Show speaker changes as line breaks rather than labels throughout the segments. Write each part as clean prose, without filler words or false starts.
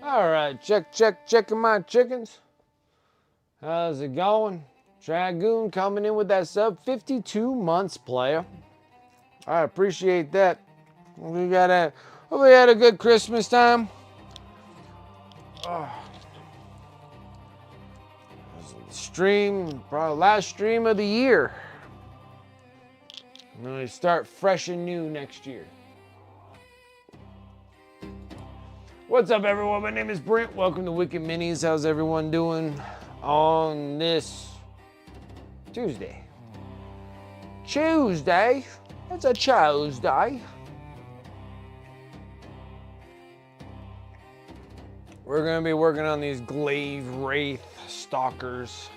All right, checking my chickens. How's it going? Dragoon coming in with that sub, 52 months, player. I appreciate that. Hope we had a good Christmas time. Stream, probably last stream of the year. I'm gonna start fresh and new next year. What's up, everyone? My name is Brent. Welcome to Wicked Minis. How's everyone doing on this Tuesday? Tuesday? It's a Tuesday. We're gonna be working on these Glaivewraith Stalkers.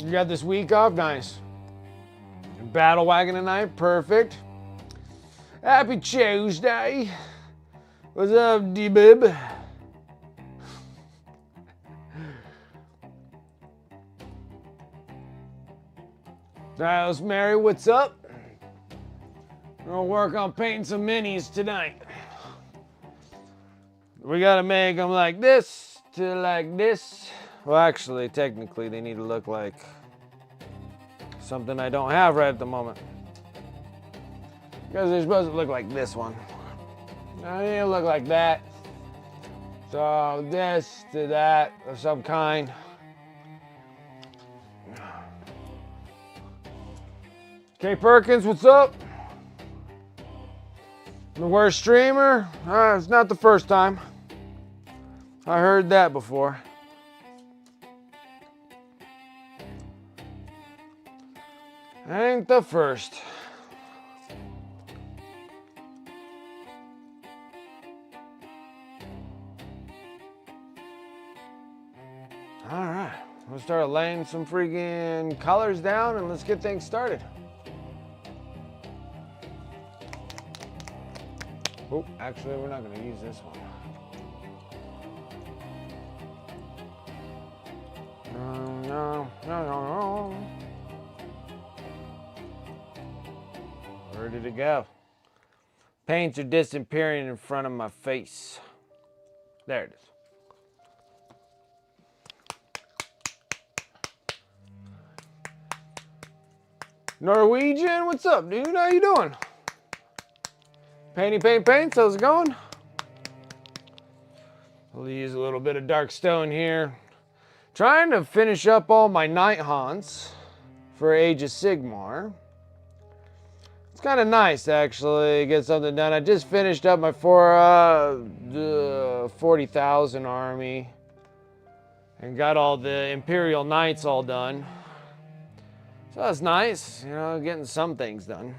You got this week off? Nice. Battle wagon tonight? Perfect. Happy Tuesday. What's up, D-Bib? Giles Mary, what's up? We're gonna work on painting some minis tonight. We gotta make them like this to like this. Well, actually, technically, they need to look like something I don't have right at the moment. Because they're supposed to look like this one. They need to look like that. So this to that of some kind. K Perkins, what's up? The worst streamer? It's not the first time. I heard that before. Ain't the first. All right, we'll start laying some freaking colors down and let's get things started. Oh, actually, we're not gonna use this one. No. Ready to go. Paints are disappearing in front of my face. There it is. Norwegian, what's up, dude? How you doing? Paints, how's it going? We'll use a little bit of dark stone here. Trying to finish up all my Nighthaunts for Age of Sigmar. It's kind of nice, actually, get something done. I just finished up my 40,000 army and got all the Imperial Knights all done. So that's nice, you know, getting some things done.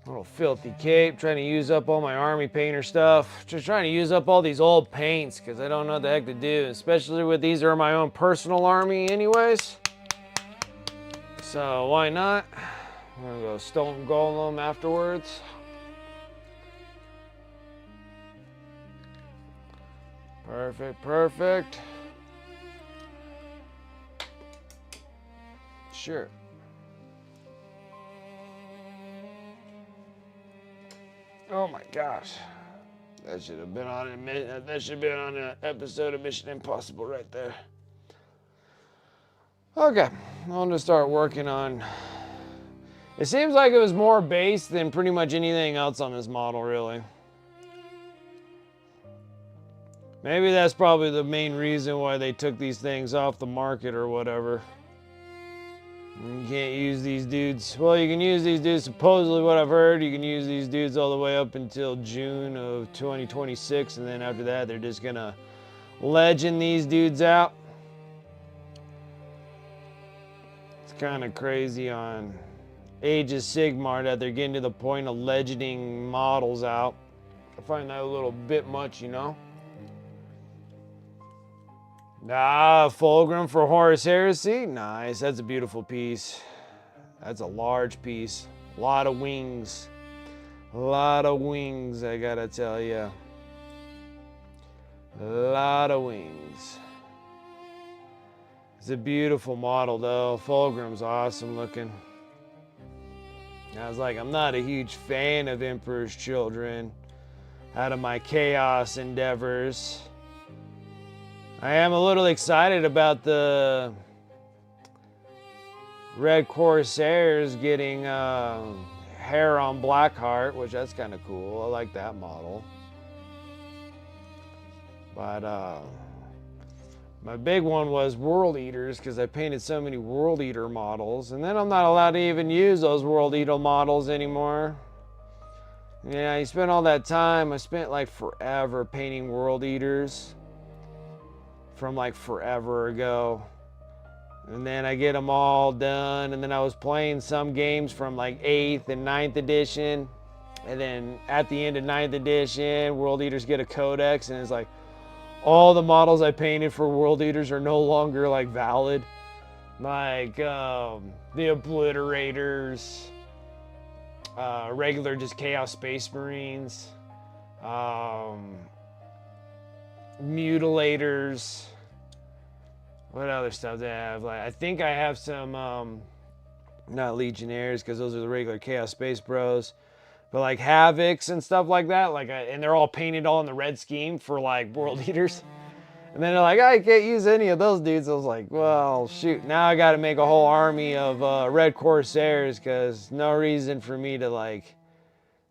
Little filthy cape, trying to use up all my army painter stuff. Just trying to use up all these old paints because I don't know what the heck to do, especially with these are my own personal army anyways. So why not? I'm gonna go Stone Golem afterwards. Perfect. Sure. Oh my gosh. That should have been on an episode of Mission Impossible right there. Okay, I'm gonna start working on. It seems like it was more base than pretty much anything else on this model, really. Maybe that's probably the main reason why they took these things off the market or whatever. You can't use these dudes. Well, you can use these dudes, supposedly what I've heard, you can use these dudes all the way up until June of 2026, and then after that, they're just gonna legend these dudes out. It's kind of crazy on Age of Sigmar that they're getting to the point of legending models out. I find that a little bit much, you know? Fulgrim for Horus Heresy. Nice. That's a beautiful piece. That's a large piece. A lot of wings. A lot of wings, I gotta tell you. A lot of wings. It's a beautiful model though. Fulgrim's awesome looking. I was like, I'm not a huge fan of Emperor's Children out of my Chaos endeavors. I am a little excited about the Red Corsairs getting hair on Blackheart, which that's kind of cool. I like that model. But my big one was World Eaters, because I painted so many World Eater models, and then I'm not allowed to even use those World Eater models anymore. Yeah, you spend all that time. I spent like forever painting World Eaters from like forever ago. And then I get them all done, and then I was playing some games from like 8th and 9th edition. And then at the end of 9th edition, World Eaters get a codex, and it's like, all the models I painted for World Eaters are no longer like valid. Like the Obliterators, regular just Chaos Space Marines, Mutilators. What other stuff do I have? Like, I think I have some, not Legionnaires, because those are the regular Chaos Space Bros. But like Havocs and stuff like that, like, and they're all painted all in the red scheme for like World Eaters. And then they're like, I can't use any of those dudes. I was like, well, shoot, now I got to make a whole army of Red Corsairs, because no reason for me to like,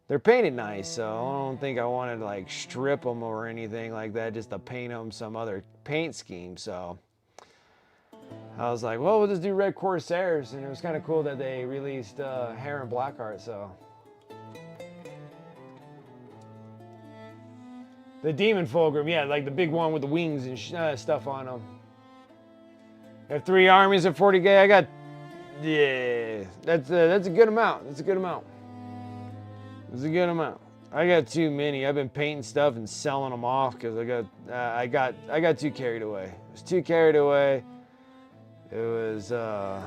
they're painted nice, so I don't think I wanted to like strip them or anything like that just to paint them some other paint scheme. So I was like, well, we'll just do Red Corsairs, and it was kind of cool that they released Hair and Blackheart, so. The Demon Fulgrim, yeah, like the big one with the wings and stuff on them. I have 3 armies at 40k. I got, yeah, that's a good amount. That's a good amount. It's a good amount. I got too many. I've been painting stuff and selling them off because I got too carried away. I was too carried away. It was I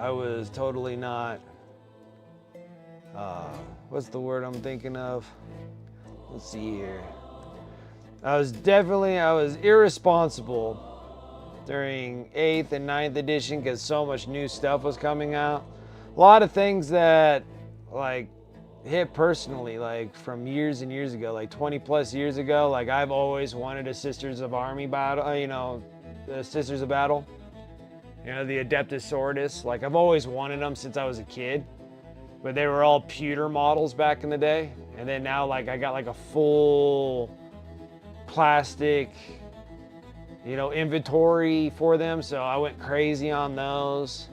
was totally not. What's the word I'm thinking of? Let's see here. I was irresponsible during 8th and 9th edition because so much new stuff was coming out. A lot of things that like hit personally, like from years and years ago, like 20 plus years ago. Like I've always wanted a Sisters of Army battle, the Sisters of Battle. The Adeptus Sortis. Like I've always wanted them since I was a kid. But they were all pewter models back in the day. And then now like I got like a full plastic, inventory for them. So I went crazy on those.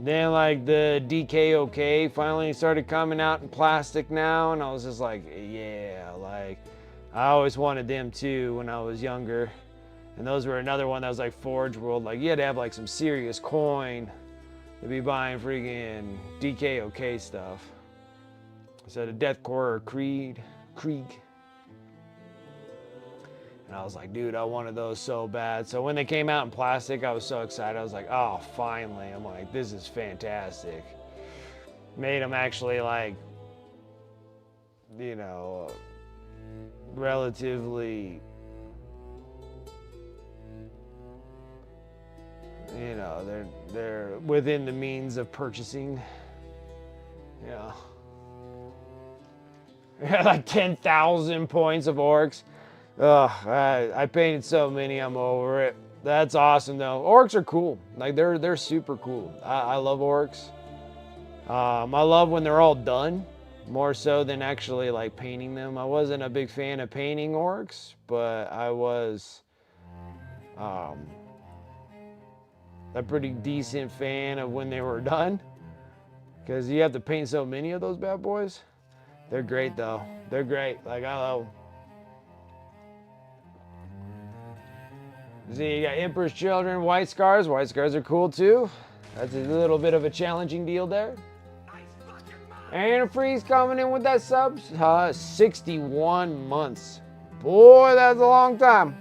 Then like the DKOK finally started coming out in plastic now. And I was just like, yeah, like I always wanted them too when I was younger. And those were another one that was like Forge World. Like you had to have like some serious coin to be buying freaking DKOK stuff. So the Deathcore or Krieg. And I was like, dude, I wanted those so bad. So when they came out in plastic, I was so excited. I was like, oh, finally. I'm like, this is fantastic. Made them actually like, relatively, they're within the means of purchasing. Like 10,000 points of orcs. Ugh, I painted so many, I'm over it. That's awesome though. Orcs are cool. Like they're super cool. I love orcs. I love when they're all done, more so than actually like painting them. I wasn't a big fan of painting orcs, but I was a pretty decent fan of when they were done, because you have to paint so many of those bad boys. They're great though. They're great. Like I love them. See, you got Emperor's Children, White Scars. White Scars are cool too. That's a little bit of a challenging deal there. Antifreeze coming in with that sub. 61 months. Boy, that's a long time.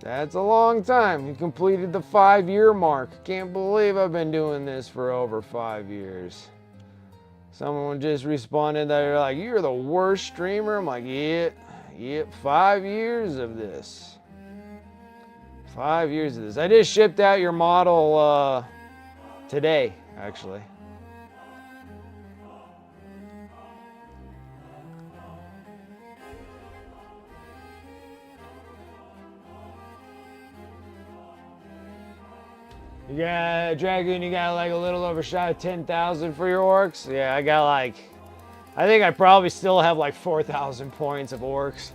That's a long time. You completed the 5-year mark. Can't believe I've been doing this for over 5 years. Someone just responded that they're like, you're the worst streamer. I'm like, yep, 5 years of this. 5 years of this. I just shipped out your model today, actually. You got Dragoon, you got like a little over shy of 10,000 for your orcs. Yeah, I got like, I think I probably still have like 4,000 points of orcs.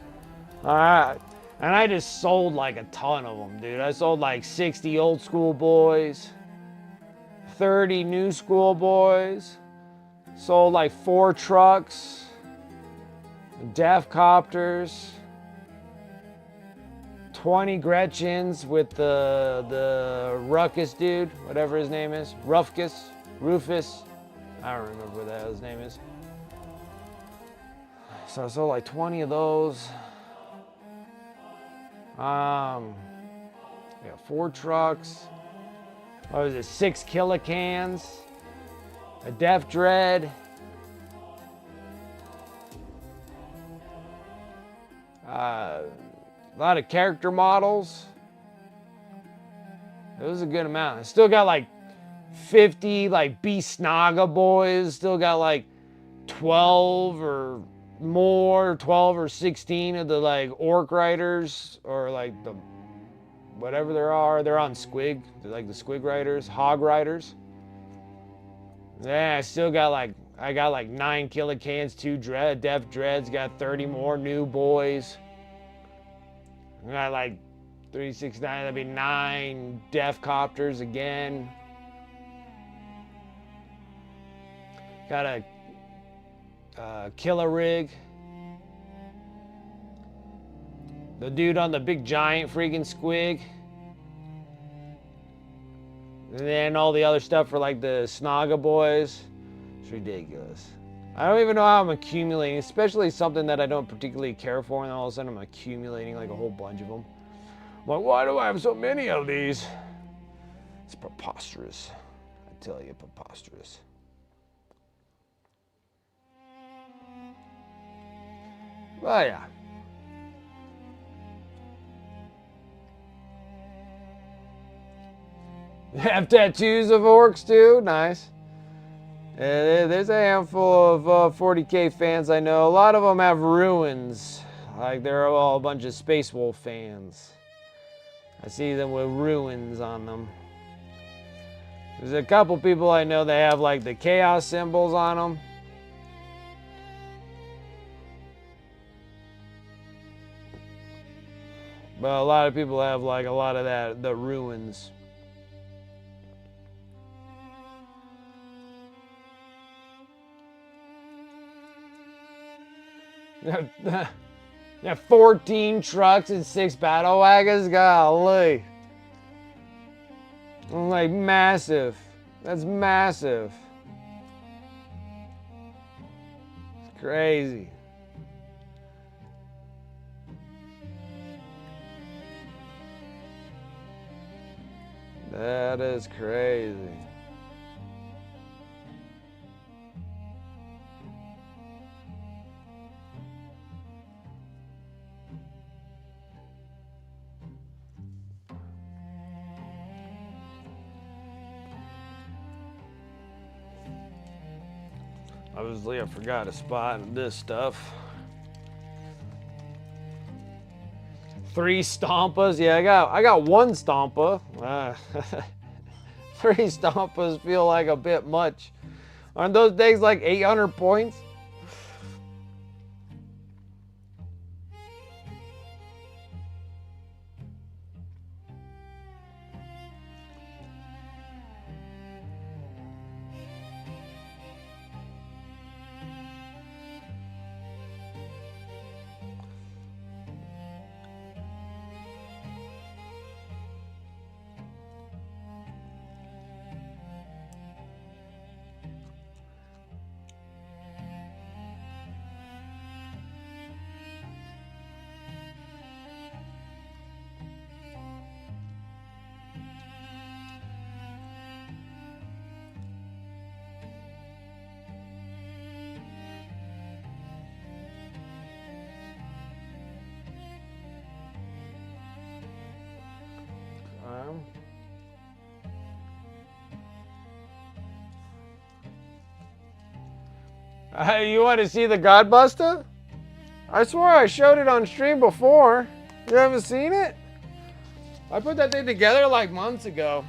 All right, and I just sold like a ton of them, dude. I sold like 60 old school boys, 30 new school boys, sold like 4 trucks, death copters, 20 Gretchens with the Ruckus dude, whatever his name is. Rufus. I don't remember what the hell his name is. So I sold like 20 of those. Yeah, 4 trucks. What was it? 6 Killicans. A Death Dread. A lot of character models. It was a good amount. I still got like 50 like Beast Naga boys. Still got like 12 or more, 12 or 16 of the like Orc Riders, or like the whatever there are. They're on Squig. They're like the Squig Riders, Hog Riders. Yeah, I still got like, I got like 9 Killicans, 2 Death Dreads, got 30 more new boys. I got like 369, that'd be 9 Death Copters again. Got a Killer Rig. The dude on the big giant freaking Squig. And then all the other stuff for like the Snaga boys. It's ridiculous. I don't even know how I'm accumulating, especially something that I don't particularly care for, and all of a sudden I'm accumulating like a whole bunch of them. I'm like, why do I have so many of these? It's preposterous. I tell you, preposterous. Well, yeah. Have tattoos of orcs too? Nice. There's a handful of 40k fans I know. A lot of them have ruins. Like they're all a bunch of Space Wolf fans. I see them with ruins on them. There's a couple people I know that have like the chaos symbols on them. But a lot of people have like a lot of that, the ruins. Yeah, 14 trucks and 6 battle wagons, golly. I'm like, massive. That's massive. It's crazy. That is crazy. Obviously, I forgot a spot in this stuff. 3 Stompas. Yeah, I got 1 Stompa. 3 Stompas feel like a bit much. Aren't those days like 800 points? You want to see the Godbuster? I swear I showed it on stream before. You haven't seen it? I put that thing together like months ago.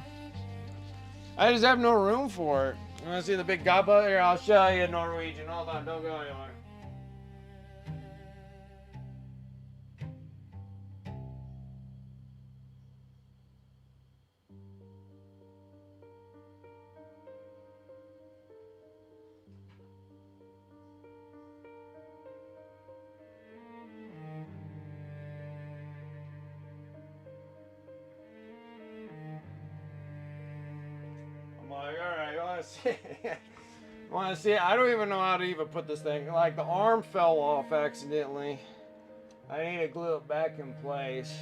I just have no room for it. You want to see the big Godbuster? Here, I'll show you Norwegian. Hold on, don't go anywhere. I'm like, alright, you want to see it? Want to see it? I don't even know how to even put this thing. Like, the arm fell off accidentally. I need to glue it back in place.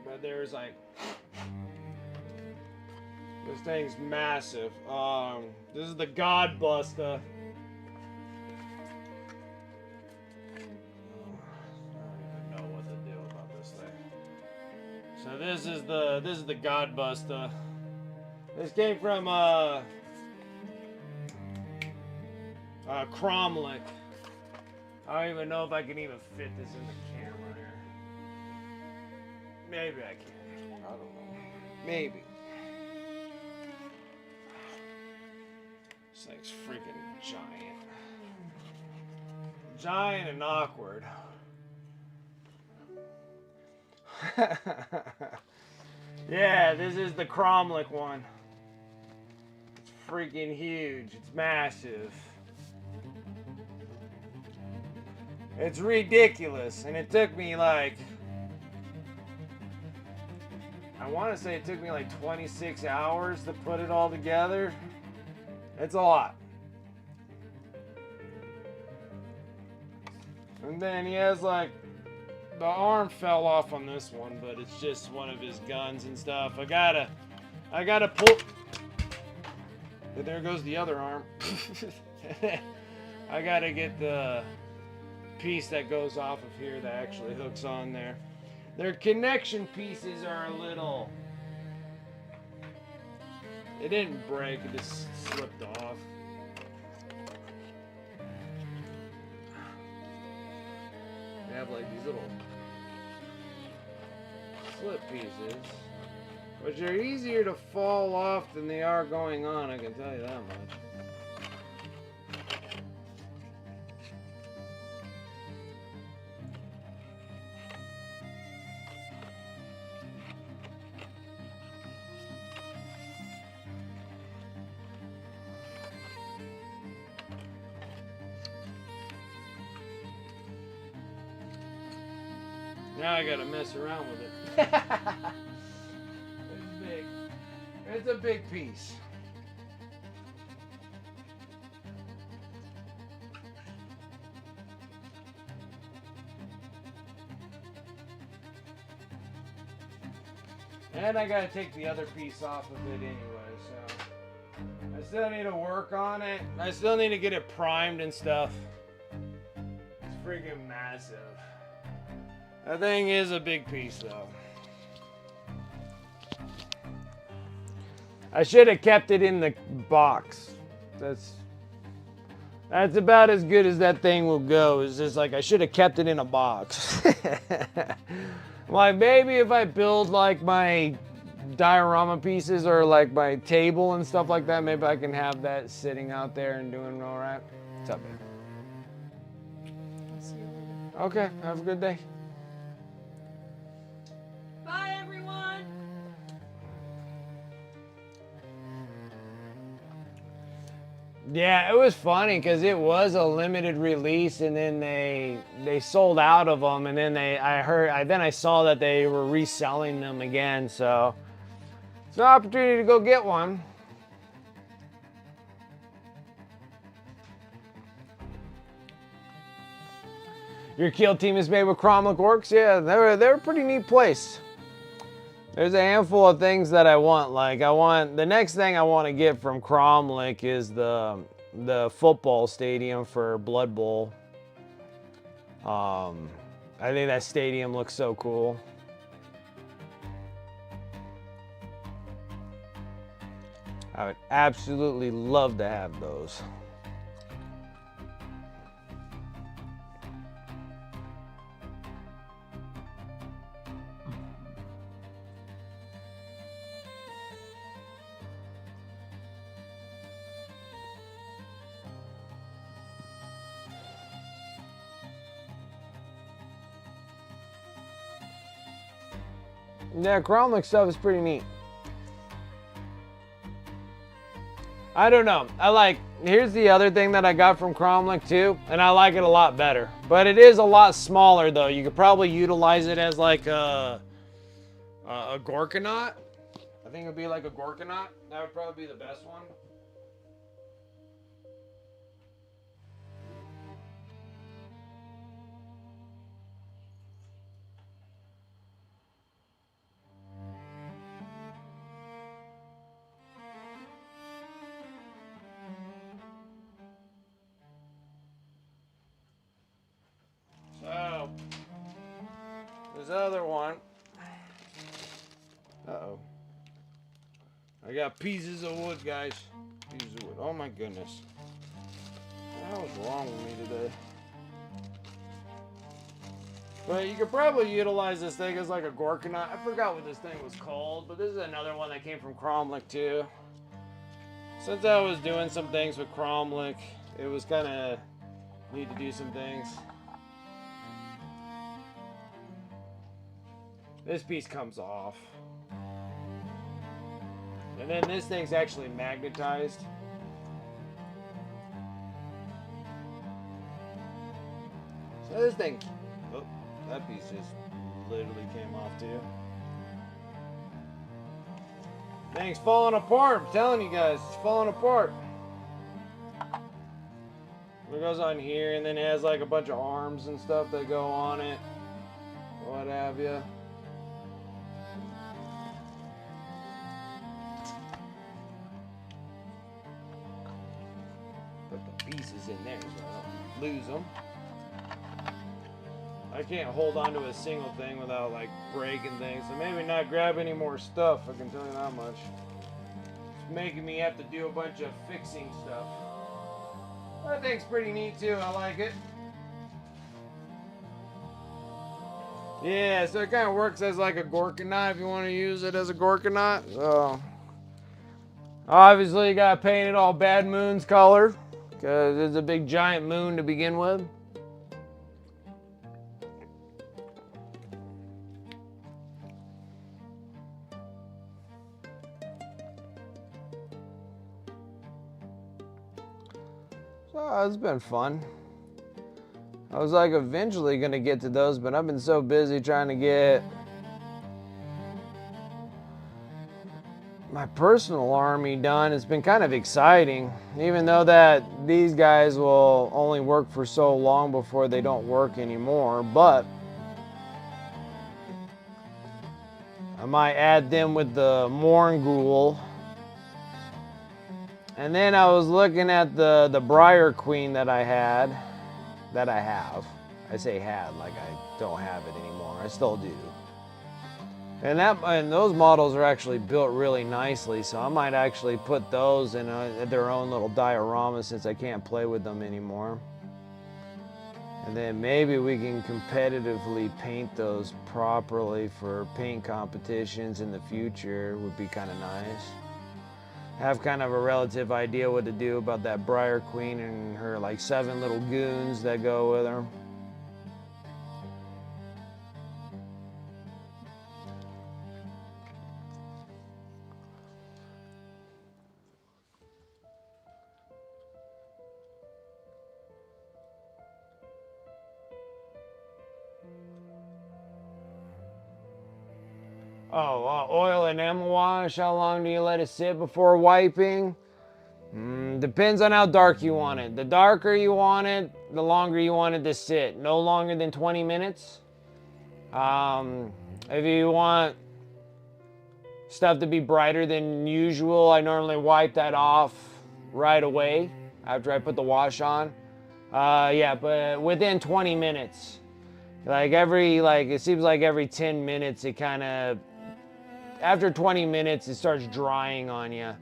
But there's like... This thing's massive. This is the Godbuster. I don't even know what to do about this thing. So this is the Godbuster. This came from Cromlech. I don't even know if I can even fit this in the camera here. Maybe I can. I don't know. Maybe. This thing's freaking giant. Giant and awkward. Yeah, this is the Cromlech one. It's freaking huge. It's massive. It's ridiculous. And it took me like... I want to say it took me like 26 hours to put it all together. It's a lot. And then he has like... The arm fell off on this one, but it's just one of his guns and stuff. I gotta pull... But there goes the other arm. I gotta get the piece that goes off of here that actually hooks on there. Their connection pieces are a little... It didn't break, it just slipped off. They have like these little slip pieces, which are easier to fall off than they are going on, I can tell you that much. Now I gotta mess around with it. It's big. It's a big piece. And I gotta take the other piece off of it anyway, so I still need to work on it. I still need to get it primed and stuff. It's freaking massive. That thing is a big piece, though. I should have kept it in the box. That's about as good as that thing will go. It's just like I should have kept it in a box. Like maybe if I build like my diorama pieces or like my table and stuff like that, maybe I can have that sitting out there and doing all right. What's up, man?
See you later.
Okay, have a good day.
Bye, everyone.
Yeah, it was funny because it was a limited release, and then they sold out of them, and then I saw that they were reselling them again. So it's an opportunity to go get one. Your kill team is made with Cromlech Works. Yeah, they're a pretty neat place. There's a handful of things that I want. Like the next thing I want to get from Cromlech is the football stadium for Blood Bowl. I think that stadium looks so cool. I would absolutely love to have those. Yeah, Cromlech stuff is pretty neat. I don't know. Here's the other thing that I got from Cromlech too, and I like it a lot better. But it is a lot smaller though. You could probably utilize it as like a Gorkanaut. I think it would be like a Gorkanaut. That would probably be the best one. So, this other one. Uh-oh. I got pieces of wood, guys. Pieces of wood. Oh my goodness. What the hell is wrong with me today? But you could probably utilize this thing as like a Gorkanaut. I forgot what this thing was called, but this is another one that came from Cromlech too. Since I was doing some things with Cromlech, it was kind of need to do some things. This piece comes off. And then this thing's actually magnetized. So this thing, oh, that piece just literally came off too. Thing's falling apart, I'm telling you guys, it's falling apart. It goes on here, and then it has like a bunch of arms and stuff that go on it. What have you. Put the pieces in there so I don't lose them. I can't hold on to a single thing without like breaking things, so maybe not grab any more stuff, I can tell you that much. It's making me have to do a bunch of fixing stuff. That thing's pretty neat too, I like it. Yeah, so it kind of works as like a Gorkanaut if you want to use it as a Gorkanaut. So, obviously you gotta paint it all Bad Moon's color, because it's a big giant moon to begin with. So it's been fun. I was like eventually gonna get to those, but I've been so busy trying to get my personal army done. It's been kind of exciting, even though that these guys will only work for so long before they don't work anymore, but I might add them with the Morngul. And then I was looking at the Briar Queen that I have. I say had, like I don't have it anymore. I still do. And those models are actually built really nicely, so I might actually put those in their own little diorama since I can't play with them anymore. And then maybe we can competitively paint those properly for paint competitions in the future. Would be kind of nice. Have kind of a relative idea what to do about that Briar Queen and her like 7 little goons that go with her. Oh, oil and enamel wash, how long do you let it sit before wiping? Depends on how dark you want it. The darker you want it, the longer you want it to sit. No longer than 20 minutes. If you want stuff to be brighter than usual, I normally wipe that off right away after I put the wash on. Yeah, but within 20 minutes. It seems like every 10 minutes it kind of, after 20 minutes it starts drying on you.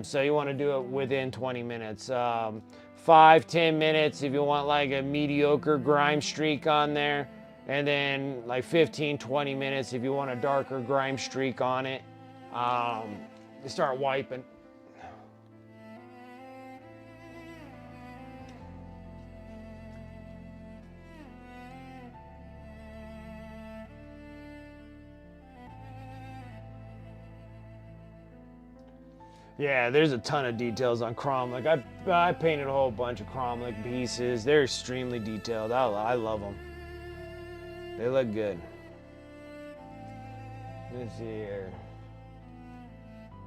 So you want to do it within 20 minutes. 5-10 minutes if you want like a mediocre grime streak on there. And then like 15-20 minutes if you want a darker grime streak on it. You start wiping. Yeah, there's a ton of details on Cromlech. I painted a whole bunch of Cromlech pieces. They're extremely detailed. I love them. They look good. Let's see here.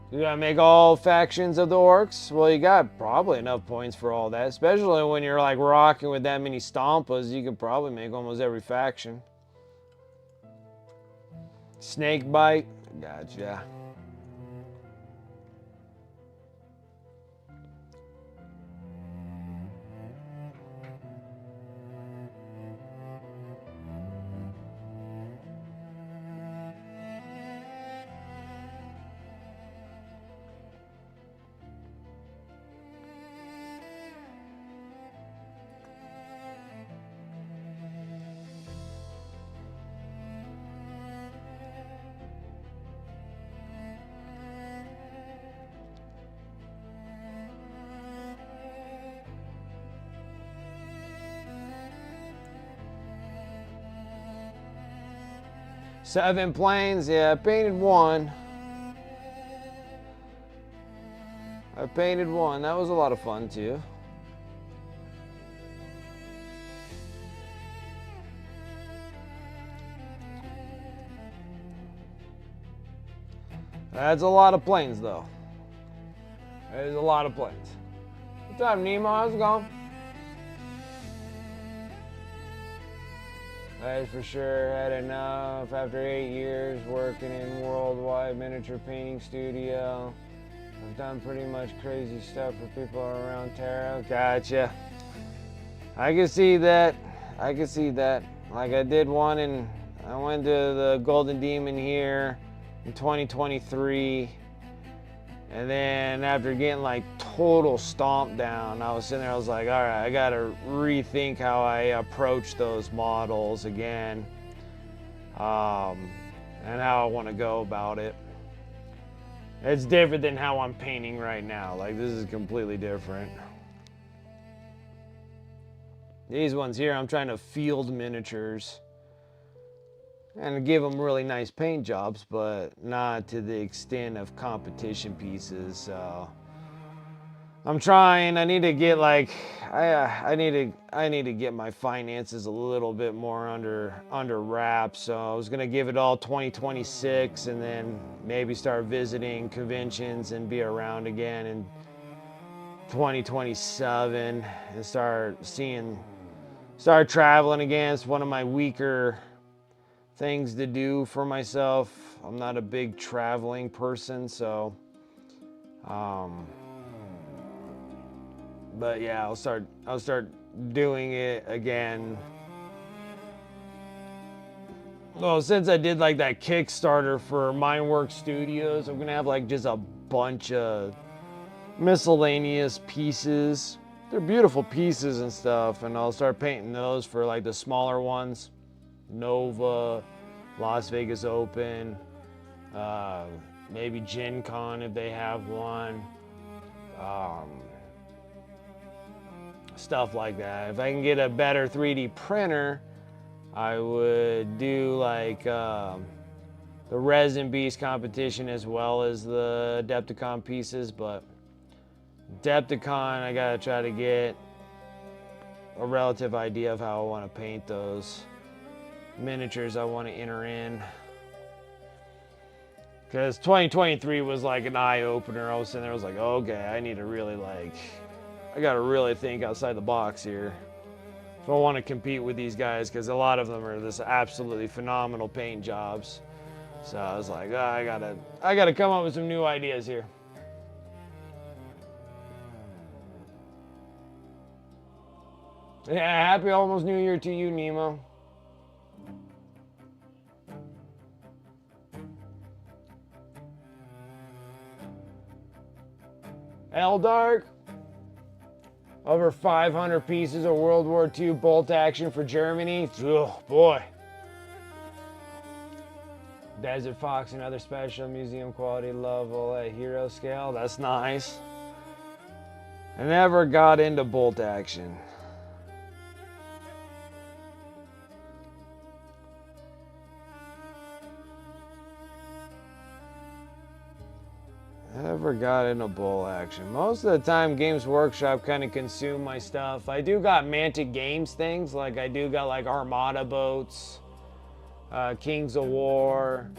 You gotta make all factions of the orcs? Well, you got probably enough points for all that. Especially when you're like rocking with that many Stompas, you can probably make almost every faction. Snakebite, gotcha. Seven planes, yeah, I painted one. That was a lot of fun too. That's a lot of planes though. There's a lot of planes. What's up, Nemo? How's it going? That is for sure. Had enough after 8 years working in worldwide miniature painting studio. I've done pretty much crazy stuff for people around Terra. Gotcha. I can see that. Like I did one and I went to the Golden Demon here in 2023. And then after getting like total stomped down, I was sitting there, I was like, all right, I gotta rethink how I approach those models again. And how I wanna go about it. It's different than how I'm painting right now. Like this is completely different. These ones here, I'm trying to field miniatures and give them really nice paint jobs, but not to the extent of competition pieces. So I'm trying. I need to get like I need to get my finances a little bit more under wraps. So I was gonna give it all 2026 and then maybe start visiting conventions and be around again in 2027 and start traveling again. It's one of my weaker things to do for myself. I'm not a big traveling person, so but yeah, I'll start doing it again. Well, since I did like that Kickstarter for Mindworks Studios, I'm gonna have like just a bunch of miscellaneous pieces. They're beautiful pieces and stuff, and I'll start painting those for like the smaller ones. Nova, Las Vegas Open, maybe Gen Con if they have one, stuff like that. If I can get a better 3D printer, I would do like the Resin Beast competition as well as the Adepticon pieces, but Adepticon I gotta try to get a relative idea of how I want to paint those miniatures I want to enter in, because 2023 was like an eye-opener. I was sitting there, I was like, okay, I gotta really think outside the box here if I want to compete with these guys, because a lot of them are just absolutely phenomenal paint jobs. So I was like, I gotta come up with some new ideas here. Yeah, happy almost New Year to you, Nemo. Eldark, over 500 pieces of World War II bolt action for Germany. Oh boy. Desert Fox, another special museum quality level at hero scale. That's nice. I never got into bolt action. Ever got into bull action? Most of the time, Games Workshop kind of consume my stuff. I do got Mantic Games things, like I do got like Armada boats, Kings of War,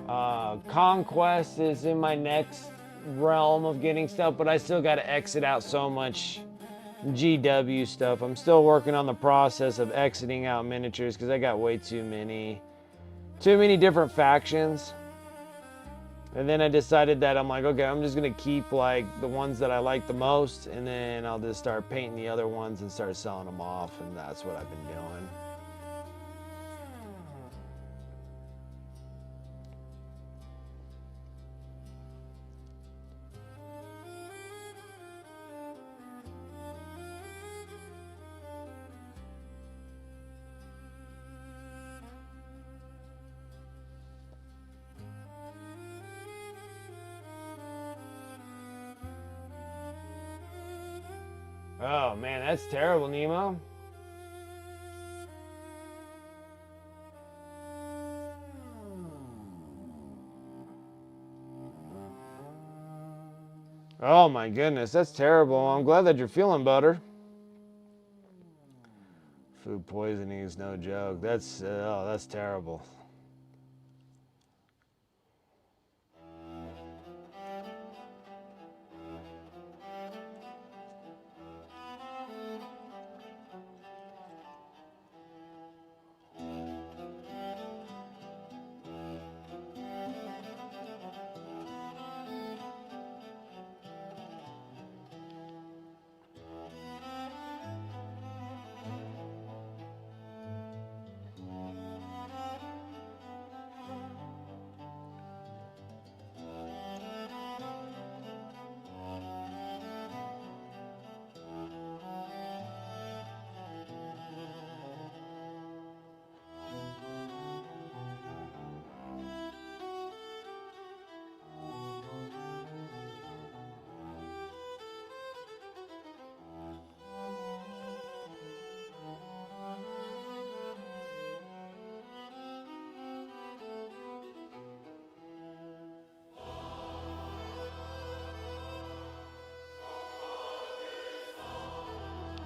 Conquest is in my next realm of getting stuff, but I still got to exit out so much GW stuff. I'm still working on the process of exiting out miniatures because I got way too many different factions. And then I decided that I'm like, okay, I'm just gonna keep like the ones that I like the most, and then I'll just start painting the other ones and start selling them off, and that's what I've been doing. Oh man, that's terrible, Nemo. Oh my goodness, that's terrible. I'm glad that you're feeling better. Food poisoning is no joke. That's terrible.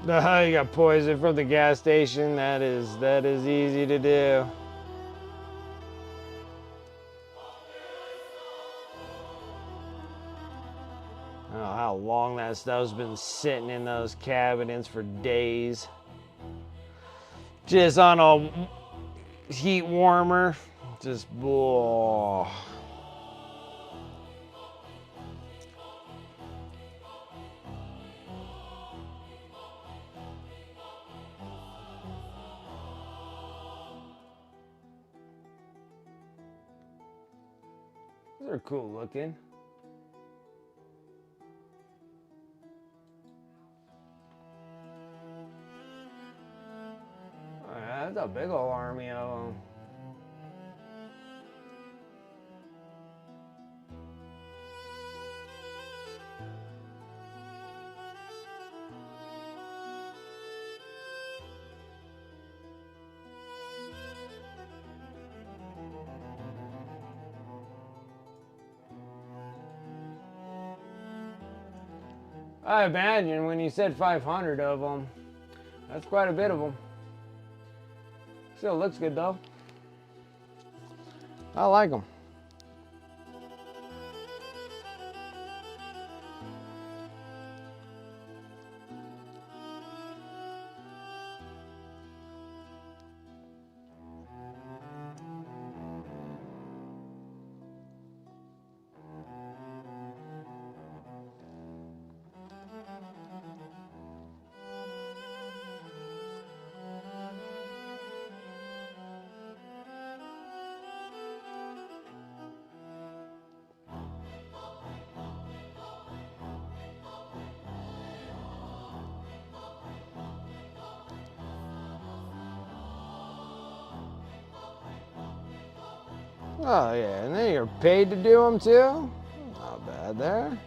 You got poison from the gas station. That is easy to do. I don't know how long that stuff's been sitting in those cabinets for days. Just on a heat warmer. Just, whoa. Those are cool looking. Oh, yeah, that's a big old army of them. I imagine when you said 500 of them, that's quite a bit of them. Still looks good though. I like them. Oh yeah, and then you're paid to do them too? Not bad there.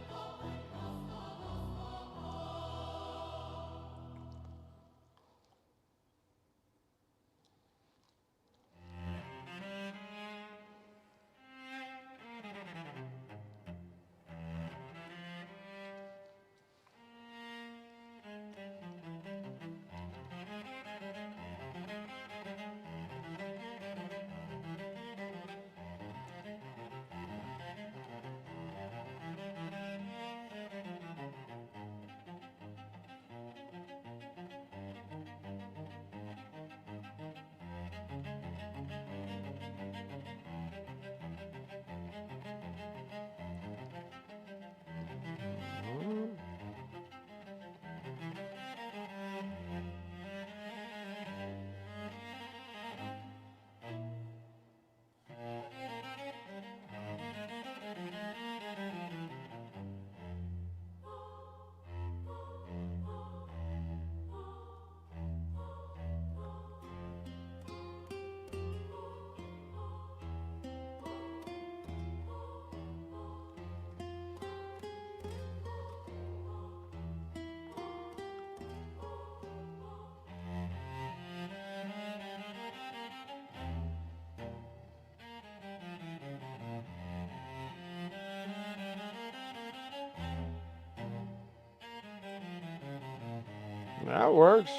That works.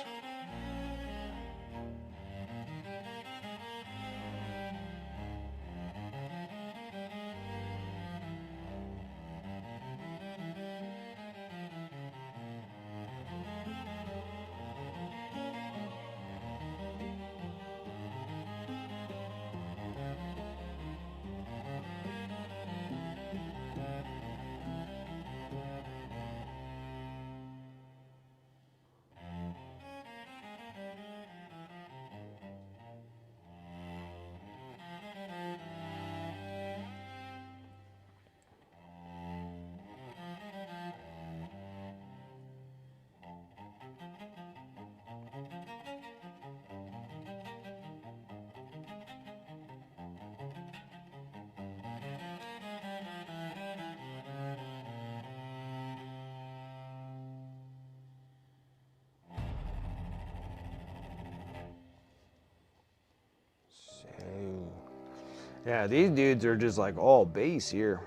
Yeah, these dudes are just like all bass here.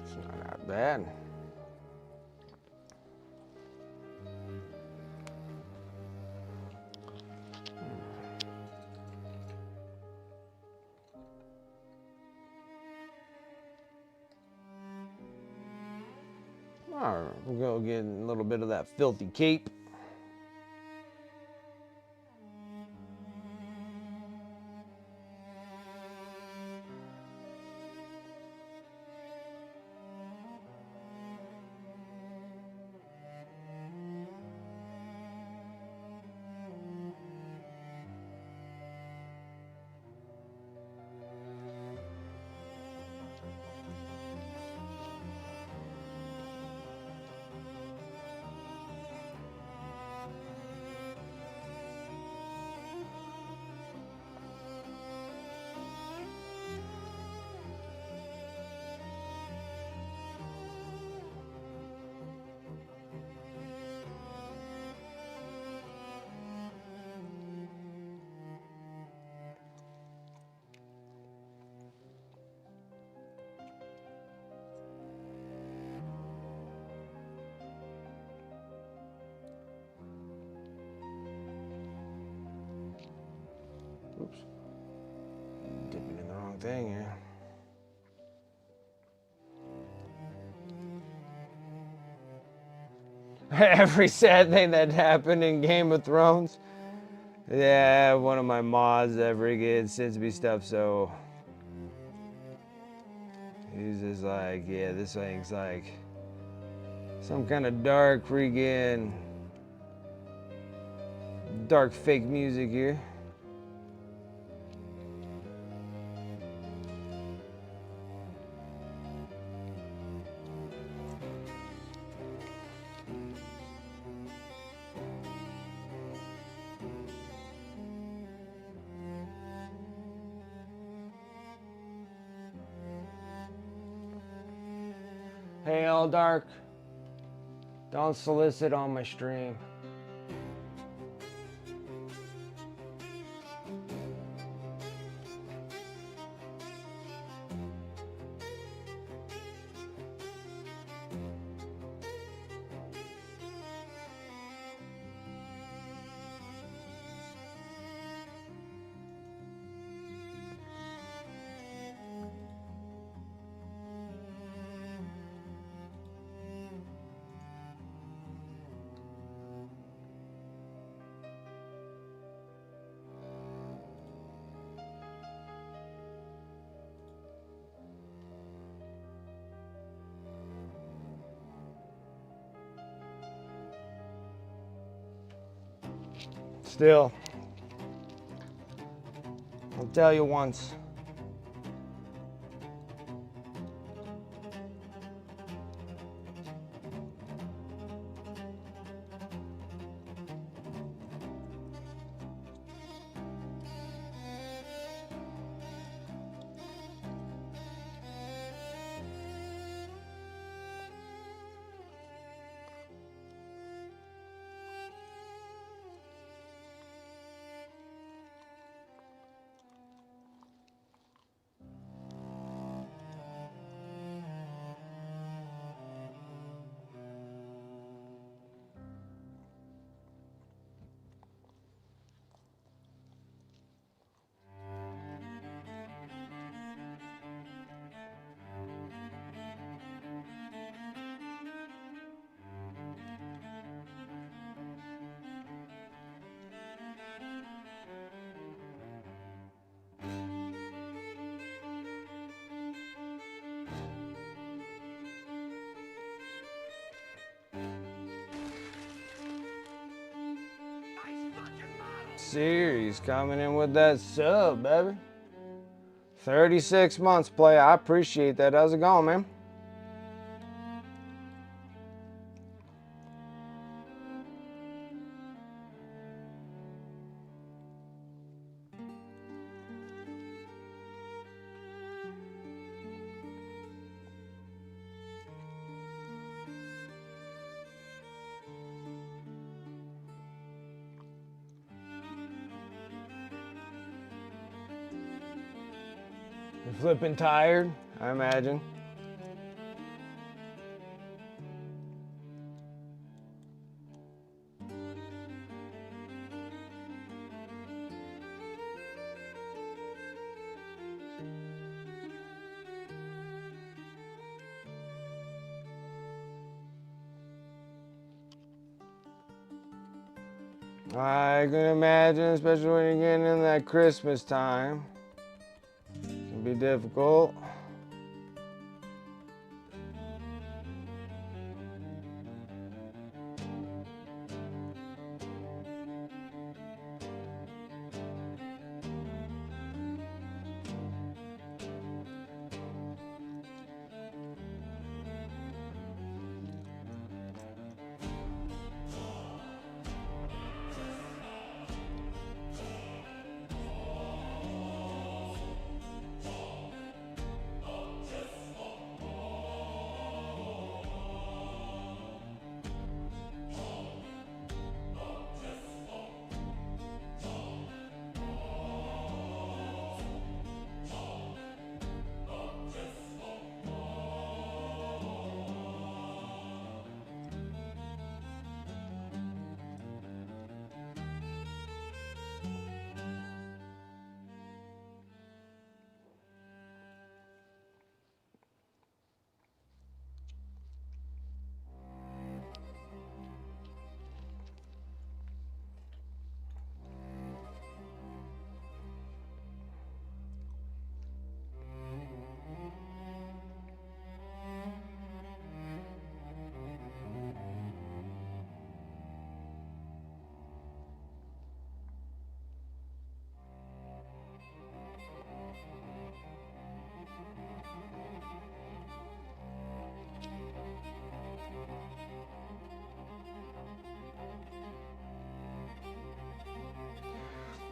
It's not that bad. All right, we'll go get a little bit of that filthy cape. Oops. Dipping in the wrong thing here. Every sad thing that happened in Game of Thrones. Yeah, one of my mods ever gets sends me stuff, so he's just like, yeah, this thing's like some kind of dark freaking dark fake music here. Hey, all dark. Don't solicit on my stream. Still, I'll tell you once. Series coming in with that sub, baby. 36 months play. I appreciate that. How's it going, man? You're flipping tired, I imagine. I can imagine, especially when you're getting in that Christmas time. It can be difficult.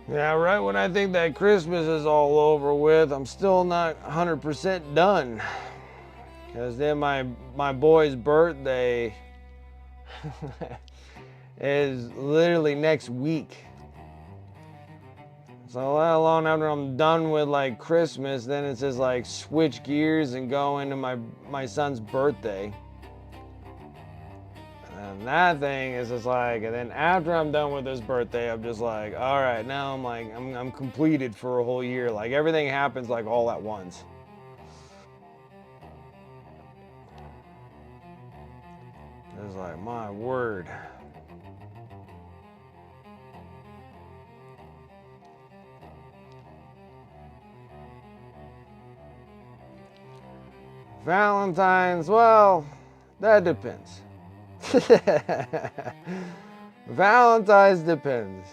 Yeah, right when I think that Christmas is all over with, I'm still not 100% done. Because then my boy's birthday is literally next week. So let alone after I'm done with like Christmas, then it's just like switch gears and go into my son's birthday. And that thing is just like, and then after I'm done with his birthday, I'm just like, all right, now I'm like, I'm completed for a whole year. Like everything happens like all at once. It's like, my word. Valentine's, well, that depends. Valentine's depends.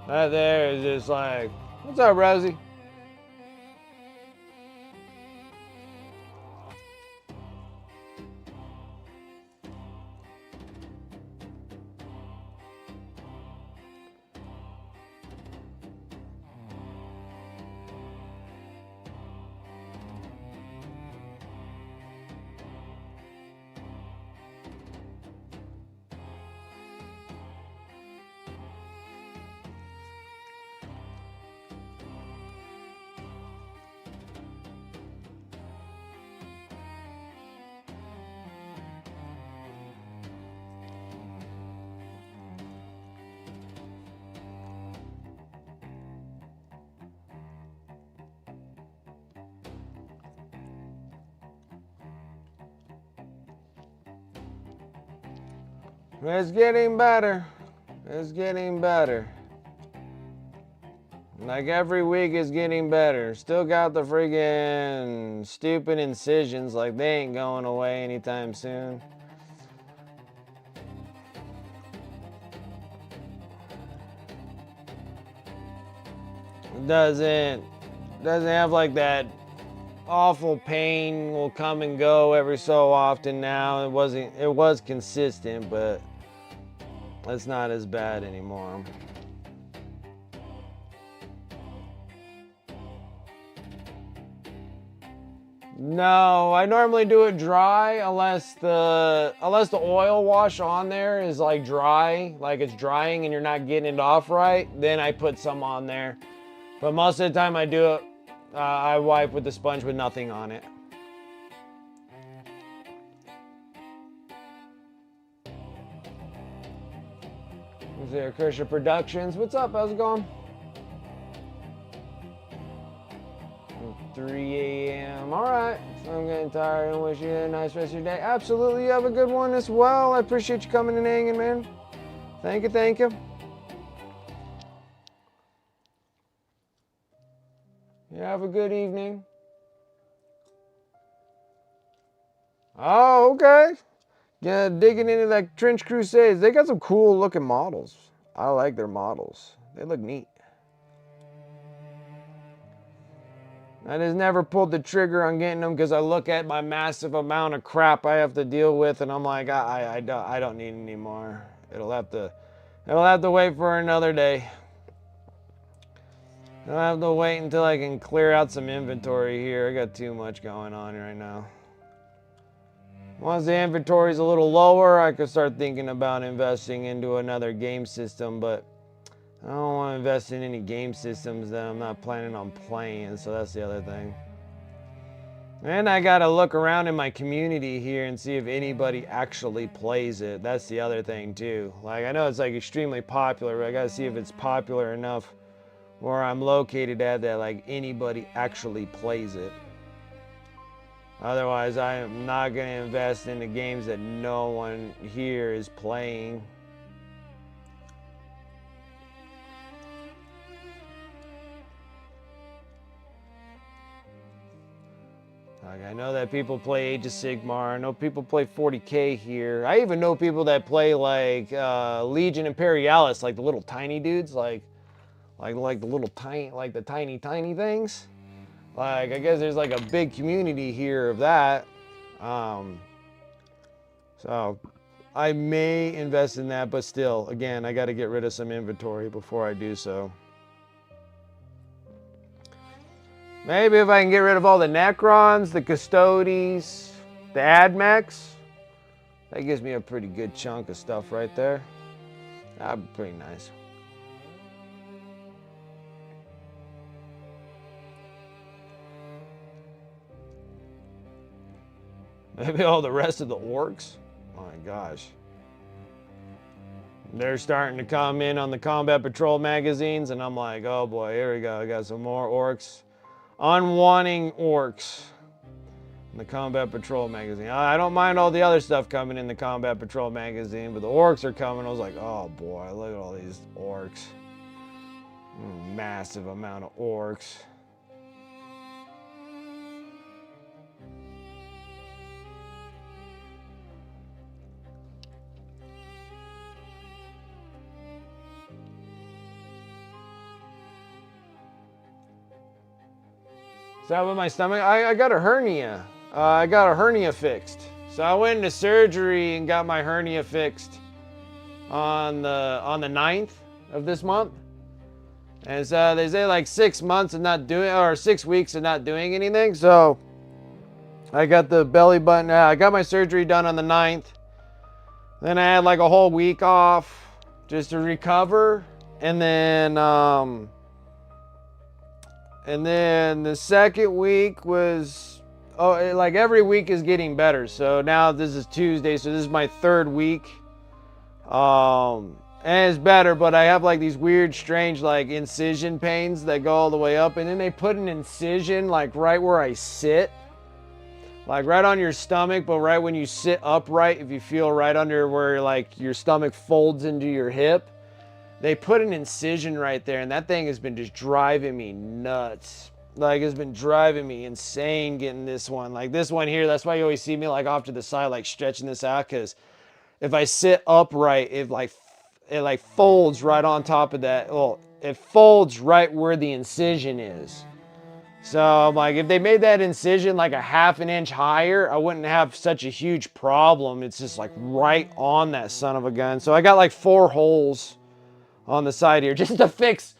That there is just like, what's up, Rosie? It's getting better. It's getting better. Like every week is getting better. Still got the freaking stupid incisions, like they ain't going away anytime soon. Doesn't have like that awful pain will come and go every so often now. It was consistent, but it's not as bad anymore. No, I normally do it dry unless the oil wash on there is like dry, like it's drying and you're not getting it off right, then I put some on there. But most of the time I do it, I wipe with the sponge with nothing on it. Is there Kershaw Productions? What's up? How's it going? 3 a.m. All right. I'm getting tired and wish you a nice rest of your day. Absolutely. You have a good one as well. I appreciate you coming and hanging, man. Thank you. Thank you. You have a good evening. Oh, okay. Yeah, digging into that Trench Crusades. They got some cool looking models. I like their models. They look neat. I just never pulled the trigger on getting them because I look at my massive amount of crap I have to deal with, and I'm like, I don't need any more. It'll have to wait for another day. I'll have to wait until I can clear out some inventory here. I got too much going on right now. Once the inventory's a little lower, I could start thinking about investing into another game system, but I don't want to invest in any game systems that I'm not planning on playing, so that's the other thing. And I gotta look around in my community here and see if anybody actually plays it. That's the other thing too. Like, I know it's like extremely popular, but I gotta see if it's popular enough where I'm located at that like anybody actually plays it. Otherwise, I am not gonna invest in the games that no one here is playing. Like, I know that people play Age of Sigmar. I know people play 40K here. I even know people that play like Legion Imperialis, like the little tiny dudes, like the little tiny, like the tiny things. Like, I guess there's like a big community here of that. So I may invest in that, but still, again, I got to get rid of some inventory before I do so. Maybe if I can get rid of all the Necrons, the Custodes, the Admechs, that gives me a pretty good chunk of stuff right there. That'd be pretty nice. Maybe all the rest of the orcs? Oh my gosh. They're starting to come in on the Combat Patrol magazines, and I'm like, oh boy, here we go. I got some more orcs. Unwanting orcs in the Combat Patrol magazine. I don't mind all the other stuff coming in the Combat Patrol magazine, but the orcs are coming. I was like, oh boy, look at all these orcs. Massive amount of orcs. Is that with my stomach? I got a hernia. I got a hernia fixed. So I went into surgery and got my hernia fixed on the 9th of this month. And so they say like 6 months of not doing, or 6 weeks of not doing anything. So I got the belly button. I got my surgery done on the 9th. Then I had like a whole week off just to recover. And then the second week was, like every week is getting better. So now this is Tuesday, so this is my 3rd week. And it's better, but I have like these weird, strange like incision pains that go all the way up. And then they put an incision like right where I sit. Like right on your stomach, but right when you sit upright, if you feel right under where like your stomach folds into your hip. they put an incision right there, and that thing has been just driving me nuts. Like, it's been driving me insane getting this one. Like, this one here, that's why you always see me, like, off to the side, like, stretching this out, because if I sit upright, it folds right on top of that. Well, it folds right where the incision is. So I'm like, if they made that incision like a half an inch higher, I wouldn't have such a huge problem. It's just like right on that son of a gun. So I got like 4 holes on the side here just to fix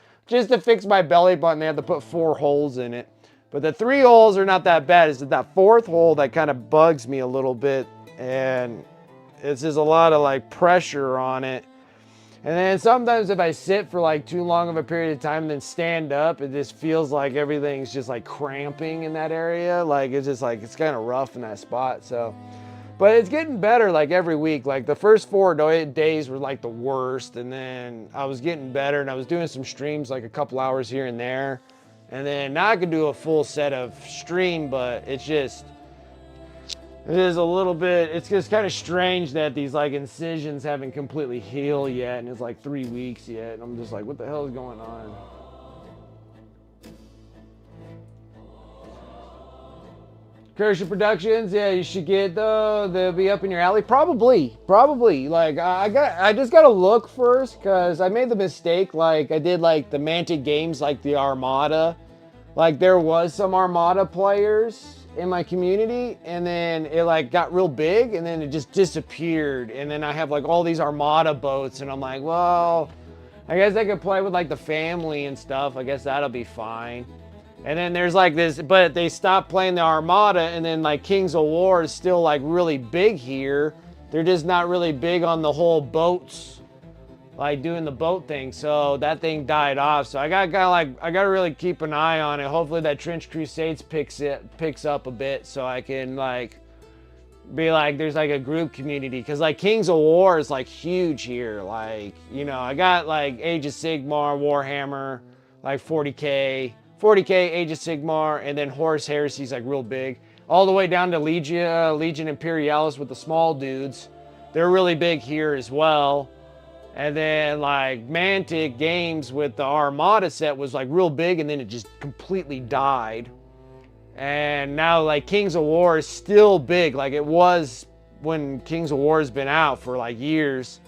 my belly button. They had to put 4 holes in it. But the 3 holes are not that bad. It's that 4th hole that kind of bugs me a little bit. And it's just a lot of like pressure on it. And then sometimes if I sit for like too long of a period of time and then stand up, it just feels like everything's just like cramping in that area. Like it's just like, it's kind of rough in that spot. So, but it's getting better like every week. Like the first 4 days were like the worst. And then I was getting better and I was doing some streams like a couple hours here and there. And then now I can do a full set of stream, but it's just, it is a little bit, it's just kind of strange that these like incisions haven't completely healed yet, and it's like 3 weeks yet, and I'm just like, what the hell is going on? Kershaw Productions, yeah, you should get they'll be up in your alley. Probably. Like I just gotta look first, because I made the mistake, like I did like the Mantic games, like the Armada. Like there was some Armada players in my community, and then it like got real big, and then it just disappeared, and then I have like all these Armada boats, and I'm like, well, I guess I could play with like the family and stuff. I guess that'll be fine. And then there's like this, but they stopped playing the Armada, and then like Kings of War is still like really big here. They're just not really big on the whole boats, like doing the boat thing. So that thing died off. So I gotta really keep an eye on it. Hopefully that Trench Crusades picks up a bit, so I can like be like, there's like a group community, because like Kings of War is like huge here. Like, you know, I got like Age of Sigmar, Warhammer, like 40k, Age of Sigmar, and then Horus Heresy's like real big, all the way down to Legion Imperialis with the small dudes. They're really big here as well. And then like Mantic games with the Armada set was like real big, and then it just completely died. And now like Kings of War is still big, like it was when Kings of War has been out for like years.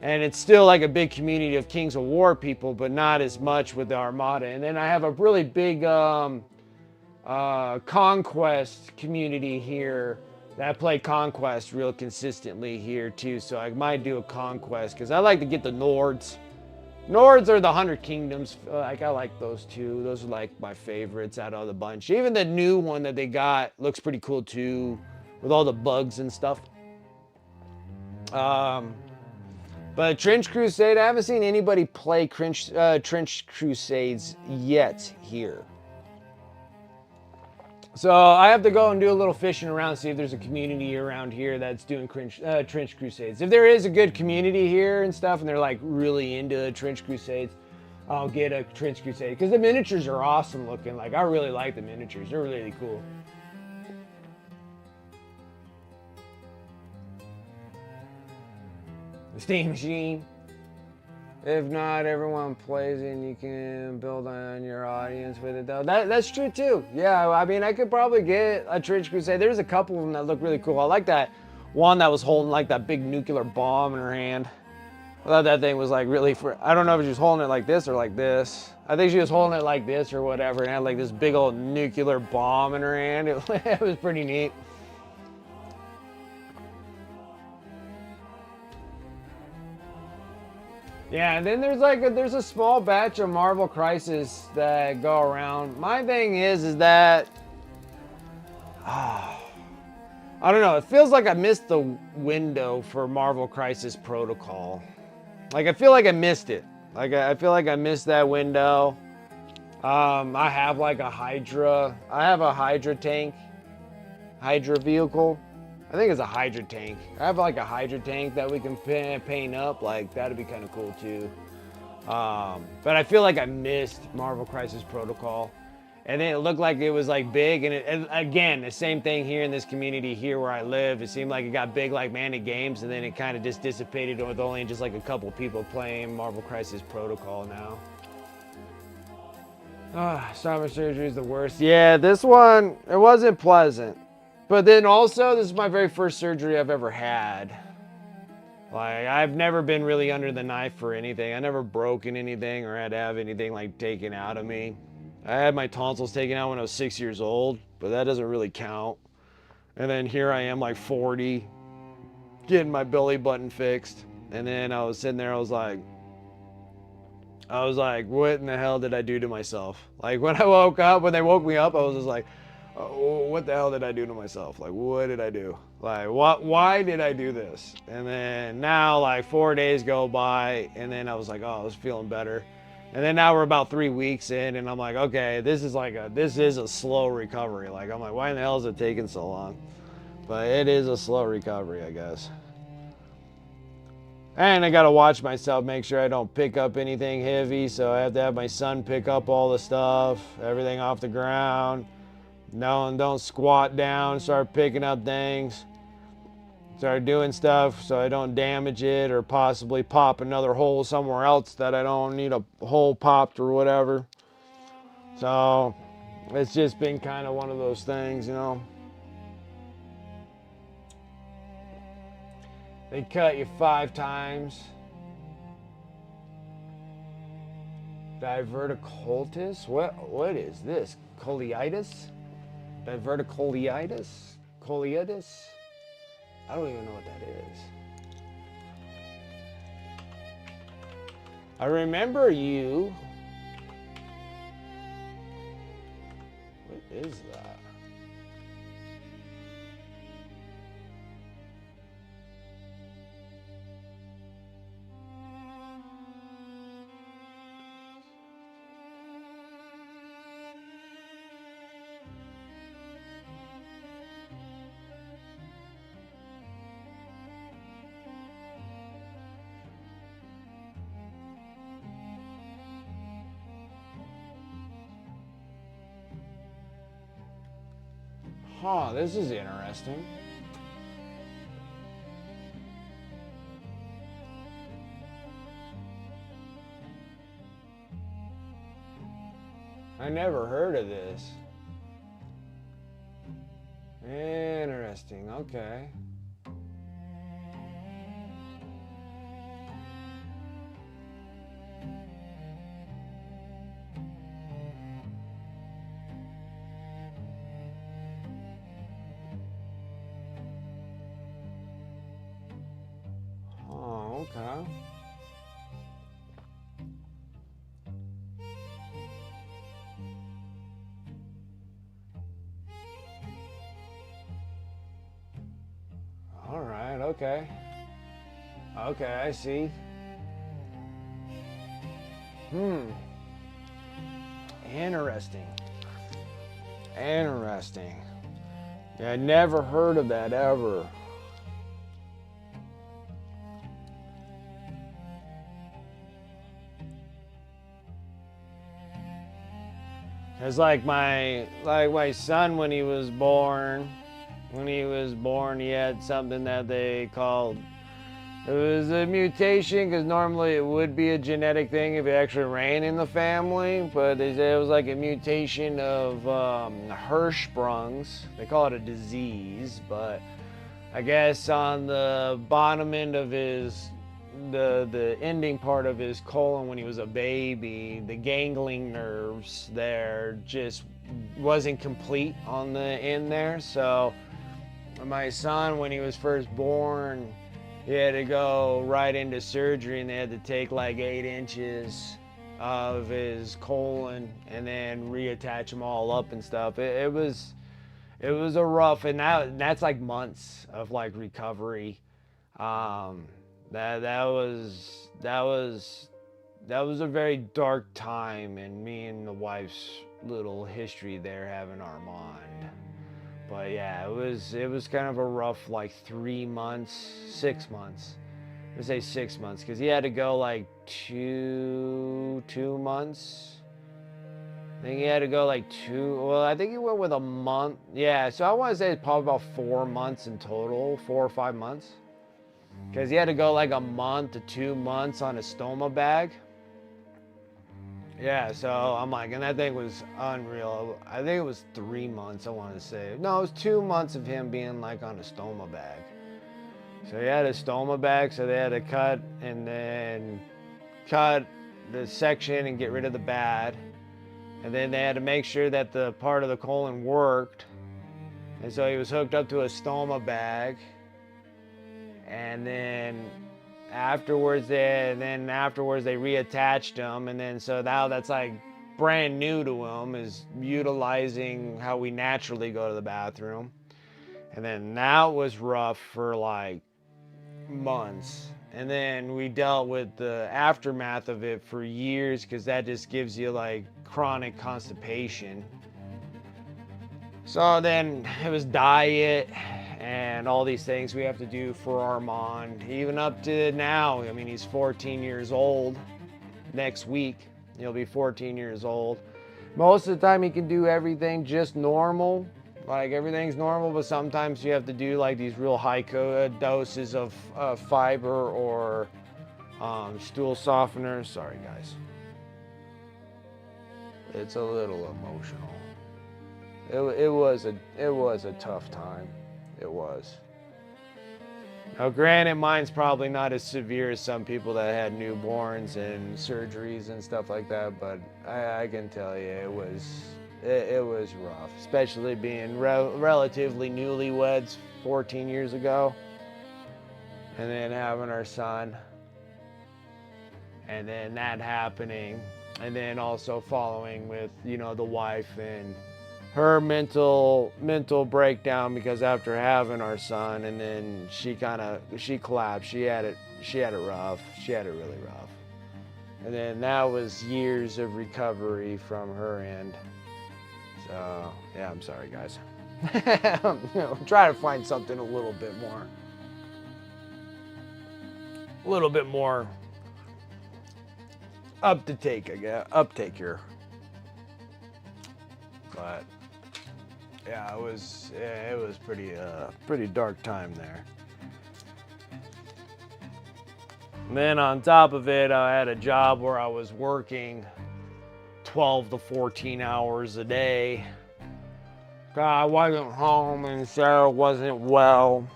And it's still like a big community of Kings of War people, but not as much with the Armada. And then I have a really big Conquest community here. I play Conquest real consistently here too, so I might do a Conquest, because I like to get the Nords. Nords are the 100 Kingdoms. Like I like those too. Those are like my favorites out of the bunch. Even the new one that they got looks pretty cool too, with all the bugs and stuff. But Trench Crusade, I haven't seen anybody play Trench Crusades yet here. So I have to go and do a little fishing around, see if there's a community around here that's doing Trench Crusades. If there is a good community here and stuff, and they're like really into Trench Crusades, I'll get a Trench Crusade, because the miniatures are awesome looking. Like I really like the miniatures, they're really cool. The Steam Machine. If not, everyone plays it, and you can build on your audience with it though. That's true too. Yeah, I mean, I could probably get a Trench Crusade. There's a couple of them that look really cool. I like that one that was holding like that big nuclear bomb in her hand. I thought that thing was like really, I don't know if she was holding it like this or like this. I think she was holding it like this or whatever, and had like this big old nuclear bomb in her hand. It was pretty neat. Yeah, and then there's a small batch of Marvel Crisis that go around. My thing is that I don't know. It feels like I missed the window for Marvel Crisis Protocol. Like I feel like I missed it. Like I feel like I missed that window. I have like a Hydra. I have a Hydra tank, Hydra vehicle. I think it's a Hydra tank. I have like a Hydra tank that we can paint up. Like that'd be kind of cool too. But I feel like I missed Marvel Crisis Protocol. And then it looked like it was like big, and again, the same thing here in this community here where I live. It seemed like it got big like Manic Games, and then it kind of just dissipated with only just like a couple people playing Marvel Crisis Protocol now. Stomach surgery is the worst. Yeah, this one, it wasn't pleasant. But then also, this is my very first surgery I've ever had. Like, I've never been really under the knife for anything. I never broken anything or had to have anything like taken out of me. I had my tonsils taken out when I was 6 years old, but that doesn't really count. And then here I am, like 40, getting my belly button fixed. And then I was sitting there, I was like, what in the hell did I do to myself? Like, when I woke up, when they woke me up, I was just like, oh, what the hell did I do to myself? Like, what did I do? Like, why did I do this? And then now, like, 4 days go by, and then I was like, oh, I was feeling better. And then now we're about 3 weeks in, and I'm like, okay, this is a slow recovery. Like, I'm like, why in the hell is it taking so long? But it is a slow recovery, I guess. And I gotta watch myself, make sure I don't pick up anything heavy. So I have to have my son pick up all the stuff, everything off the ground. No, and don't squat down, start picking up things. Start doing stuff so I don't damage it or possibly pop another hole somewhere else that I don't need a hole popped or whatever. So it's just been kind of one of those things, you know. They cut you 5 times. Diverticulitis? What is this? Colitis? Diverticulitis? Colitis? I don't even know what that is. I remember you. What is that? Huh, this is interesting. I never heard of this. Interesting, okay. Okay. All right, okay. Okay, I see. Interesting. Interesting. Yeah, I never heard of that ever. It's like my son when he was born. When he was born, he had something that they called, it was a mutation, because normally it would be a genetic thing if it actually ran in the family, but they said it was like a mutation of Hirschsprung's. They call it a disease, but I guess on the bottom end of his, the ending part of his colon when he was a baby, the gangling nerves there just wasn't complete on the end there. So my son, when he was first born, he had to go right into surgery, and they had to take like 8 inches of his colon and then reattach them all up and stuff. It was a rough, and that's like months of like recovery. That was a very dark time in me and the wife's little history there having Armand. But yeah, it was kind of a rough like 3 months, 6 months. I would say 6 months, because he had to go like two months. think he had to go like 2. Well, I think he went with a month. Yeah, so I want to say it's probably about 4 months in total, 4 or 5 months. Because he had to go like a month to 2 months on a stoma bag. Yeah, so I'm like, and that thing was unreal. I think it was 3 months, I want to say. No, it was 2 months of him being like on a stoma bag. So he had a stoma bag, so they had to cut and then cut the section and get rid of the bad. And then they had to make sure that the part of the colon worked. And so he was hooked up to a stoma bag. And then afterwards they reattached him. And then so now that's like brand new to him, is utilizing how we naturally go to the bathroom. And then that was rough for like months. And then we dealt with the aftermath of it for years, because that just gives you like chronic constipation. So then it was diet and all these things we have to do for Armand, even up to now. I mean, he's 14 years old. Next week he'll be 14 years old. Most of the time he can do everything just normal, like everything's normal, but sometimes you have to do like these real high doses of fiber or stool softeners. Sorry guys, it's a little emotional. It was a tough time. It was. Now granted, mine's probably not as severe as some people that had newborns and surgeries and stuff like that, but I can tell you it was rough, especially being relatively newlyweds 14 years ago, and then having our son, and then that happening, and then also following with, you know, the wife and her mental breakdown, because after having our son, and then she collapsed. She had it rough. She had it really rough. And then that was years of recovery from her end. So yeah, I'm sorry guys. Try to find something a little bit more uptake here. But yeah, it was pretty dark time there. And then on top of it, I had a job where I was working 12 to 14 hours a day. I wasn't home, and Sarah wasn't well.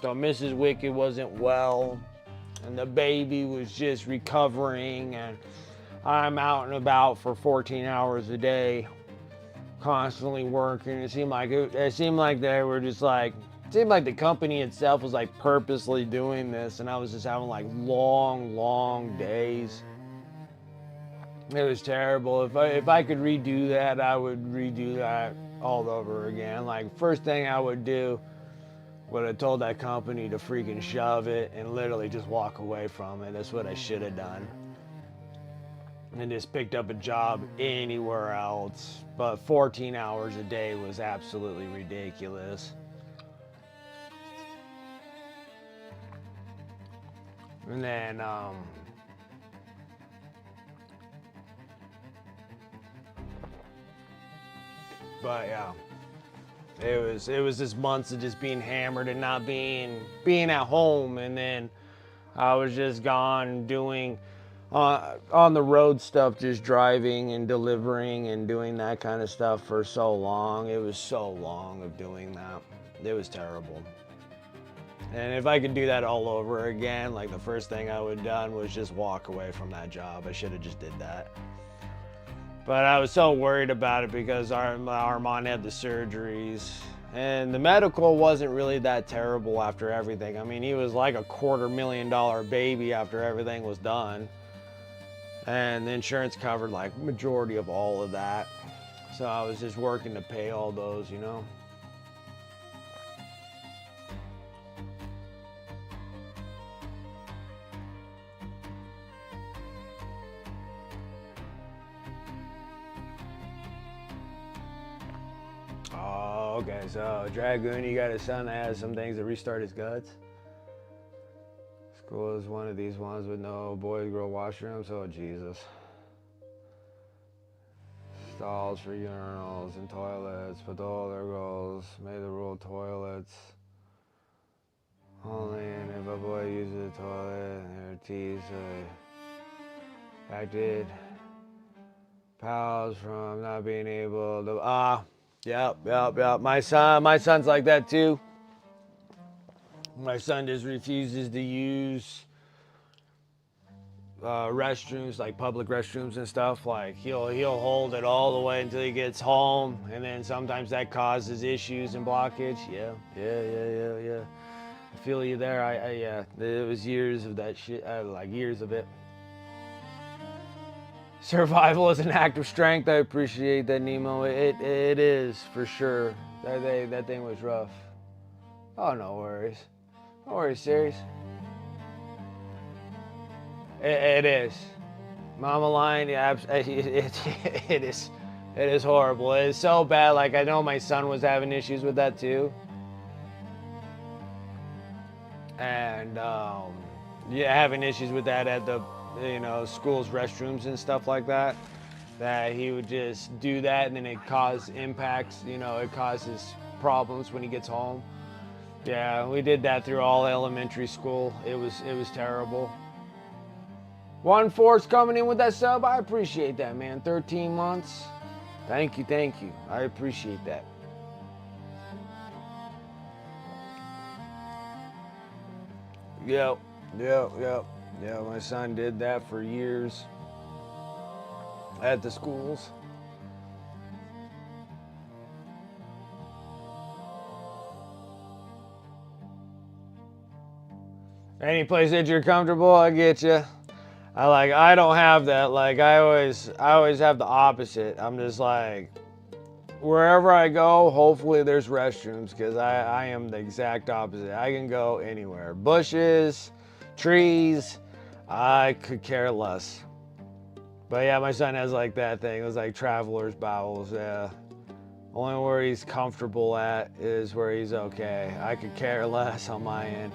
So Mrs. Wicked wasn't well, and the baby was just recovering, and I'm out and about for 14 hours a day, constantly working. It seemed like they were just like, it seemed like the company itself was like purposely doing this, and I was just having like long days. It was terrible. If I could redo that, I would redo that all over again. Like, first thing I would do would have told that company to freaking shove it and literally just walk away from it. That's what I should have done. And just picked up a job anywhere else. But 14 hours a day was absolutely ridiculous. And then, but yeah, it was just months of just being hammered and not being at home. And then I was just gone doing on the road stuff, just driving and delivering and doing that kind of stuff for so long. It was so long of doing that. It was terrible. And if I could do that all over again, like, the first thing I would have done was just walk away from that job. I should have just did that. But I was so worried about it because Armand had the surgeries, and the medical wasn't really that terrible after everything. I mean, he was like a $250,000 baby after everything was done. And the insurance covered like majority of all of that. So I was just working to pay all those, you know. Oh, okay, so Dragoon, you got a son that has some things that restart his guts. School is one of these ones with no boys girl washrooms. Oh, Jesus. Stalls for urinals and toilets, but all their goals made the rule toilets. Only and if a boy uses a toilet and their teeth acted pals from not being able to yep. My son's like that too. My son just refuses to use restrooms, like public restrooms and stuff. Like he'll hold it all the way until he gets home, and then sometimes that causes issues and blockage. Yeah. I feel you there. Yeah. It was years of that shit. Like years of it. Survival is an act of strength. I appreciate that, Nemo. It is for sure. That thing was rough. Oh, no worries. No worries, serious. It is. Mama Lion, yeah, it is. It is horrible. It is so bad. Like, I know my son was having issues with that too. And, having issues with that at the, school's restrooms and stuff like that. That he would just do that and then it cause impacts, it causes problems when he gets home. Yeah, we did that through all elementary school. It was terrible. One Force coming in with that sub. I appreciate that, man. 13 months. Thank you. I appreciate that. Yep. Yeah, my son did that for years at the schools. Any place that you're comfortable, I get you. I don't have that. Like I always have the opposite. I'm just like, wherever I go, hopefully there's restrooms, because I am the exact opposite. I can go anywhere. Bushes, trees, I could care less. But yeah, my son has like that thing. It was like traveler's bowels. Yeah. Only where he's comfortable at is where he's okay. I could care less on my end.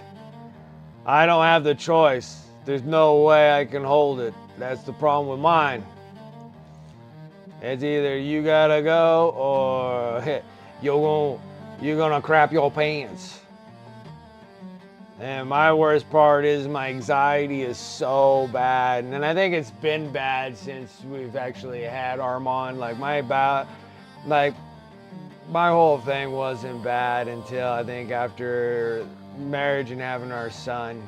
I don't have the choice. There's no way I can hold it. That's the problem with mine. It's either you gotta go or you're gonna crap your pants. And my worst part is my anxiety is so bad. And I think it's been bad since we've actually had Armand. Like my whole thing wasn't bad until I think after marriage and having our son.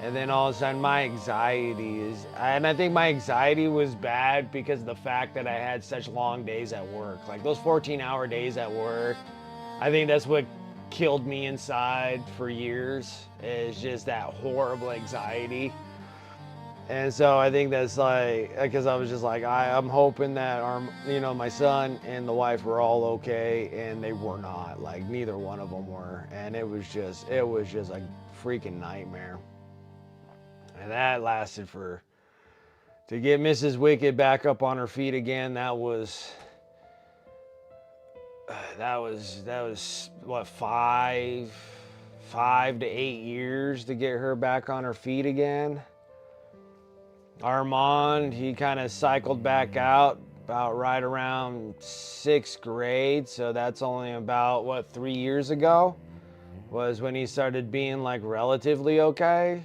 And then all of a sudden my anxiety and I think my anxiety was bad because of the fact that I had such long days at work. Like those 14-hour days at work, I think that's what killed me inside for years, is just that horrible anxiety. And so I think that's like, because I was just like, I'm hoping that my son and the wife were all okay, and they were not. Like neither one of them were, and it was just a freaking nightmare. And that lasted to get Mrs. Wicked back up on her feet again. That was what, 5 to 8 years to get her back on her feet again. Armand, he kind of cycled back out about right around 6th grade. So that's only about 3 years ago was when he started being like relatively okay.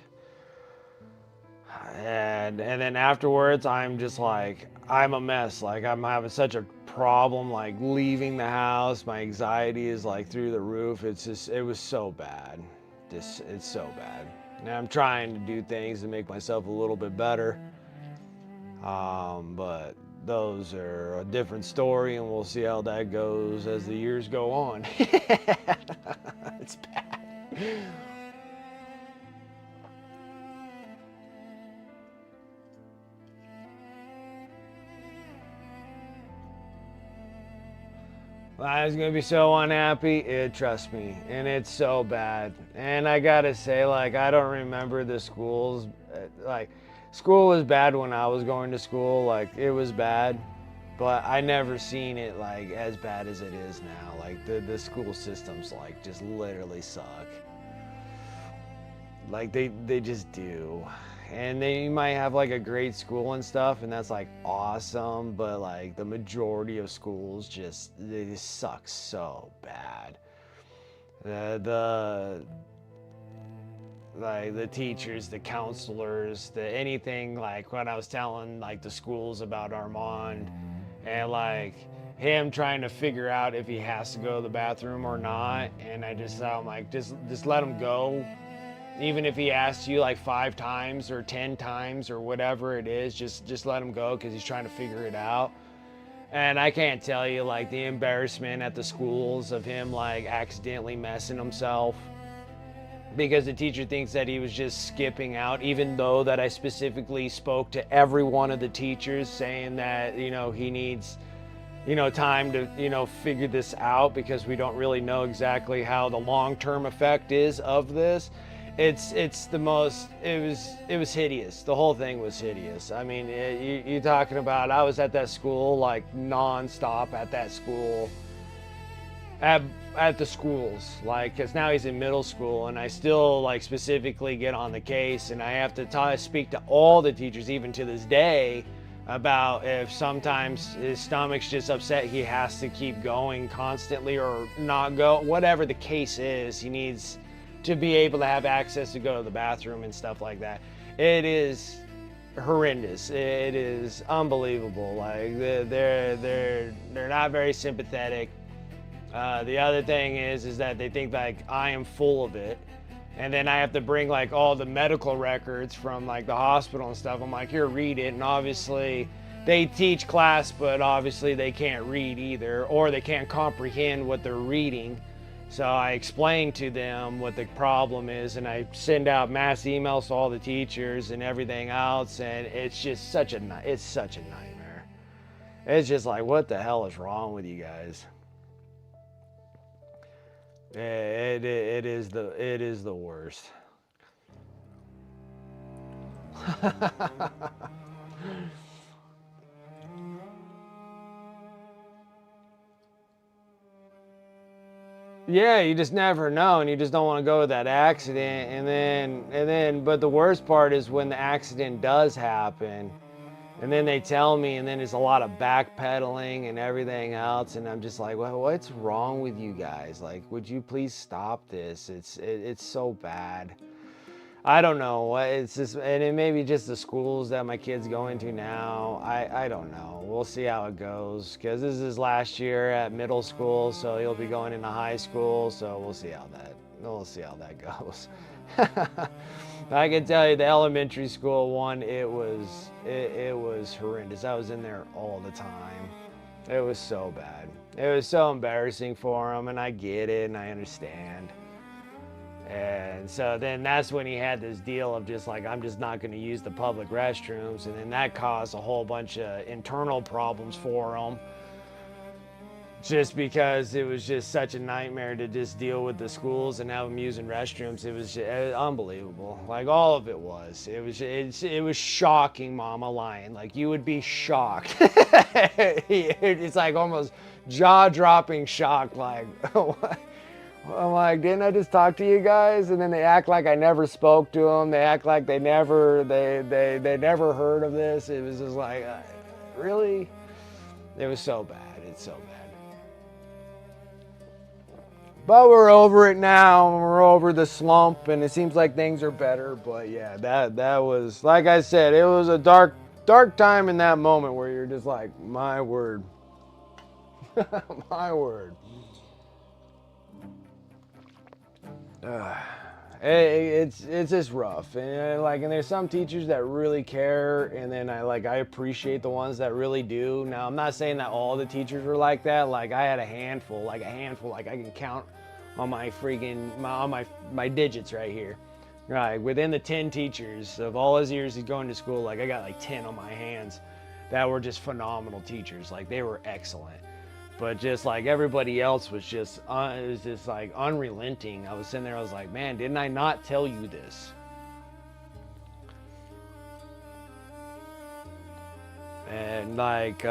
And then afterwards, I'm just like, I'm a mess. Like I'm having such a problem, like leaving the house. My anxiety is like through the roof. It was so bad. It's so bad. And I'm trying to do things to make myself a little bit better. But those are a different story, and we'll see how that goes as the years go on. It's bad. I was going to be so unhappy, trust me, and it's so bad. And I gotta say, like, I don't remember the schools, like, school was bad when I was going to school, like, it was bad, but I never seen it, like, as bad as it is now. Like, the school systems, like, just literally suck. Like, they just do. and then you might have like a great school and stuff, and that's like awesome, but like the majority of schools they just suck so bad. Like the teachers, the counselors, anything, like when I was telling like the schools about Armand and like him trying to figure out if he has to go to the bathroom or not, and I'm like, just let him go. Even if he asks you like 5 times or 10 times or whatever it is, just let him go because he's trying to figure it out. And I can't tell you like the embarrassment at the schools of him like accidentally messing himself because the teacher thinks that he was just skipping out, even though that I specifically spoke to every one of the teachers saying that, you know, he needs, you know, time to, you know, figure this out because we don't really know exactly how the long-term effect is of this. It was hideous. The whole thing was hideous. I mean, you're talking about, I was at that school like non-stop at that school, at the schools, like, because now he's in middle school, and I still like specifically get on the case, and I have to speak to all the teachers even to this day about if sometimes his stomach's just upset, he has to keep going constantly or not go, whatever the case is, he needs to be able to have access to go to the bathroom and stuff like that. It is horrendous. It is unbelievable. Like they're not very sympathetic. The other thing is that they think like I am full of it, and then I have to bring like all the medical records from like the hospital and stuff. I'm like, here, read it. And obviously they teach class, but obviously they can't read either, or they can't comprehend what they're reading. So I explain to them what the problem is, and I send out mass emails to all the teachers and everything else, and it's just such a nightmare. It's just like, what the hell is wrong with you guys? It is the worst. Yeah, you just never know, and you just don't want to go with that accident. And then, but the worst part is when the accident does happen, and then they tell me, and then there's a lot of backpedaling and everything else, and I'm just like, well, what's wrong with you guys? Like, would you please stop this? It's so bad. I don't know. It's just, and it may be just the schools that my kids go into now. I don't know. We'll see how it goes, because this is his last year at middle school, so he'll be going into high school. So we'll see how that goes. I can tell you, the elementary school one, it was horrendous. I was in there all the time. It was so bad. It was so embarrassing for him, and I get it, and I understand. And so then that's when he had this deal of just like, I'm just not going to use the public restrooms. And then that caused a whole bunch of internal problems for him. Just because it was just such a nightmare to just deal with the schools and have them using restrooms. It was unbelievable. Like, all of it was. It was shocking, Mama Lion. Like, you would be shocked. It's like almost jaw-dropping shock. Like, what? I'm like, didn't I just talk to you guys? And then they act like I never spoke to them. They act like they never heard of this. It was just like, really? It was so bad. It's so bad. But we're over it now. We're over the slump, and it seems like things are better. But yeah, that was, like I said, it was a dark time in that moment where you're just like, my word. My word. It's just rough, and there's some teachers that really care, and then I appreciate the ones that really do. Now, I'm not saying that all the teachers were like that. Like, I had a handful, like I can count on my my digits right here. Right, within the 10 teachers of all his years he's going to school, like, I got like 10 on my hands that were just phenomenal teachers. Like, they were excellent. But just like everybody else was just, it was just like unrelenting. I was sitting there, I was like, man, didn't I not tell you this? And like,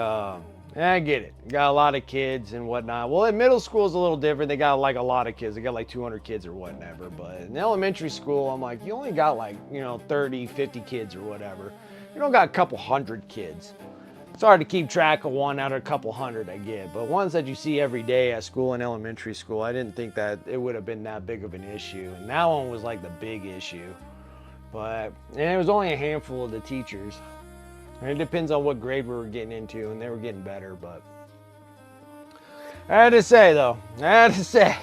And I get it. Got a lot of kids and whatnot. Well, in middle school is a little different. They got like a lot of kids. They got like 200 kids or whatever. But in elementary school, I'm like, you only got like, 30, 50 kids or whatever. You don't got a couple hundred kids. It's hard to keep track of one out of a couple hundred, I get. But ones that you see every day at school and elementary school, I didn't think that it would have been that big of an issue. And that one was like the big issue. And it was only a handful of the teachers. And it depends on what grade we were getting into, and they were getting better, but I had to say,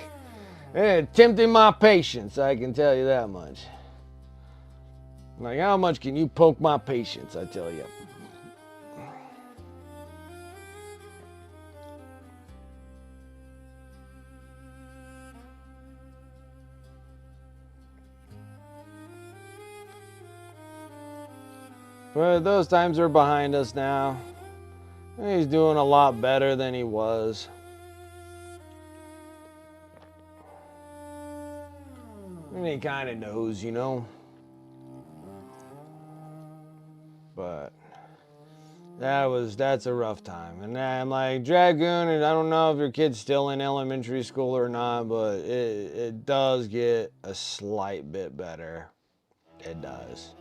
it tempted my patience, I can tell you that much. Like, how much can you poke my patience, I tell you. But those times are behind us now. He's doing a lot better than he was. And he kind of knows, But that's a rough time. And I'm like, Dragoon, and I don't know if your kid's still in elementary school or not, but it does get a slight bit better. It does.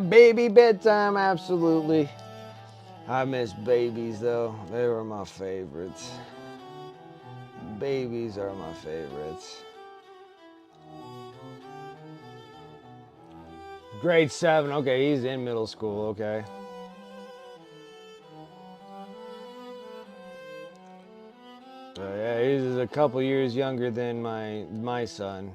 Baby bedtime, absolutely. I miss babies though. They were my favorites. Babies are my favorites. Grade 7, okay, he's in middle school, okay. Yeah, he's a couple years younger than my son.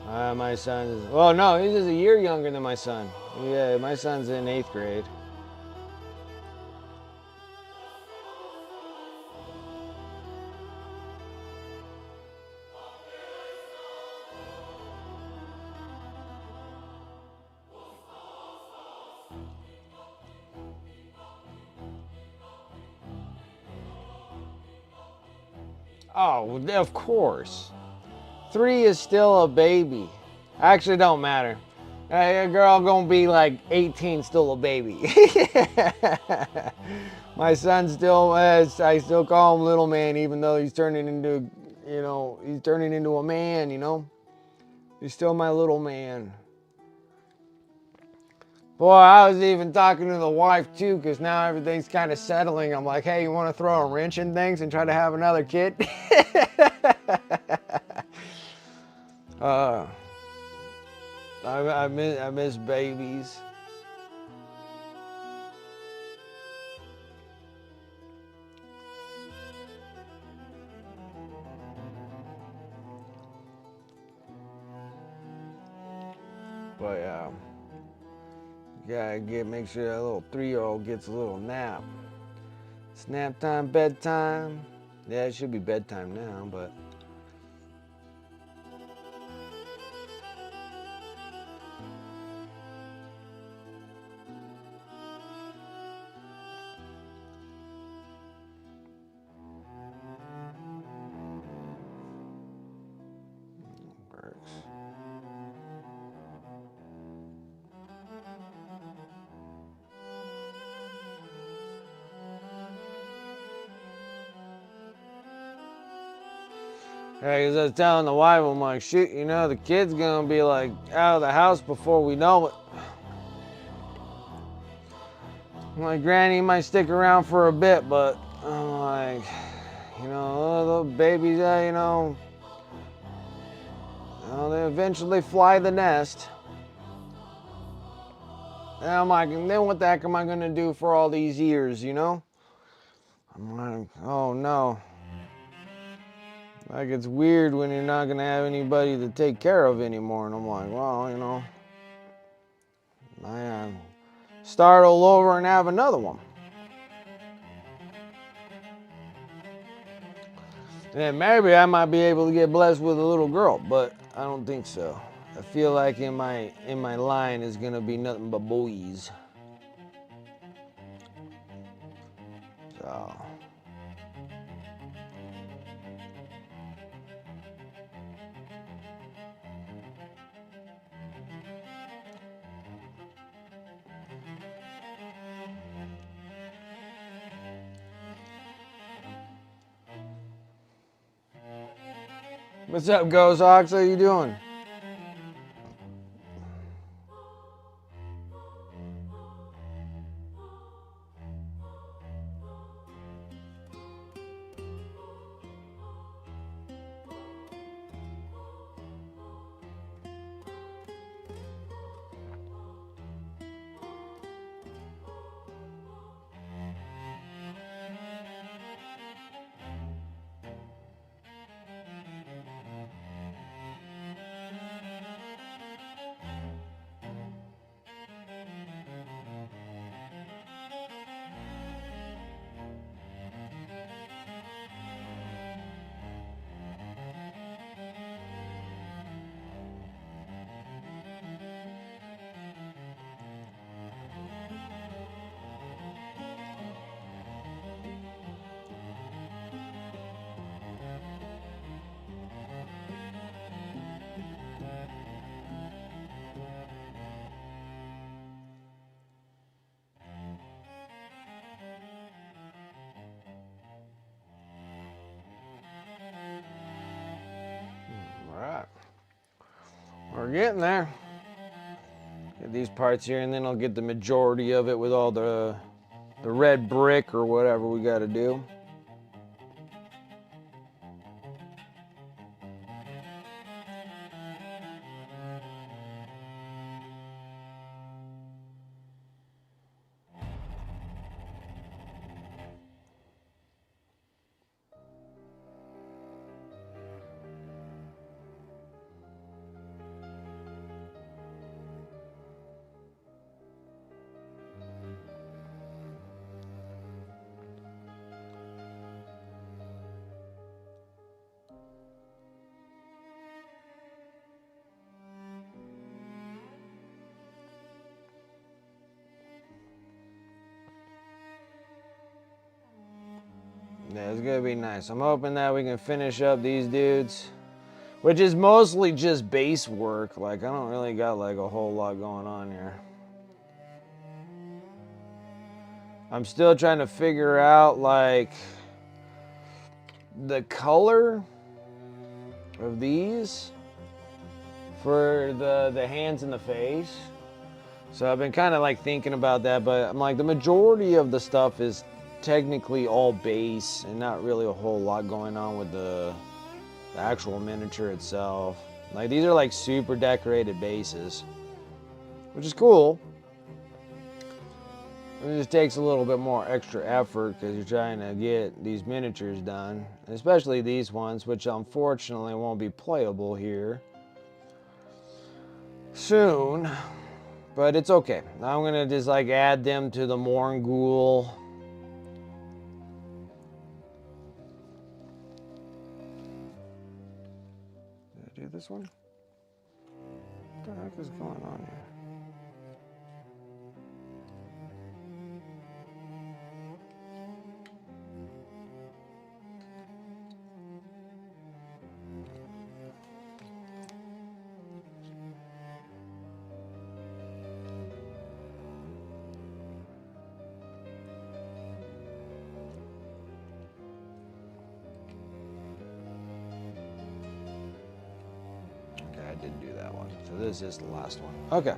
My son is, well, no, he's just a year younger than my son. Yeah, my son's in 8th grade. Oh, of course. 3 is still a baby. Actually, don't matter. A girl gonna be like 18, still a baby. My son still, I still call him little man, even though he's turning into, he's turning into a man, He's still my little man. Boy, I was even talking to the wife too, because now everything's kind of settling. I'm like, hey, you want to throw a wrench in things and try to have another kid? I miss babies. But gotta make sure that little 3-year-old gets a little nap. It's nap time, bedtime. Yeah, it should be bedtime now, but. Yeah, because I was telling the wife, I'm like, shoot, the kid's gonna be like out of the house before we know it. I'm like, Granny might stick around for a bit, but I'm like, the babies, they eventually fly the nest. And I'm like, and then what the heck am I gonna do for all these years, I'm like, oh no. Like, it's weird when you're not gonna have anybody to take care of anymore. And I'm like, well, start all over and have another one. And maybe I might be able to get blessed with a little girl, but I don't think so. I feel like in my line is gonna be nothing but boys. So what's up, Ghost Ox? How you doing? All right, we're getting there. Get these parts here, and then I'll get the majority of it with all the red brick or whatever we got to do. Yeah, it's gonna be nice. I'm hoping that we can finish up these dudes, which is mostly just base work. Like, I don't really got like a whole lot going on here. I'm still trying to figure out like the color of these for the hands and the face. So I've been kind of like thinking about that, but I'm like, the majority of the stuff is technically all base and not really a whole lot going on with the actual miniature itself. Like, these are like super decorated bases, which is cool. It just takes a little bit more extra effort because you're trying to get these miniatures done, especially these ones, which unfortunately won't be playable here soon. But it's okay. I'm gonna just like add them to the Morngul. Did I do this one? What the heck is going on here? I did do that one. So this is the last one. Okay.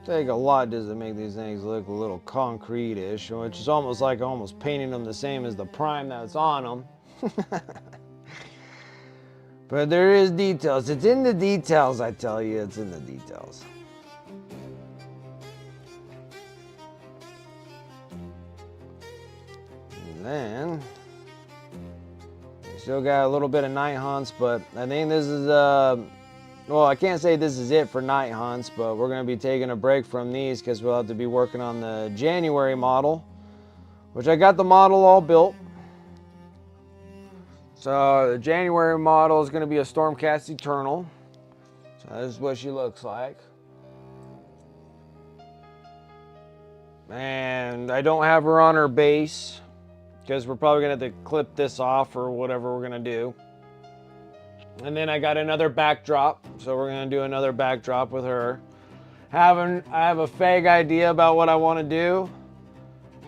Take a lot does it make these things look a little concrete-ish, which is almost like almost painting them the same as the prime that's on them. But there is details. It's in the details, I tell you. It's in the details. And then, it's Still got a little bit of Nighthaunts, but I think this is well, I can't say this is it for Nighthaunts, but we're going to be taking a break from these because we'll have to be working on the January model, which I got the model all built. So the January model is going to be a Stormcast Eternal. So this is what she looks like. And I don't have her on her base because we're probably going to have to clip this off or whatever we're going to do. And then I got another backdrop, so we're gonna do another backdrop with her. I have a vague idea about what I want to do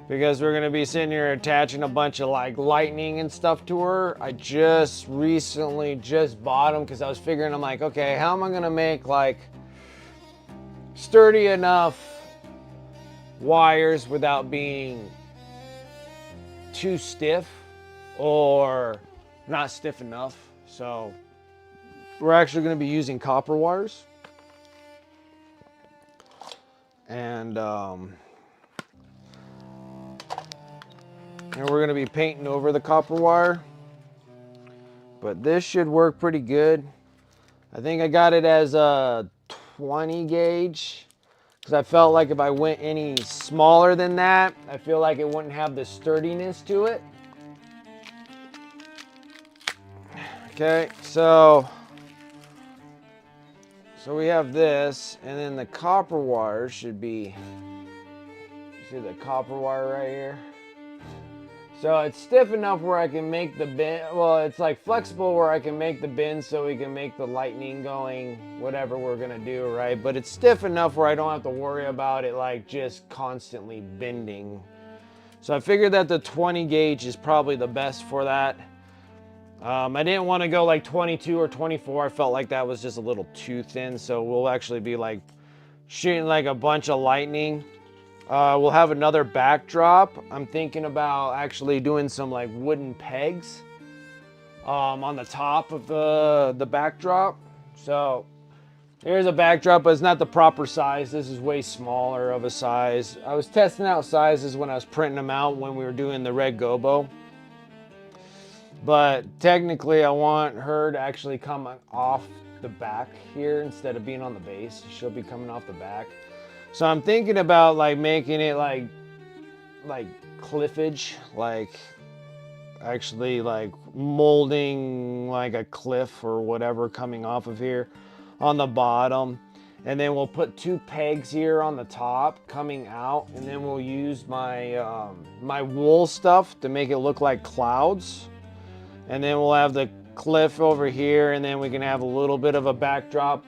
because we're gonna be sitting here attaching a bunch of like lightning and stuff to her. I just recently bought them because I was figuring, I'm like, okay, how am I gonna make like sturdy enough wires without being too stiff or not stiff enough? So we're actually going to be using copper wires, and we're going to be painting over the copper wire, but this should work pretty good. I think I got it as a 20 gauge because I felt like if I went any smaller than that, I feel like it wouldn't have the sturdiness to it. Okay, so we have this, and then the copper wire should be, see the copper wire right here? So it's stiff enough where I can make the bend, well, it's like flexible where I can make the bend so we can make the lightning going, whatever we're gonna do, right? But it's stiff enough where I don't have to worry about it like just constantly bending. So I figured that the 20 gauge is probably the best for that. I didn't want to go like 22 or 24. I felt like that was just a little too thin. So we'll actually be like shooting like a bunch of lightning. We'll have another backdrop. I'm thinking about actually doing some like wooden pegs on the top of the backdrop. So here's a backdrop, but it's not the proper size. This is way smaller of a size. I was testing out sizes when I was printing them out when we were doing the red gobo. But technically I want her to actually come off the back here instead of being on the base. She'll be coming off the back. So I'm thinking about like making it like cliffage, like actually like molding like a cliff or whatever coming off of here on the bottom. And then we'll put 2 pegs here on the top coming out, and then we'll use my my wool stuff to make it look like clouds. And then we'll have the cliff over here, and then we can have a little bit of a backdrop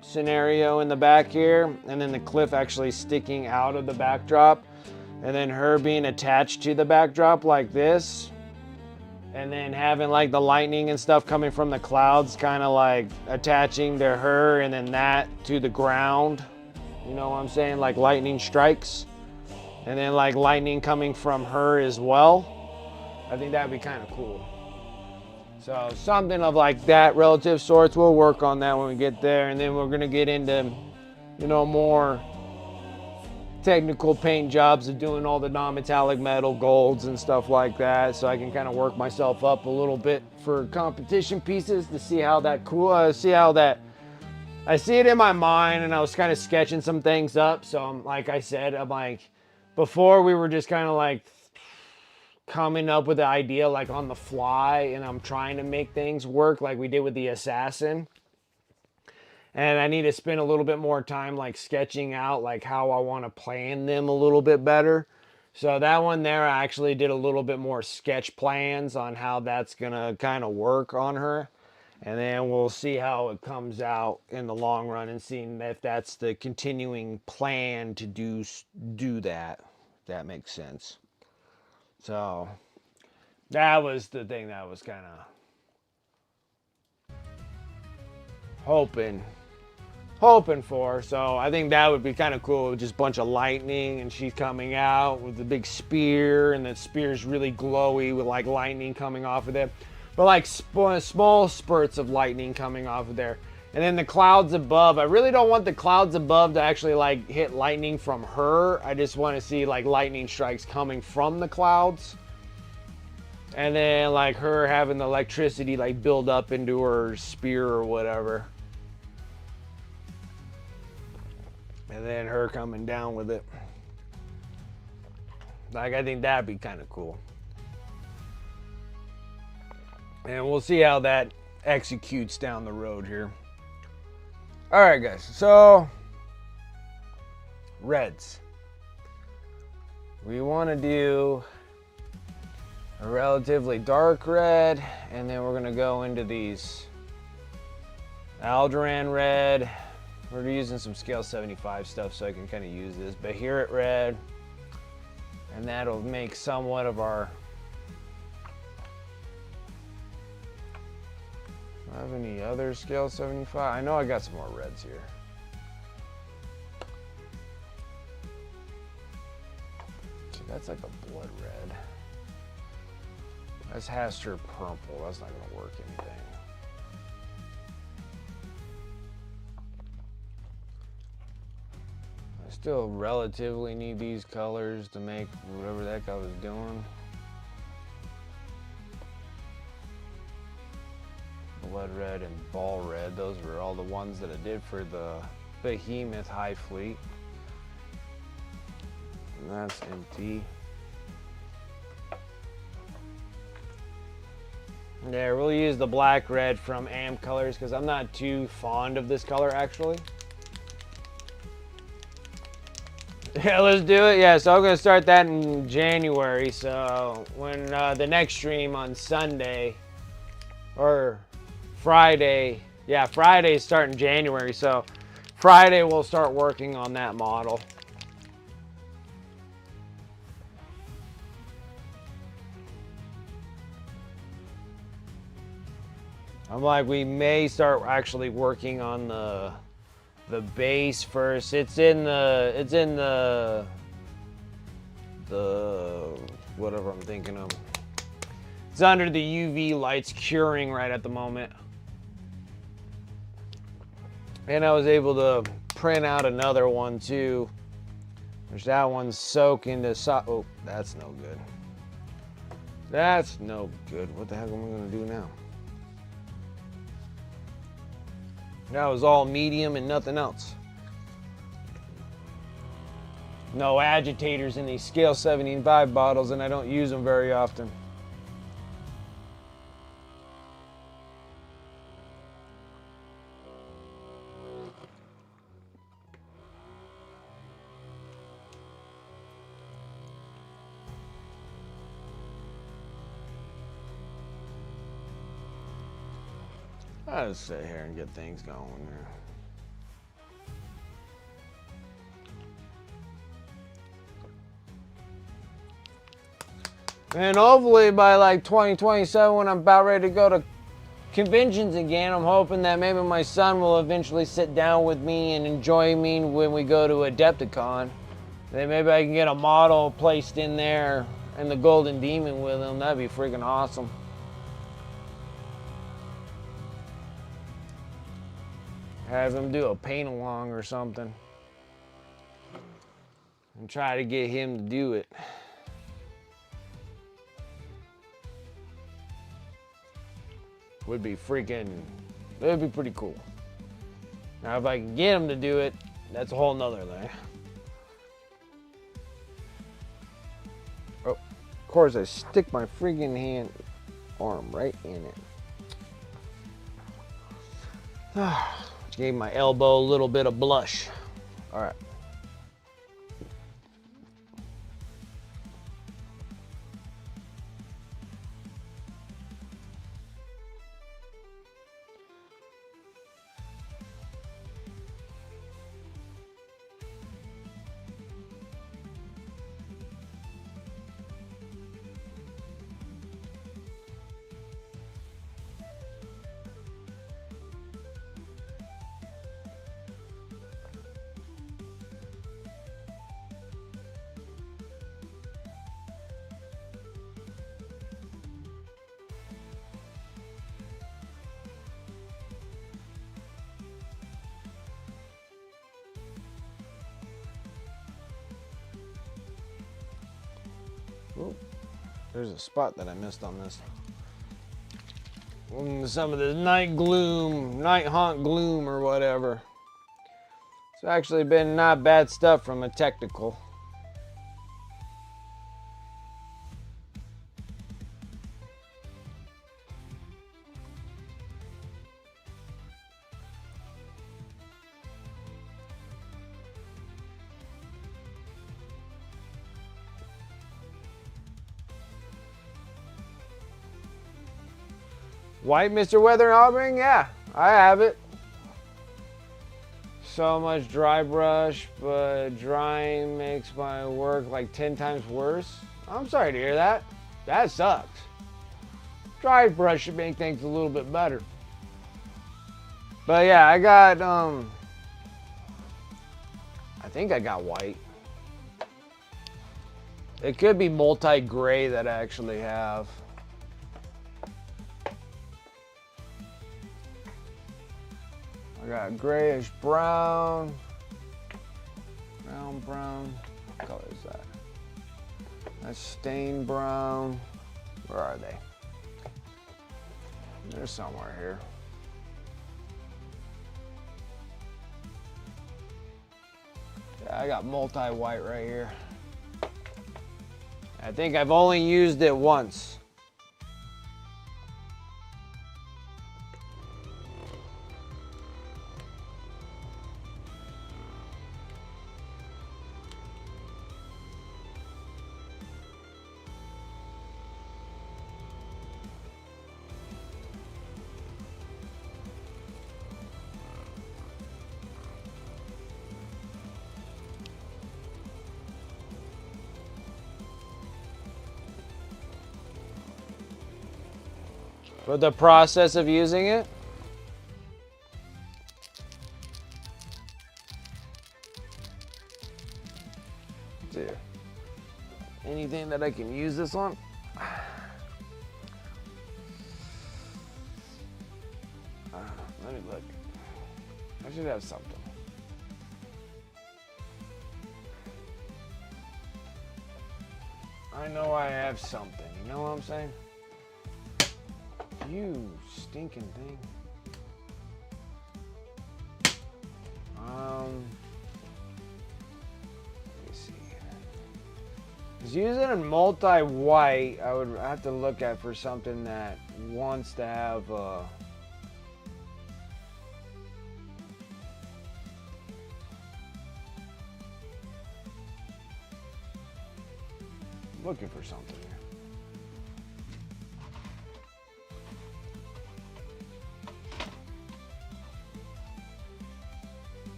scenario in the back here, and then the cliff actually sticking out of the backdrop, and then her being attached to the backdrop like this, and then having like the lightning and stuff coming from the clouds kind of like attaching to her, and then that to the ground, you know what I'm saying, like lightning strikes, and then like lightning coming from her as well. I think that'd be kind of cool. So something of like that relative sorts. We'll work on that when we get there, and then we're gonna get into, you know, more technical paint jobs of doing all the non-metallic metal golds and stuff like that, so I can kind of work myself up a little bit for competition pieces to see how that I see it in my mind, and I was kind of sketching some things up. So I'm like I said, I'm like, before we were just kind of like coming up with the idea like on the fly, and I'm trying to make things work like we did with the assassin, and I need to spend a little bit more time like sketching out like how I want to plan them a little bit better. So that one there, I actually did a little bit more sketch plans on how that's gonna kind of work on her, and then we'll see how it comes out in the long run and seeing if that's the continuing plan to do that, if that makes sense. So that was the thing that I was kind of hoping for. So I think that would be kind of cool with just a bunch of lightning, and she's coming out with the big spear, and the spear's really glowy with like lightning coming off of it, but like small spurts of lightning coming off of there. And then the clouds above, I really don't want the clouds above to actually like hit lightning from her. I just want to see like lightning strikes coming from the clouds. And then like her having the electricity like build up into her spear or whatever. And then her coming down with it. Like, I think that'd be kind of cool. And we'll see how that executes down the road here. Alright guys, so reds. We want to do a relatively dark red, and then we're going to go into these Alderan red. We're using some scale 75 stuff so I can kind of use this. Bahirit red. And that'll make somewhat of our... Do I have any other scale 75? I know I got some more reds here. See, that's like a blood red. That's Haster purple. That's not going to work anything. I still relatively need these colors to make whatever the heck I was doing. Blood red and ball red. Those were all the ones that I did for the Behemoth High Fleet. And that's empty. There, we'll use the black red from Amp Colors because I'm not too fond of this color actually. Yeah, let's do it. Yeah, so I'm going to start that in January. So when the next stream on Sunday or Friday, yeah, Friday is starting January. So Friday we'll start working on that model. I'm like, we may start actually working on the base first. It's in the whatever I'm thinking of. It's under the UV lights curing right at the moment. And I was able to print out another one too. Which that one's soaking to oh, that's no good. That's no good. What the heck am I gonna do now? That was all medium and nothing else. No agitators in these scale 75 bottles, and I don't use them very often. I'll just sit here and get things going there. And hopefully by like 2027, when I'm about ready to go to conventions again, I'm hoping that maybe my son will eventually sit down with me and enjoy me when we go to Adepticon. Then maybe I can get a model placed in there and the Golden Demon with him. That'd be freaking awesome. Have him do a paint along or something. And try to get him to do it. Would be freaking, it would be pretty cool. Now if I can get him to do it, that's a whole nother thing. Oh, of course I stick my freaking arm right in it. Gave my elbow a little bit of blush. All right. There's a spot that I missed on this. Some of the night gloom, night haunt gloom or whatever. It's actually been not bad stuff from a technical. White Mr. Weather and Auburn? Yeah, I have it. So much dry brush, but drying makes my work like 10 times worse. I'm sorry to hear that. That sucks. Dry brush should make things a little bit better. But yeah, I got, I think I got white. It could be multi-gray that I actually have. I got grayish brown, brown. What color is that? That's stained brown. Where are they? They're somewhere here. Yeah, I got multi-white right here. I think I've only used it once. For the process of using it? Dude, anything that I can use this on? Let me look. I should have something. I know I have something. You know what I'm saying? You stinking thing. Let me see. Because using a multi-white, I would have to look at for something that wants to have looking for something here.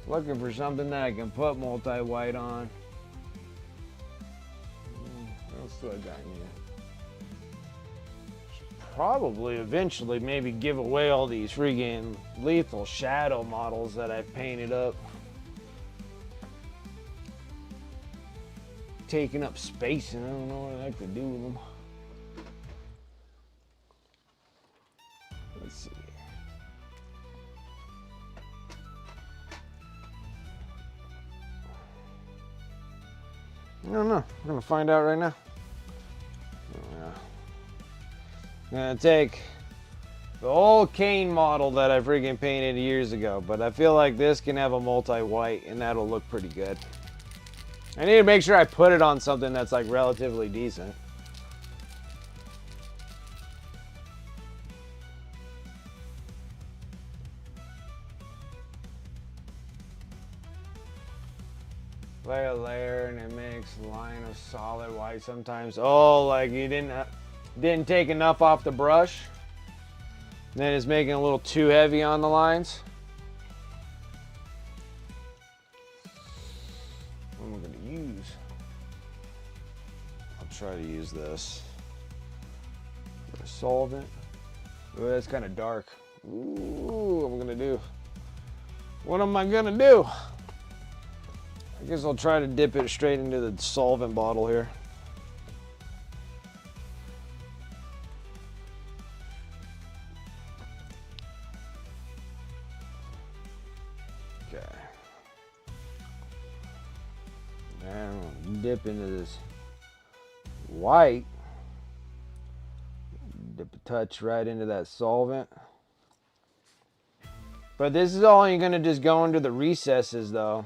Looking for something that I can put multi-white on. What else do I got in here? Should probably eventually maybe give away all these freaking lethal shadow models that I've painted up. Taking up space and I don't know what I like to do with them. Let's see. I don't know. We're gonna find out right now. Yeah. I'm gonna take the old Kane model that I freaking painted years ago, but I feel like this can have a multi-white and that'll look pretty good. I need to make sure I put it on something that's like relatively decent. Lay a layer and it makes line of solid white sometimes. Oh, like you didn't take enough off the brush. Then it's making a little too heavy on the lines. What am I gonna use? I'll try to use this for a solvent. Oh, that's kind of dark. Ooh, what am I gonna do? What am I gonna do? I guess I'll try to dip it straight into the solvent bottle here. Okay. dip into this white. Dip a touch right into that solvent. But this is all you're going to just go into the recesses though.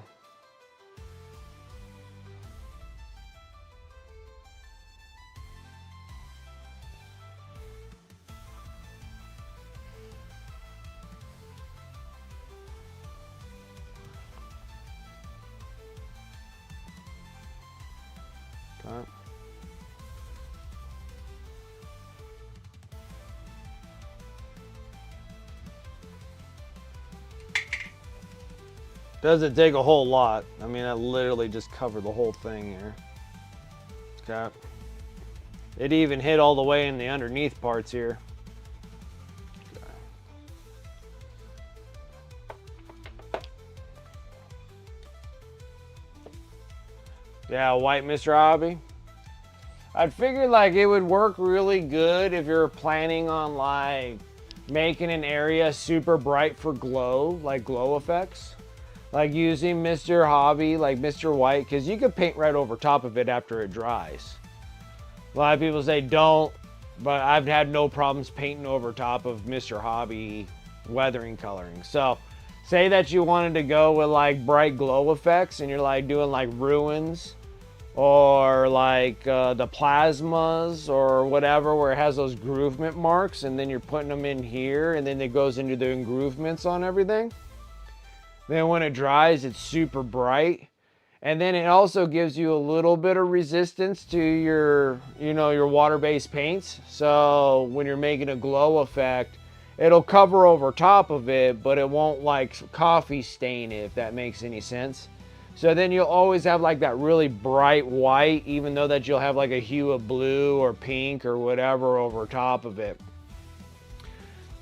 Okay. Doesn't take a whole lot. I mean, I literally just covered the whole thing here. Okay. It even hit all the way in the underneath parts here. Yeah, white Mr. Hobby. I'd figured like it would work really good if you're planning on like making an area super bright for glow, like glow effects. Like using Mr. Hobby, like Mr. White, because you could paint right over top of it after it dries. A lot of people say don't, but I've had no problems painting over top of Mr. Hobby weathering coloring. So say that you wanted to go with like bright glow effects and you're like doing like ruins or like the plasmas or whatever where it has those groovement marks and then you're putting them in here and then it goes into the engroovements on everything. Then when it dries, it's super bright. And then it also gives you a little bit of resistance to your, your water-based paints. So when you're making a glow effect, it'll cover over top of it, but it won't like coffee stain it, if that makes any sense. So then you'll always have like that really bright white, even though that you'll have like a hue of blue or pink or whatever over top of it.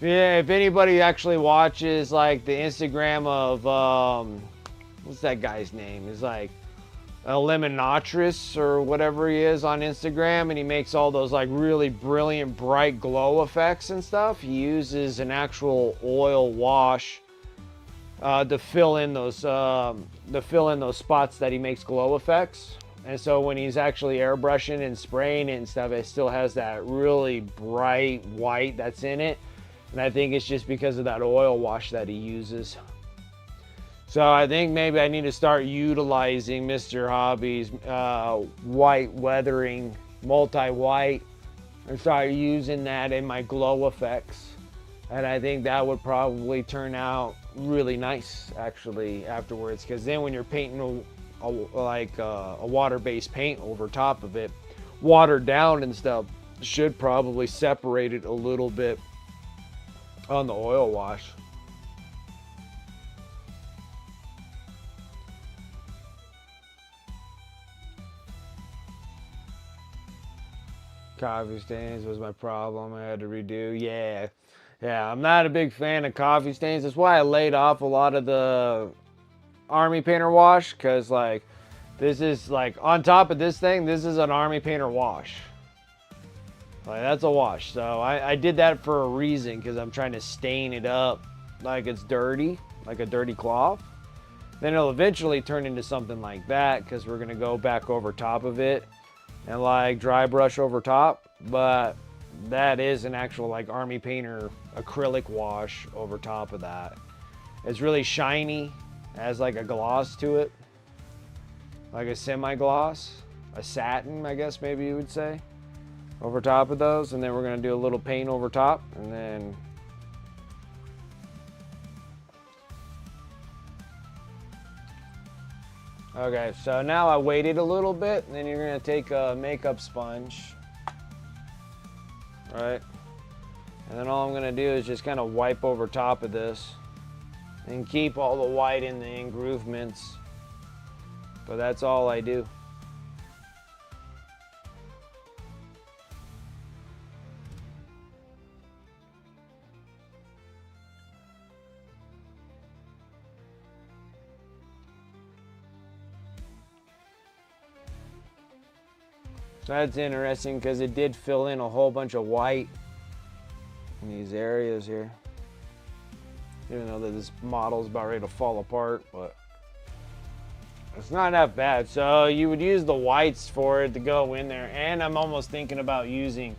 Yeah, if anybody actually watches like the Instagram of, what's that guy's name? He's like Eliminatris or whatever he is on Instagram, and he makes all those like really brilliant bright glow effects and stuff. He uses an actual oil wash to fill in those spots that he makes glow effects. And so when he's actually airbrushing and spraying it and stuff, it still has that really bright white that's in it. And I think it's just because of that oil wash that he uses. So I think maybe I need to start utilizing Mr. Hobby's white weathering, multi-white, and start using that in my glow effects. And I think that would probably turn out really nice actually afterwards. Because then when you're painting a water-based paint over top of it, watered down and stuff, should probably separate it a little bit on the oil wash. Coffee stains was my problem. I had to redo. Yeah, I'm not a big fan of coffee stains. That's why I laid off a lot of the Army Painter wash, because like this is like on top of this thing, this is an Army Painter wash. Like that's a wash. So I did that for a reason, because I'm trying to stain it up like it's dirty, like a dirty cloth. Then it'll eventually turn into something like that, because we're gonna go back over top of it and like dry brush over top. But that is an actual like Army Painter acrylic wash over top of that. It's really shiny, has like a gloss to it, like a semi-gloss, a satin, I guess maybe you would say, over top of those. And then we're going to do a little paint over top, and then okay, so now I waited a little bit, and then you're going to take a makeup sponge, right? And then all I'm going to do is just kind of wipe over top of this and keep all the white in the engroovements. But that's all I do. So that's interesting, because it did fill in a whole bunch of white in these areas here. Even though that this model's about ready to fall apart, but It's not that bad. So you would use the whites for it to go in there. And I'm almost thinking about using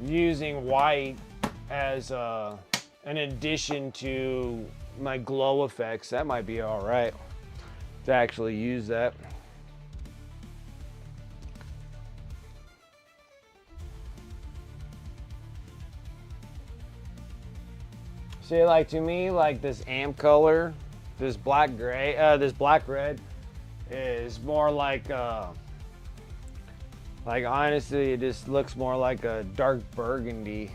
white as an addition to my glow effects. That might be all right to actually use that. See, like to me, like this amp color, this black red is more like honestly, it just looks more like a dark burgundy.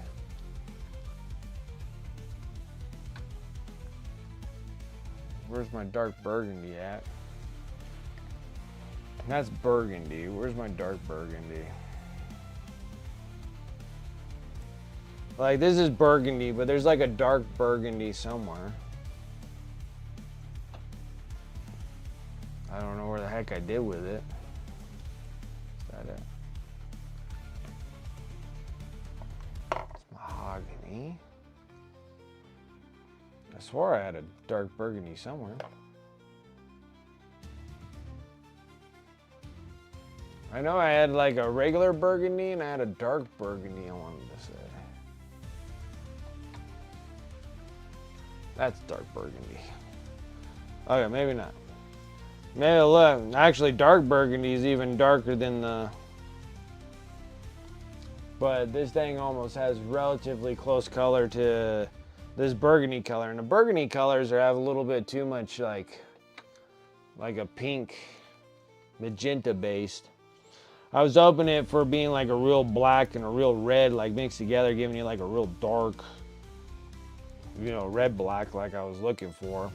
Where's my dark burgundy at? That's burgundy. Where's my dark burgundy? Like this is burgundy, but there's like a dark burgundy somewhere. I don't know where the heck I did with it. Is that it? It's mahogany. I swore I had a dark burgundy somewhere. I know I had like a regular burgundy and I had a dark burgundy I wanted to say. That's dark burgundy. Okay, maybe not. Maybe look, actually dark burgundy is even darker than the, but this thing almost has relatively close color to this burgundy color. And the burgundy colors have a little bit too much like a pink, magenta based. I was hoping it for being like a real black and a real red, like mixed together, giving you like a real dark, you know, red black like I was looking for.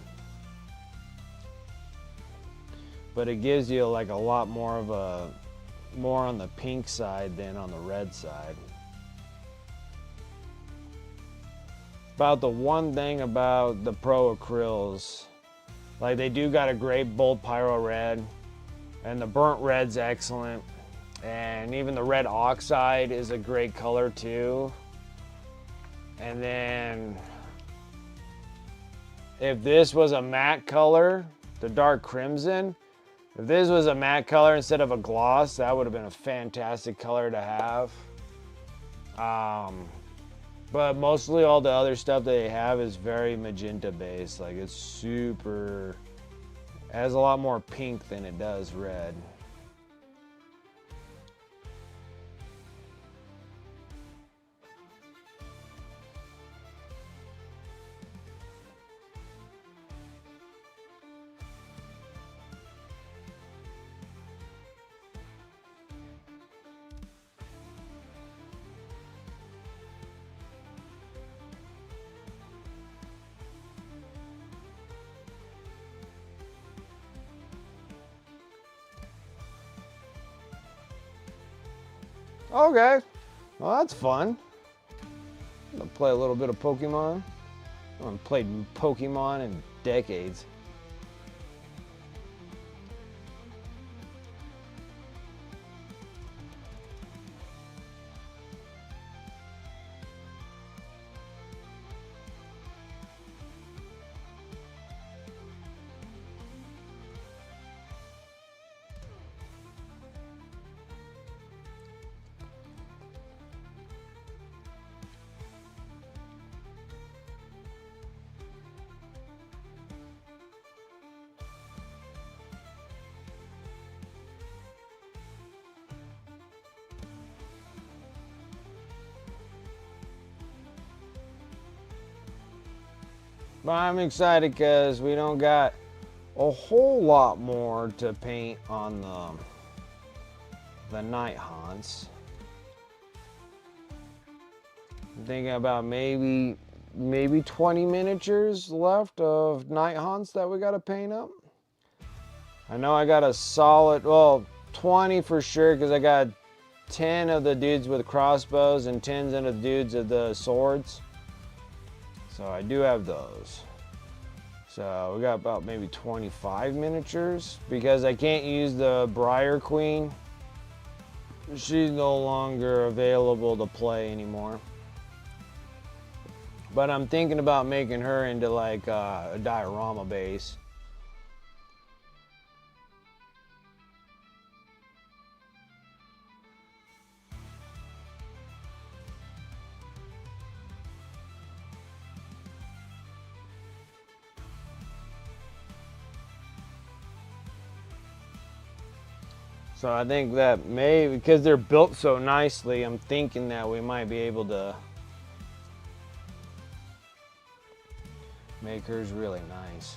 But it gives you like a lot more of a, more on the pink side than on the red side. About the one thing about the Pro Acryls, like they do got a great bold pyro red, and the burnt red's excellent, and even the red oxide is a great color too. And then if this was a matte color, the dark crimson, if this was a matte color instead of a gloss, that would have been a fantastic color to have. But mostly all the other stuff that they have is very magenta based. Like it's super, it has a lot more pink than it does red. Okay, well that's fun. I'm gonna play a little bit of Pokemon. I haven't played Pokemon in decades. But I'm excited because we don't got a whole lot more to paint on the Nighthaunts. I'm thinking about maybe 20 miniatures left of Nighthaunts that we got to paint up. I know I got a solid, well, 20 for sure, because I got 10 of the dudes with crossbows and 10 of the dudes of the swords. So I do have those. So we got about maybe 25 miniatures because I can't use the Briar Queen. She's no longer available to play anymore. But I'm thinking about making her into like a diorama base. So I think that because they're built so nicely, I'm thinking that we might be able to make hers really nice.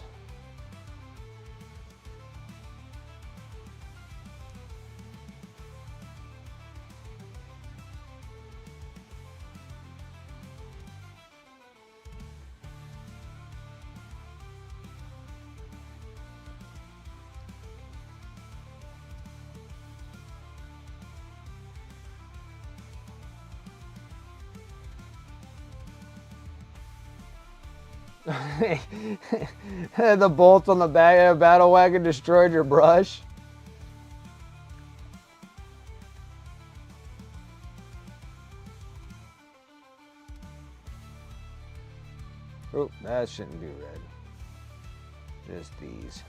The bolts on the back of the battle wagon destroyed your brush. Oh, that shouldn't be red. Just these.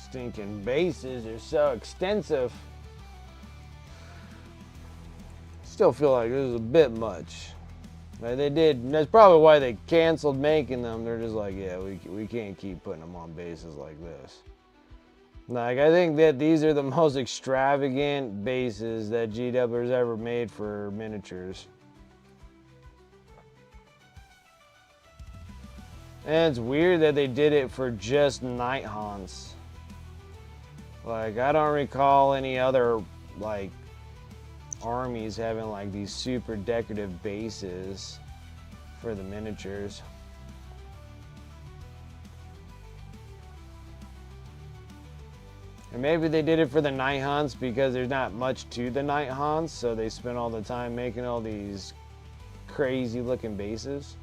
Stinking bases are so extensive. Still feel like this is a bit much. Like they did, that's probably why they canceled making them. They're just like, yeah, we can't keep putting them on bases like this. Like, I think that these are the most extravagant bases that GW has ever made for miniatures. And it's weird that they did it for just Nighthaunts. Like, I don't recall any other, like, armies having, like, these super decorative bases for the miniatures. And maybe they did it for the Nighthaunts because there's not much to the Nighthaunts, so they spent all the time making all these crazy looking bases.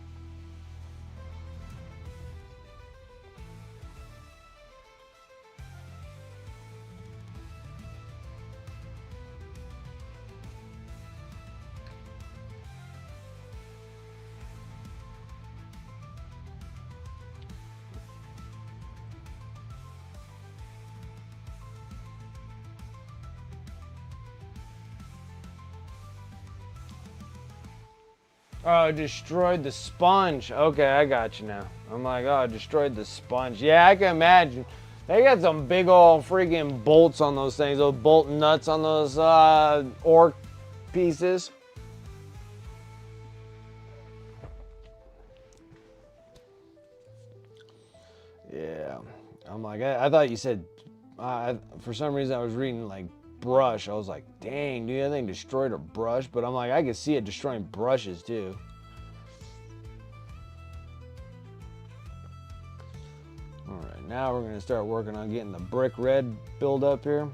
Oh, destroyed the sponge. Okay, I got you now. I'm like, oh, destroyed the sponge. Yeah, I can imagine. They got some big old freaking bolts on those things. Those bolt nuts on those orc pieces. Yeah. I'm like, I thought you said, for some reason I was reading like brush. I was like, dang, dude, that thing destroyed a brush. But I'm like, I could see it destroying brushes too. All right, now we're gonna start working on getting the brick red build up here.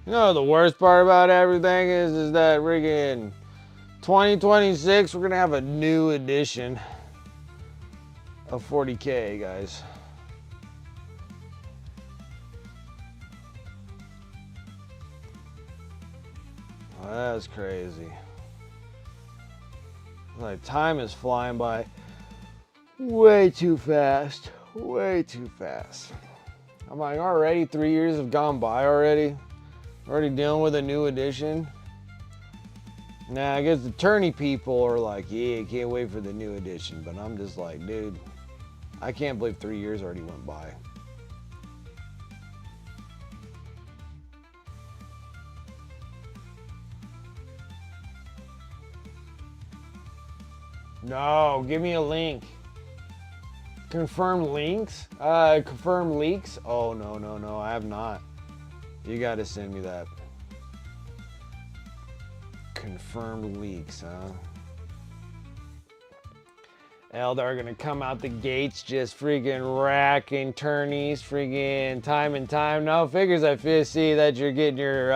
You know the worst part about everything is that friggin' 2026 we're gonna have a new edition of 40K, guys. Oh, that's crazy. Like, time is flying by way too fast. Way too fast. I'm like, already 3 years have gone by already. Already dealing with a new edition. Now, I guess the tourney people are like, yeah, can't wait for the new edition. But I'm just like, dude, I can't believe 3 years already went by. No, give me a link. Confirm links? Confirm leaks? Oh, no, I have not. You gotta send me that. Confirmed leaks, huh? Eldar gonna come out the gates just freaking racking tourneys, freaking time and time. No, figures I see that you're getting your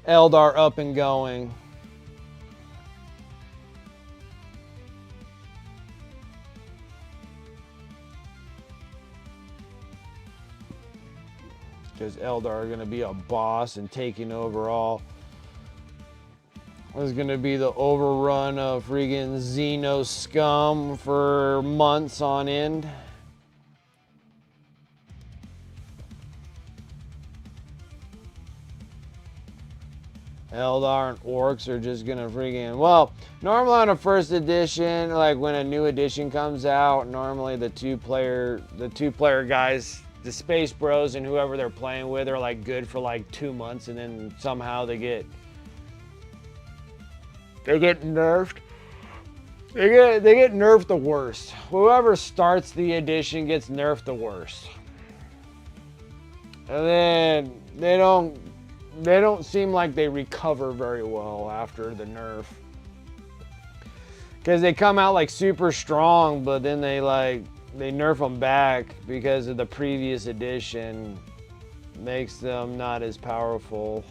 Eldar up and going. Because Eldar are going to be a boss and taking over all. There's going to be the overrun of freaking Xeno scum for months on end. Eldar and Orcs are just going to freaking... Well, normally on a first edition, like when a new edition comes out, normally the two-player guys... The Space Bros and whoever they're playing with are like good for like 2 months, and then somehow they get nerfed. They get nerfed the worst. Whoever starts the edition gets nerfed the worst, and then they don't seem like they recover very well after the nerf, because they come out like super strong, but then they nerf them back because of the previous edition makes them not as powerful.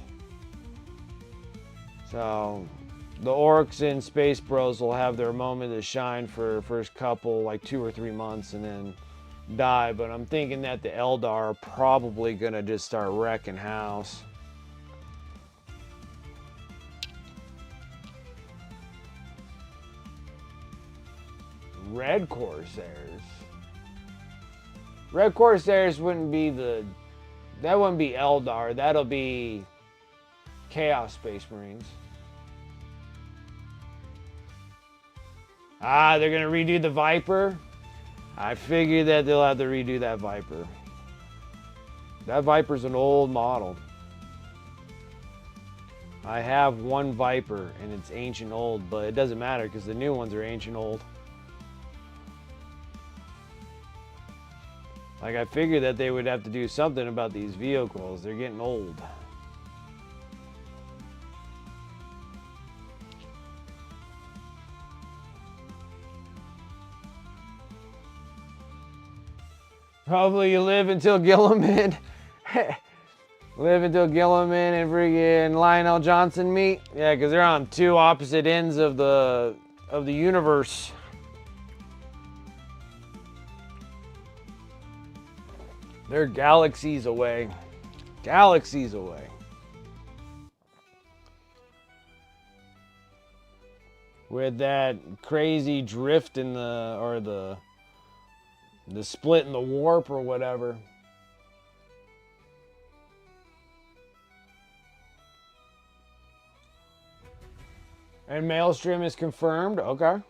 So the Orcs and Space Bros will have their moment to shine for first couple, like 2 or 3 months, and then die. But I'm thinking that the Eldar are probably gonna just start wrecking house. Red Corsairs. Red Corsairs wouldn't be that wouldn't be Eldar. That'll be Chaos Space Marines. Ah, they're gonna redo the Viper. I figured that they'll have to redo that Viper. That Viper's an old model. I have one Viper and it's ancient old, but it doesn't matter because the new ones are ancient old. Like, I figured that they would have to do something about these vehicles. They're getting old. Probably you live until Gilliman. Live until Gilliman and friggin' Lionel Johnson meet. Yeah, because they're on two opposite ends of the universe. They're galaxies away. Galaxies away. With that crazy drift in the split in the warp or whatever. And Maelstrom is confirmed. Okay.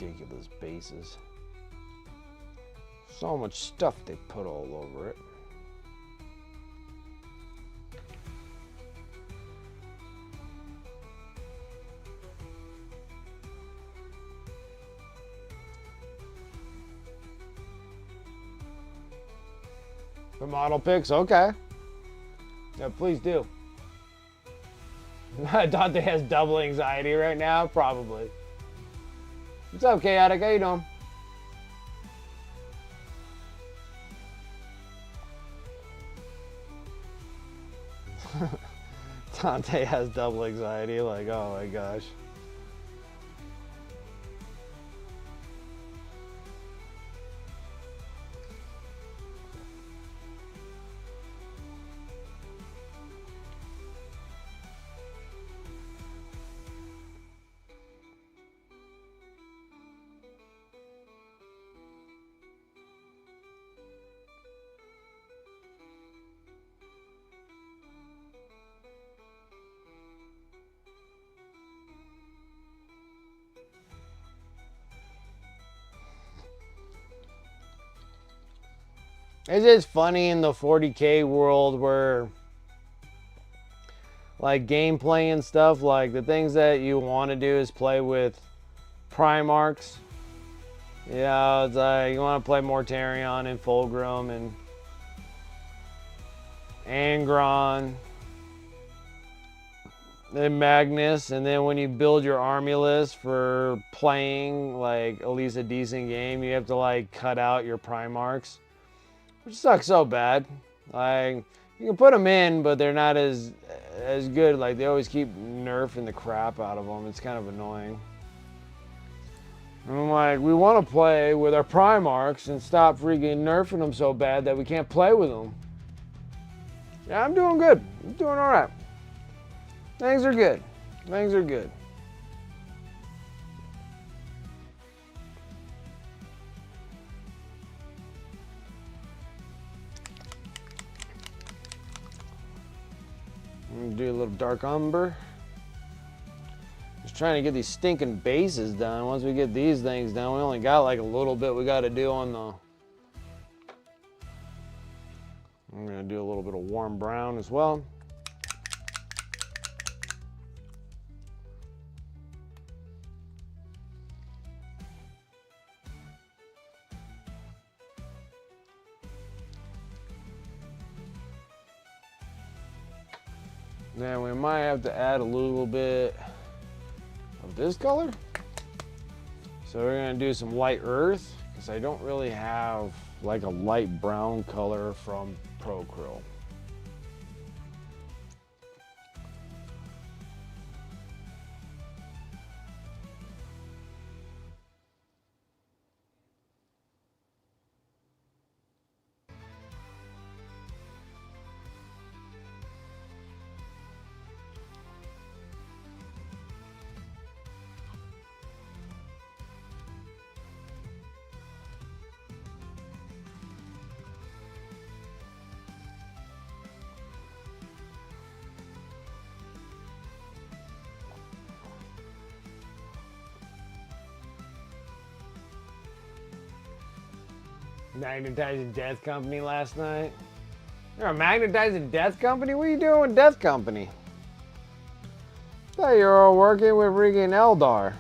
Ridiculous bases. So much stuff they put all over it. For model picks? Okay. Yeah, please do. Dante has double anxiety right now? Probably. What's up, Chaotic? How you doing? Dante has double anxiety. Like, oh my gosh. It's just funny in the 40K world where, like, gameplay and stuff, like, the things that you want to do is play with Primarchs. You know, it's like, you want to play Mortarion and Fulgrim and Angron and Magnus, and then when you build your army list for playing, like, at least a decent game, you have to, like, cut out your Primarchs. Which sucks so bad. Like, you can put them in, but they're not as good. Like, they always keep nerfing the crap out of them. It's kind of annoying. And I'm like, we want to play with our Primarchs and stop freaking nerfing them so bad that we can't play with them. Yeah, I'm doing good. I'm doing all right. Things are good. Things are good. Do a little dark umber. Just trying to get these stinking bases done. Once we get these things done, we only got like a little bit we got to do on the. I'm gonna do a little bit of warm brown as well. Then we might have to add a little bit of this color. So we're gonna do some light earth because I don't really have like a light brown color from Pro Krill. Magnetizing Death Company last night. You're a Magnetizing Death Company? What are you doing with Death Company? I thought you were all working with freaking Eldar.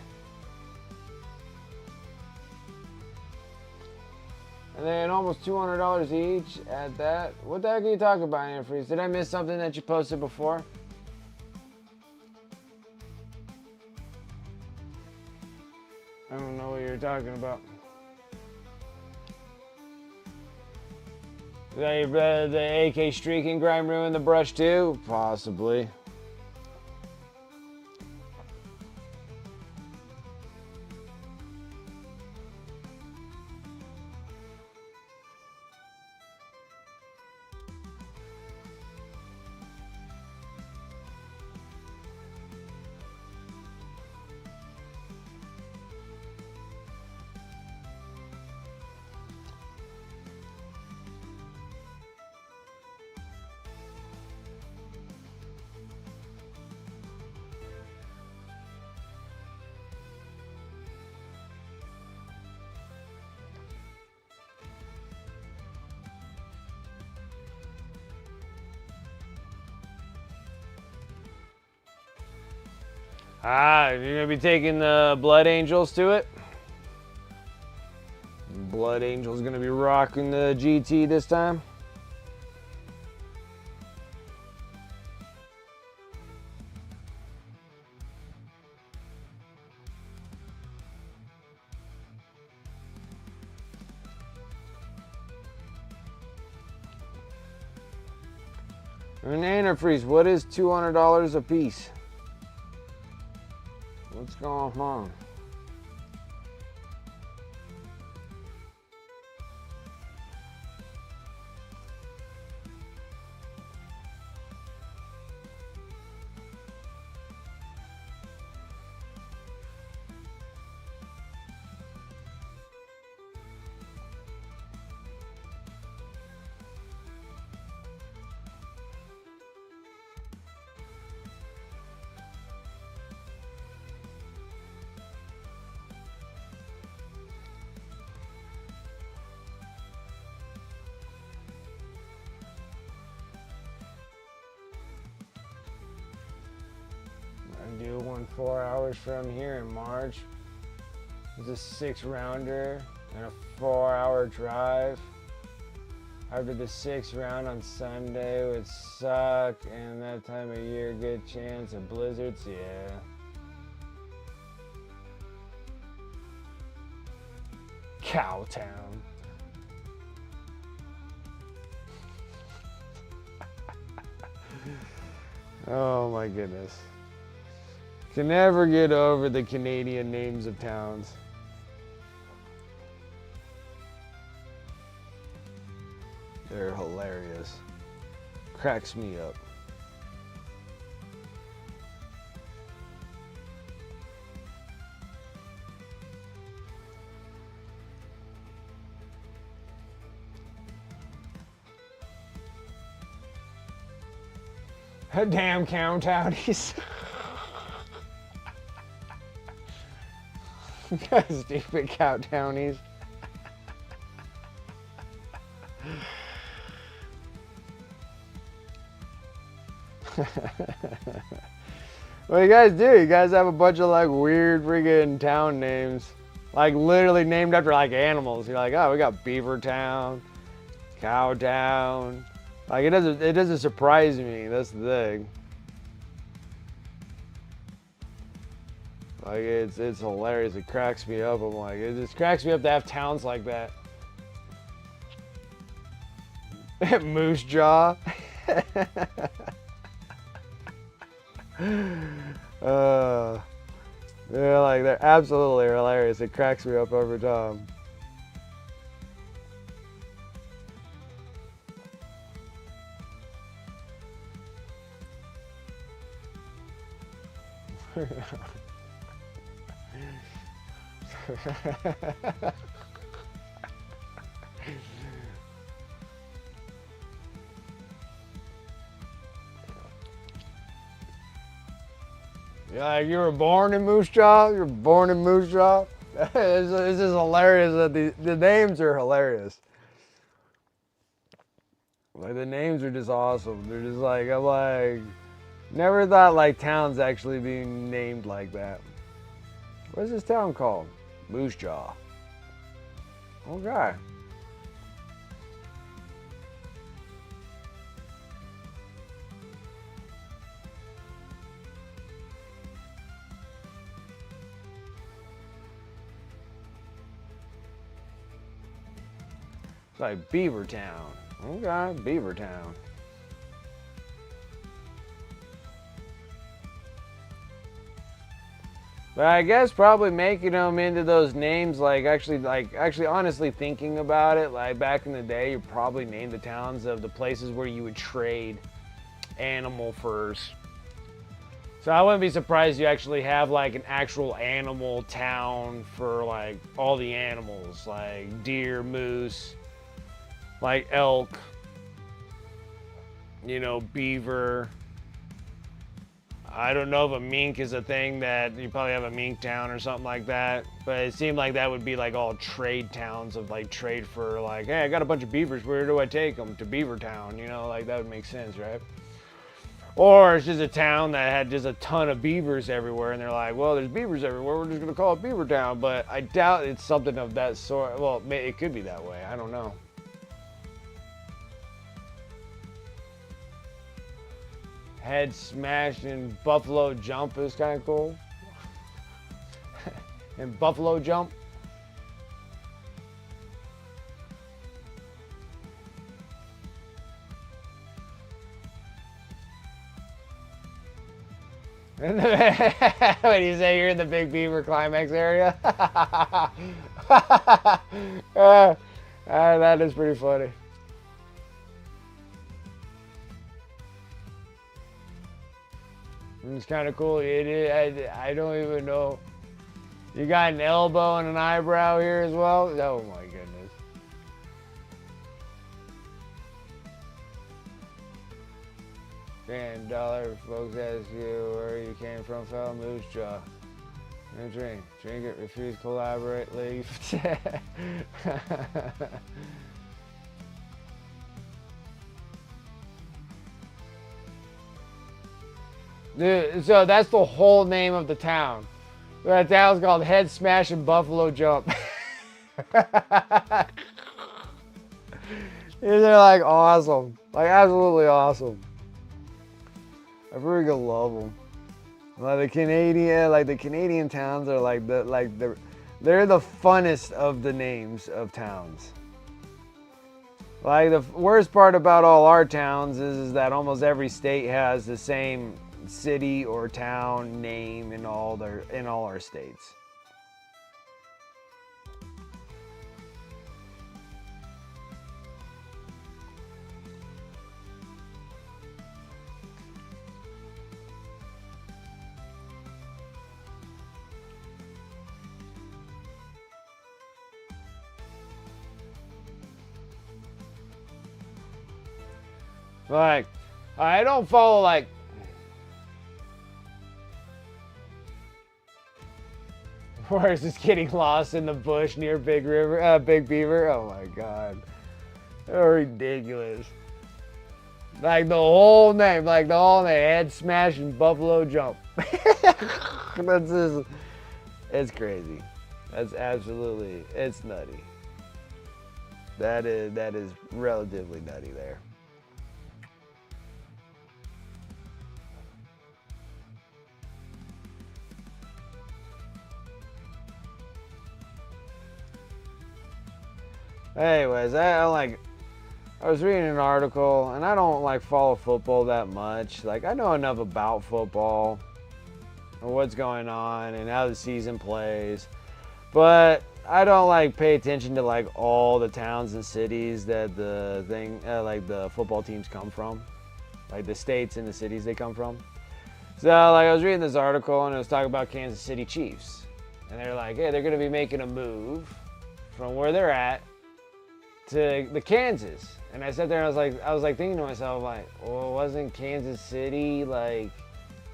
And then almost $200 each at that. What the heck are you talking about, Anfreeze? Did I miss something that you posted before? I don't know what you're talking about. The AK streaking grind ruin the brush too? Possibly. Ah, you're gonna be taking the Blood Angels to it? Blood Angel's gonna be rocking the GT this time. An antifreeze, what is $200 a piece? What's going on? I do one 4 hours from here in March. It's a 6-rounder and a 4-hour drive. After the 6th round on Sunday would suck, and that time of year, good chance of blizzards, yeah. Cowtown. Oh my goodness. Can never get over the Canadian names of towns. They're hilarious. Cracks me up. Damn cow-townies. Stupid cow-townies. What do you guys do? You guys have a bunch of like weird friggin' town names. Like literally named after like animals. You're like, oh, we got Beaver Town, Cow Town. Like it doesn't surprise me. That's the thing. Like it's hilarious. It cracks me up. I'm like, it just cracks me up to have towns like that. Moose Jaw. They're absolutely hilarious. It cracks me up every time. Yeah, like you were born in Moose Jaw? You were born in Moose Jaw? It's just hilarious that the names are hilarious. Like the names are just awesome. They're just like, I'm like, never thought like towns actually being named like that. What's this town called? Moose Jaw. Okay. It's like Beaver Town. Okay, Beaver Town. But I guess probably making them into those names, actually honestly thinking about it, like back in the day, you probably named the towns of the places where you would trade animal furs. So I wouldn't be surprised you actually have like an actual animal town for like all the animals, like deer, moose, like elk, you know, beaver. I don't know if a mink is a thing that you probably have a mink town or something like that, but it seemed like that would be like all trade towns of like trade for like, hey, I got a bunch of beavers, where do I take them? To Beaver Town, you know, like that would make sense, right? Or it's just a town that had just a ton of beavers everywhere, and they're like, well, there's beavers everywhere, we're just gonna call it Beaver Town. But I doubt it's something of that sort. Well, it could be that way, I don't know. Head smashed in Buffalo Jump is kind of cool. And Buffalo Jump. What do you say? You're in the Big Beaver climax area? That is pretty funny. It's kind of cool. I don't even know. You got an elbow and an eyebrow here as well? Oh my goodness. $10 folks ask you where you came from, fella. Moose jaw. No drink. Drink it, refuse, collaborate, leave. Dude, so that's the whole name of the town. The town's called Head Smash and Buffalo Jump. They're like awesome. Like absolutely awesome. I freaking love them. Like the Canadian towns are they're the funnest of the names of towns. Like the worst part about all our towns is that almost every state has the same city or town name in all our states. Like, I don't follow like Where's just getting lost in the bush near Big Beaver? Oh my god. They're ridiculous. Like the whole name, Head Smash and Buffalo Jump. It's crazy. That's absolutely, it's nutty. That is relatively nutty there. Anyways, I was reading an article, and I don't follow football that much. Like, I know enough about football and what's going on and how the season plays, but I don't pay attention to all the towns and cities that the football teams come from, like the states and the cities they come from. So I was reading this article, and it was talking about Kansas City Chiefs, and they're like, hey, they're going to be making a move from where they're at to the Kansas. And I sat there and I was thinking to myself, well, wasn't Kansas City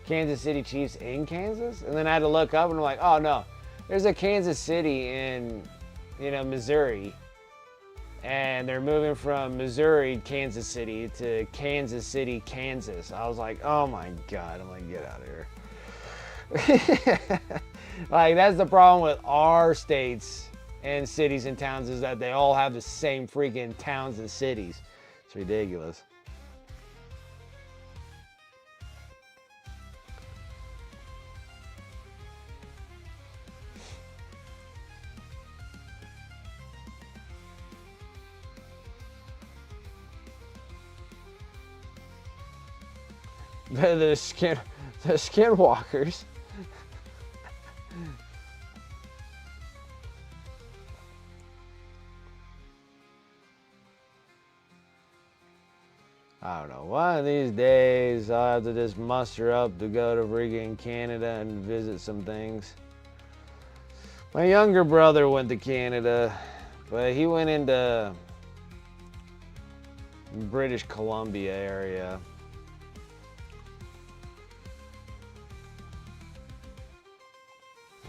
Kansas City Chiefs in Kansas? And then I had to look up and I'm like, oh no, there's a Kansas City in Missouri, and they're moving from Missouri, Kansas City to Kansas City, Kansas. I was like, oh my god. I'm like, get out of here. That's the problem with our states and cities and towns, is that they all have the same freaking towns and cities. It's ridiculous. The skinwalkers. I don't know. One of these days, I'll have to just muster up to go to freaking Canada and visit some things. My younger brother went to Canada, but he went into British Columbia area.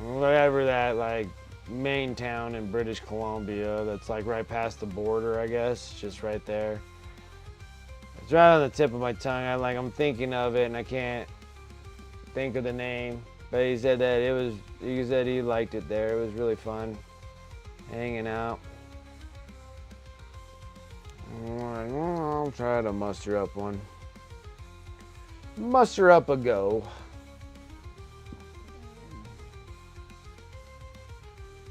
Whatever that main town in British Columbia that's right past the border, I guess, just right there. It's right on the tip of my tongue. I'm thinking of it and I can't think of the name. But he said that he said he liked it there. It was really fun hanging out. I'll try to muster up one. Muster up a go.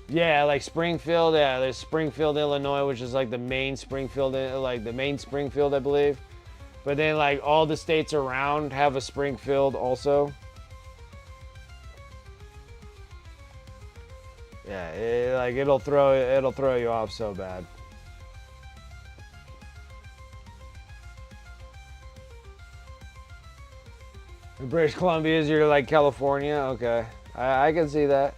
Yeah, Springfield. Yeah, there's Springfield, Illinois, which is the main Springfield, I believe. But then all the states around have a Springfield also. Yeah, it'll throw you off so bad. British Columbia is your like California. Okay, I can see that.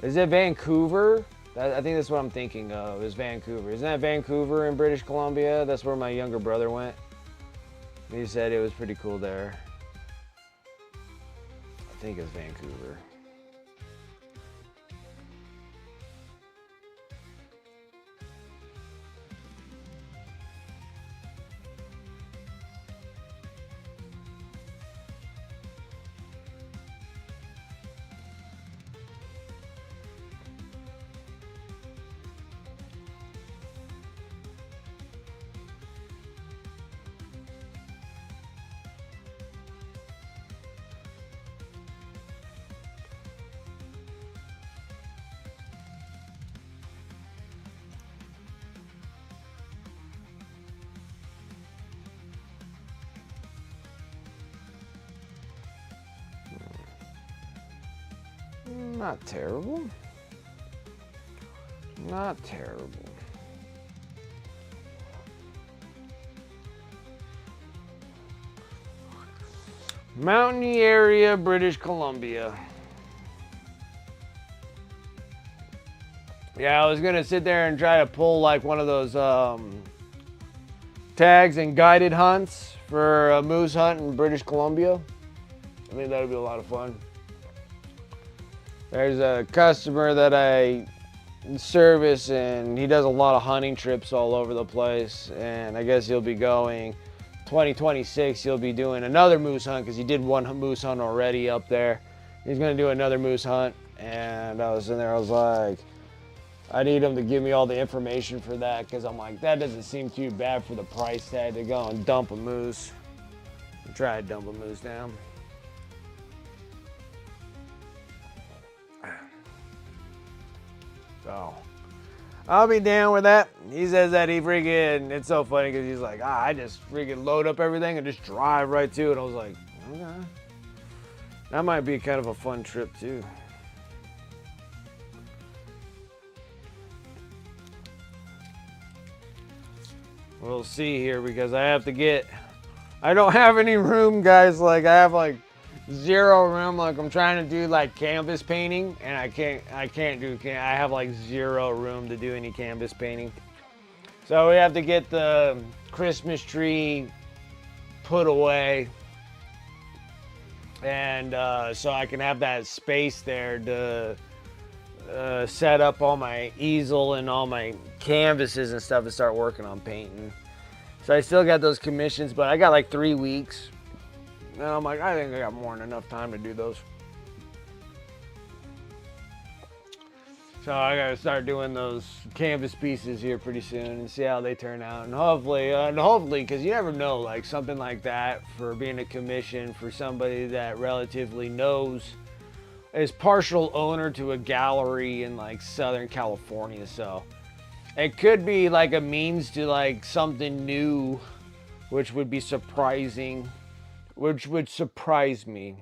Is it Vancouver? I think that's what I'm thinking of. Is Vancouver? Isn't that Vancouver in British Columbia? That's where my younger brother went. He said it was pretty cool there. I think it's Vancouver. Not terrible. Not terrible. Mountainy area, British Columbia. Yeah, I was gonna sit there and try to pull like one of those tags and guided hunts for a moose hunt in British Columbia. I think that would be a lot of fun. There's a customer that I service, and he does a lot of hunting trips all over the place, and I guess he'll be going 2026. He'll be doing another moose hunt because he did one moose hunt already up there. He's going to do another moose hunt, and I was in there, I was like, I need him to give me all the information for that, because I'm like, that doesn't seem too bad for the price tag to go and dump a moose. Try to dump a moose down. So, I'll be down with that. He says that he freaking, it's so funny because he's like, I just freaking load up everything and just drive right to it. I was like, okay. That might be kind of a fun trip too. We'll see here because I don't have any room, guys. Like, I have like zero room. Like, I'm trying to do like canvas painting, and I have like zero room to do any canvas painting. So we have to get the Christmas tree put away, and so I can have that space there to set up all my easel and all my canvases and stuff and start working on painting. So I still got those commissions, but I got like 3 weeks. And I'm like, I think I got more than enough time to do those. So I gotta start doing those canvas pieces here pretty soon and see how they turn out. And hopefully, because you never know, like something like that for being a commission for somebody that relatively knows, is partial owner to a gallery in like Southern California. So it could be like a means to like something new, which would be surprising. Which would surprise me.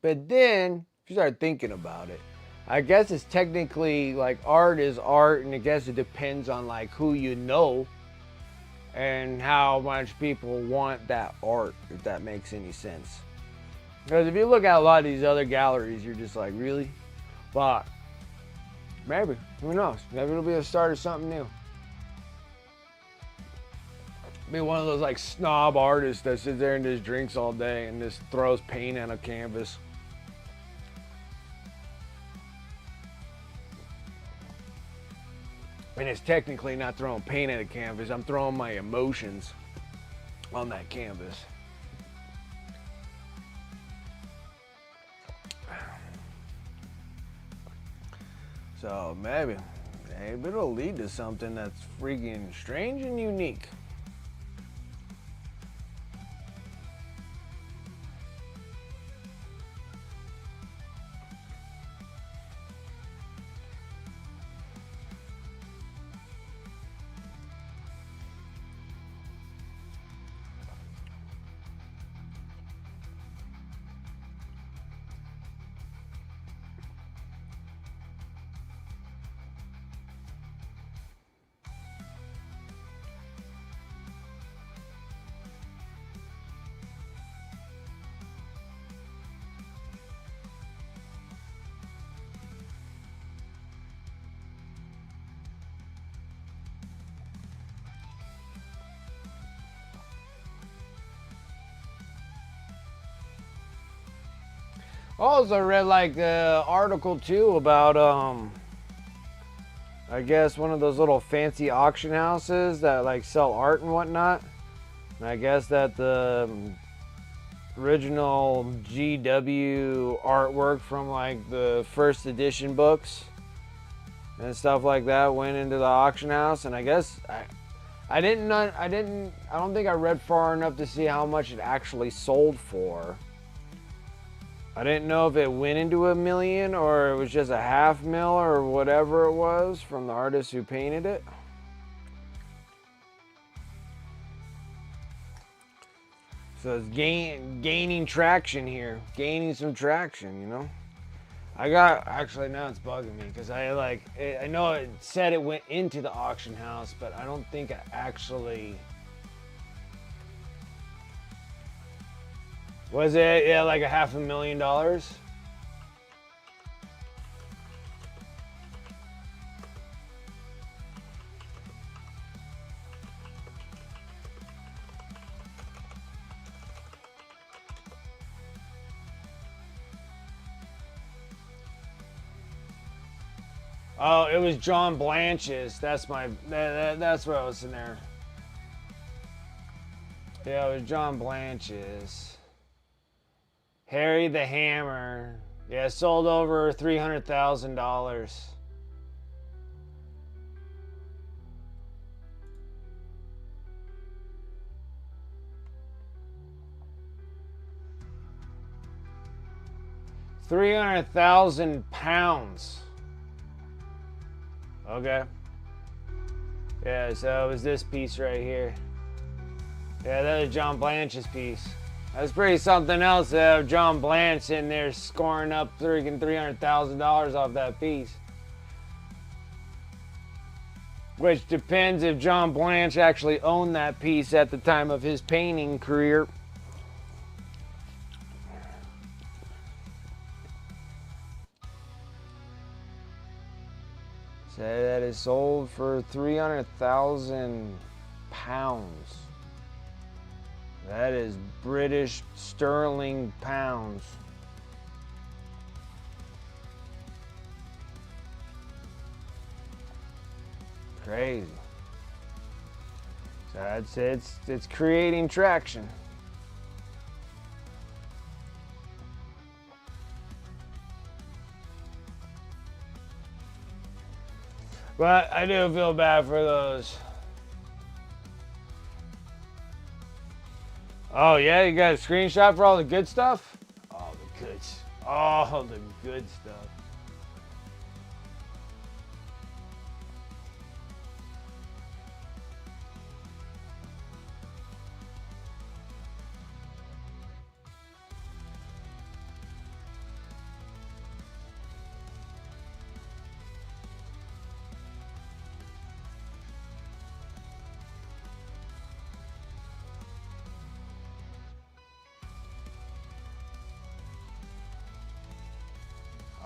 But then, if you start thinking about it, I guess it's technically like art is art, and I guess it depends on like who you know and how much people want that art, if that makes any sense. Because if you look at a lot of these other galleries, you're just like, really? But maybe, who knows? Maybe it'll be the start of something new. Be one of those like snob artists that sits there and just drinks all day and just throws paint on a canvas. And it's technically not throwing paint at a canvas. I'm throwing my emotions on that canvas. So maybe it'll lead to something that's freaking strange and unique. Also read like the article too about I guess one of those little fancy auction houses that like sell art and whatnot. And I guess that the original GW artwork from like the first edition books and stuff like that went into the auction house. And I guess I don't think I read far enough to see how much it actually sold for. I didn't know if it went into $1 million or it was just a $500,000 or whatever it was from the artist who painted it. So it's gaining traction here, gaining some traction, you know. Actually now it's bugging me because I know it said it went into the auction house, but I don't think it actually. Was it, yeah, like a $500,000? Oh, it was John Blanche's. That's what was in there. Yeah, it was John Blanche's. Harry the Hammer. Yeah, sold over $300,000. £300,000. Okay. Yeah, so it was this piece right here. Yeah, that was John Blanche's piece. That's pretty something else to have John Blanche in there scoring up freaking $300,000 off that piece. Which depends if John Blanche actually owned that piece at the time of his painting career. So that is sold for 300,000 pounds. That is British sterling pounds. Crazy. So I'd say it's creating traction. But I do feel bad for those. Oh yeah, you got a screenshot for all the good stuff? All the good stuff.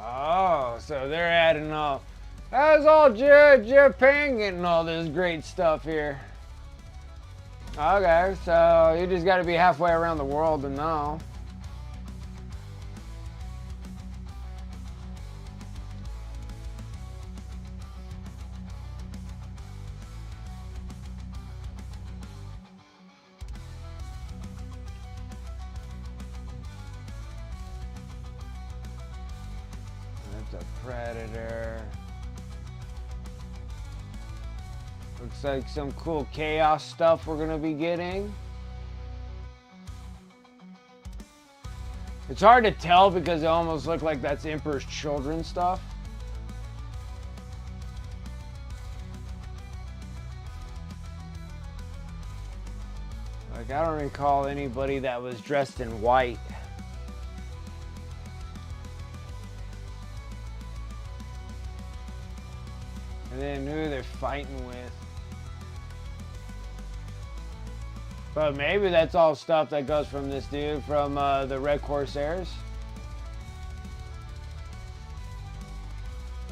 Oh, so they're adding all. That's all Japan getting all this great stuff here. Okay, so you just got to be halfway around the world to know. That's a predator. Looks like some cool chaos stuff we're gonna be getting. It's hard to tell because it almost looks like that's Emperor's Children stuff. Like, I don't recall anybody that was dressed in white. And then who they're fighting with. But maybe that's all stuff that goes from this dude from the Red Corsairs.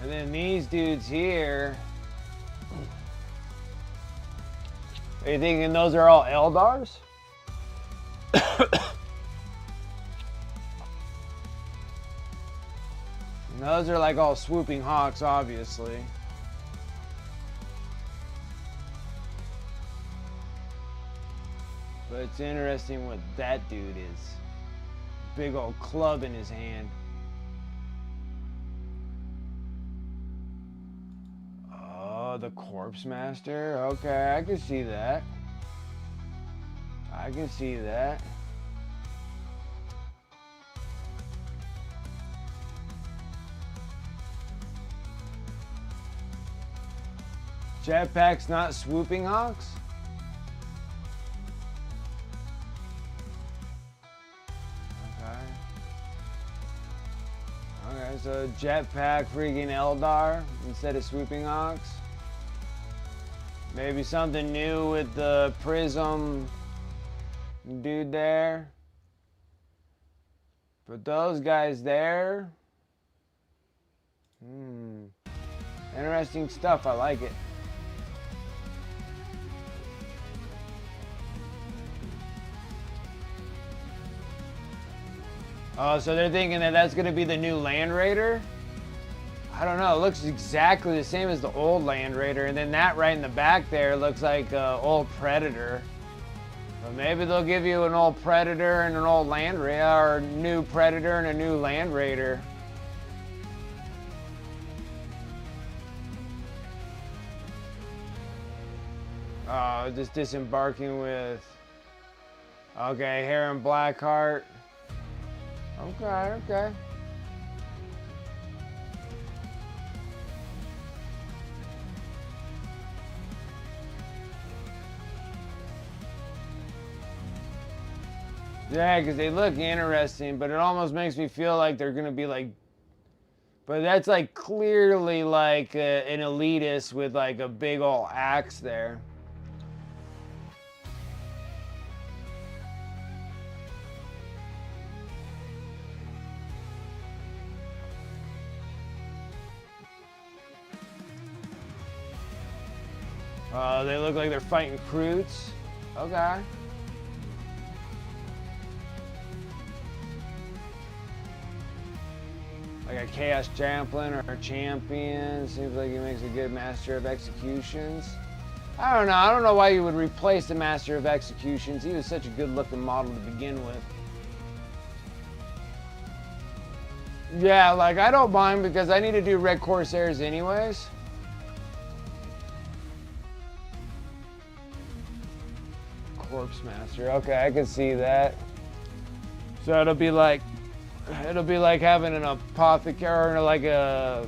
And then these dudes here. Are you thinking those are all Eldars? Those are like all swooping hawks, obviously. But it's interesting what that dude is. Big old club in his hand. Oh, the Corpse Master. Okay, I can see that. I can see that. Jetpacks, not swooping hawks? Okay, so jetpack freaking Eldar instead of swooping hawks. Maybe something new with the prism dude there. But those guys there. Interesting stuff. I like it. Oh, so they're thinking that that's going to be the new Land Raider? I don't know. It looks exactly the same as the old Land Raider. And then that right in the back there looks like old Predator. But maybe they'll give you an old Predator and an old Land Raider, or a new Predator and a new Land Raider. Oh, just disembarking with... Okay, Heron Blackheart. Okay, okay. Yeah, because they look interesting, but it almost makes me feel like they're going to be like... But that's like clearly like an elitist with like a big old axe there. They look like they're fighting Kroots. Okay. Like a Chaos Champion or a Champion. Seems like he makes a good Master of Executions. I don't know. I don't know why you would replace the Master of Executions. He was such a good looking model to begin with. Yeah, like I don't mind because I need to do Red Corsairs anyways. Corpse Master. Okay, I can see that. So it'll be like having an apothecary or like a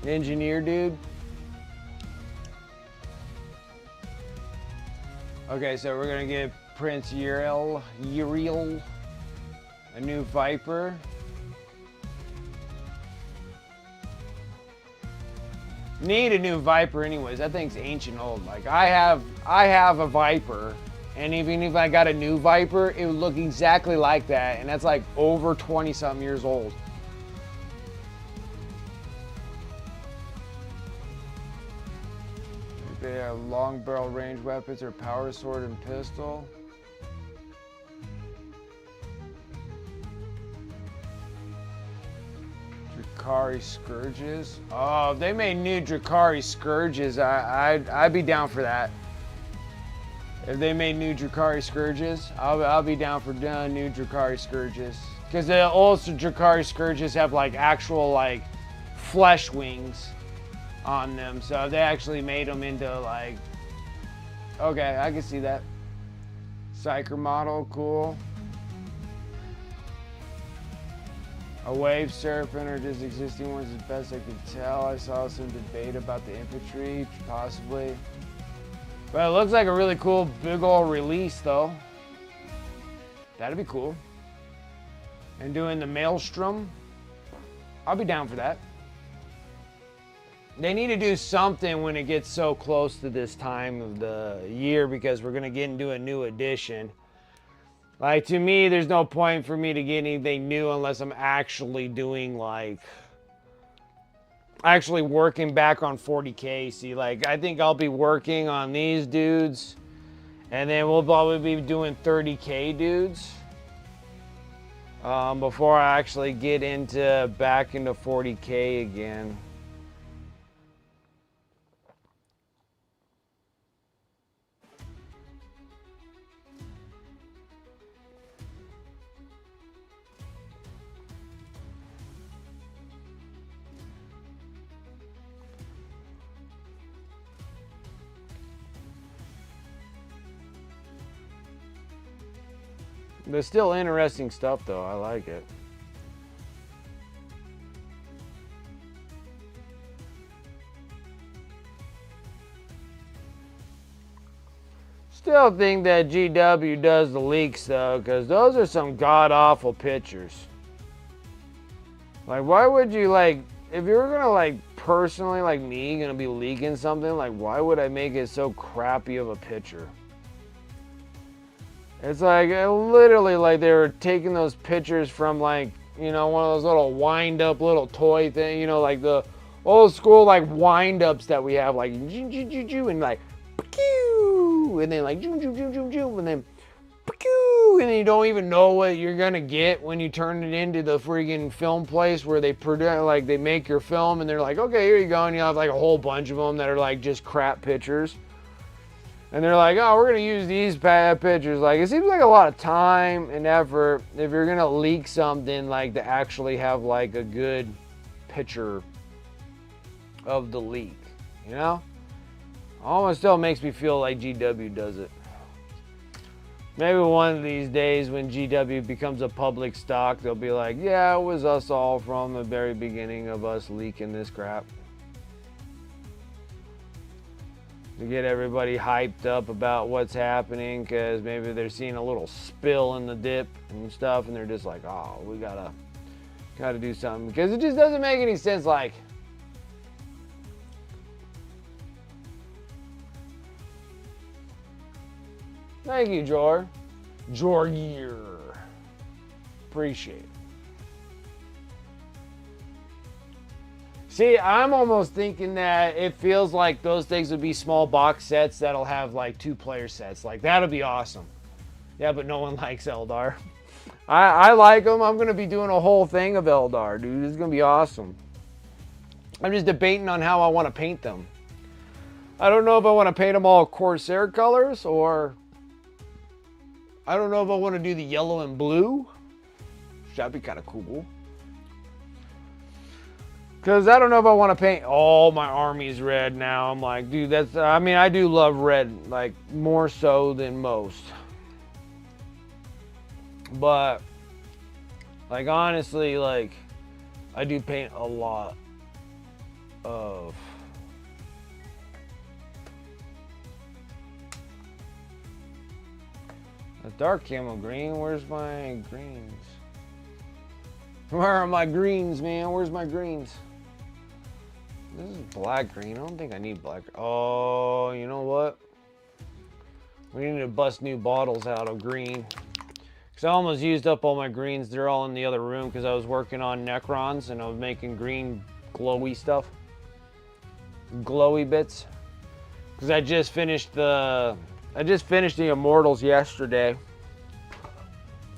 engineer dude. Okay, so we're gonna give Prince Uriel a new Viper. Need a new Viper anyways. That thing's ancient old. Like I have a Viper, and even if I got a new Viper, it would look exactly like that, and that's like over 20 something years old. They have long barrel range weapons or power sword and pistol. Drakari Scourges. Oh, if they made new Drakari Scourges, I'd be down for that. If they made new Drakari Scourges, I'll be down for new Drakari Scourges. Because the old Drakari Scourges have like actual like flesh wings on them. So if they actually made them into like... Okay, I can see that. Psyker model, cool. A wave serpent or just existing ones as best I could tell. I saw some debate about the infantry, possibly. But it looks like a really cool big old release though. That'd be cool. And doing the Maelstrom, I'll be down for that. They need to do something when it gets so close to this time of the year because we're gonna get into a new edition. Like, to me, there's no point for me to get anything new unless I'm actually doing, like... Actually working back on 40K. See, like, I think I'll be working on these dudes. And then we'll probably be doing 30K dudes. before I actually get back into 40K again. There's still interesting stuff though. I like it. Still think that GW does the leaks though, because those are some god-awful pictures. Like, why would you, like, if you're gonna, like, personally, like me, gonna be leaking something, like, why would I make it so crappy of a picture? It's like, literally, like, they were taking those pictures from, like, you know, one of those little wind-up little toy thing, you know, like the old school, like, wind-ups that we have, like, and like, and then like, and then, and then you don't even know what you're gonna get when you turn it into the freaking film place where they produce, like, they make your film, and they're like, okay, here you go, and you have like a whole bunch of them that are like just crap pictures. And they're like, oh, we're going to use these bad pictures. Like, it seems like a lot of time and effort if you're going to leak something, like, to actually have, like, a good picture of the leak, you know? Almost still makes me feel like GW does it. Maybe one of these days when GW becomes a public stock, they'll be like, yeah, it was us all from the very beginning of us leaking this crap. To get everybody hyped up about what's happening, because maybe they're seeing a little spill in the dip and stuff, and they're just like, oh, we gotta do something, because it just doesn't make any sense. Like, thank you, Jorgier. Appreciate it. See, I'm almost thinking that it feels like those things would be small box sets that'll have like 2-player sets. Like, that'll be awesome. Yeah, but no one likes Eldar. I like them. I'm going to be doing a whole thing of Eldar, dude. It's going to be awesome. I'm just debating on how I want to paint them. I don't know if I want to paint them all Corsair colors, or I don't know if I want to do the yellow and blue. That'd be kind of cool. Because I don't know if I want to paint all my armies red now. I'm like, dude, that's, I mean, I do love red, like, more so than most. But, like, honestly, like, I do paint a lot of a dark camo green. Where's my greens? Where are my greens, man? Where's my greens? This is black green. I don't think I need black. Oh, you know what? We need to bust new bottles out of green. Because I almost used up all my greens. They're all in the other room because I was working on Necrons and I was making green glowy stuff. Glowy bits. Because I just finished the Immortals yesterday.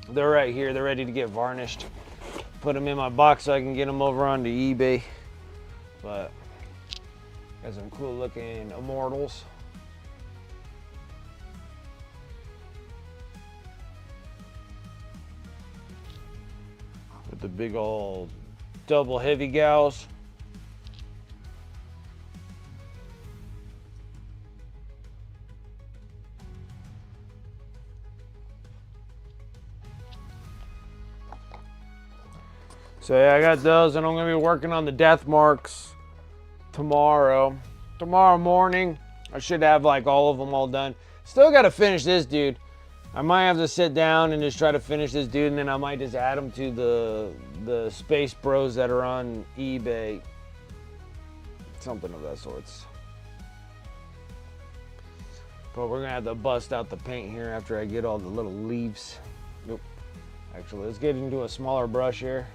They're right here. They're ready to get varnished. Put them in my box so I can get them over onto eBay. But got some cool looking Immortals. With the big old double heavy gauss. So yeah, I got those, and I'm gonna be working on the death marks tomorrow. Tomorrow morning, I should have like all of them all done. Still gotta finish this dude. I might have to sit down and just try to finish this dude, and then I might just add them to the Space Bros that are on eBay. Something of that sorts. But we're gonna have to bust out the paint here after I get all the little leaves. Nope. Actually, let's get into a smaller brush here.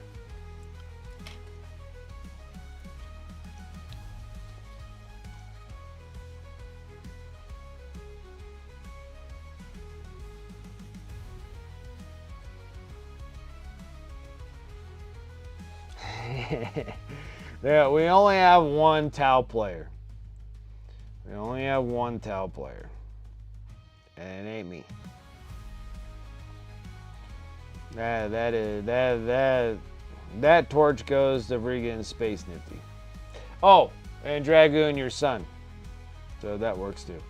Yeah, we only have one Tau player. We only have one Tau player. And it ain't me. That torch goes to friggin' Space Nifty. Oh, and Dragoon, your son. So that works too.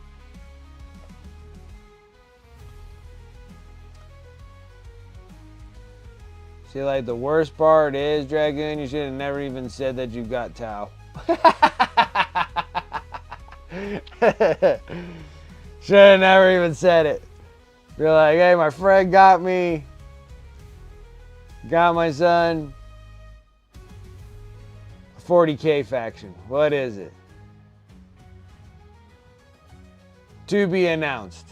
See, like, the worst part is, Dragoon, you should have never even said that you got Tau. Should have never even said it. You're like, hey, my friend got me. Got my son. 40K faction. What is it? To be announced.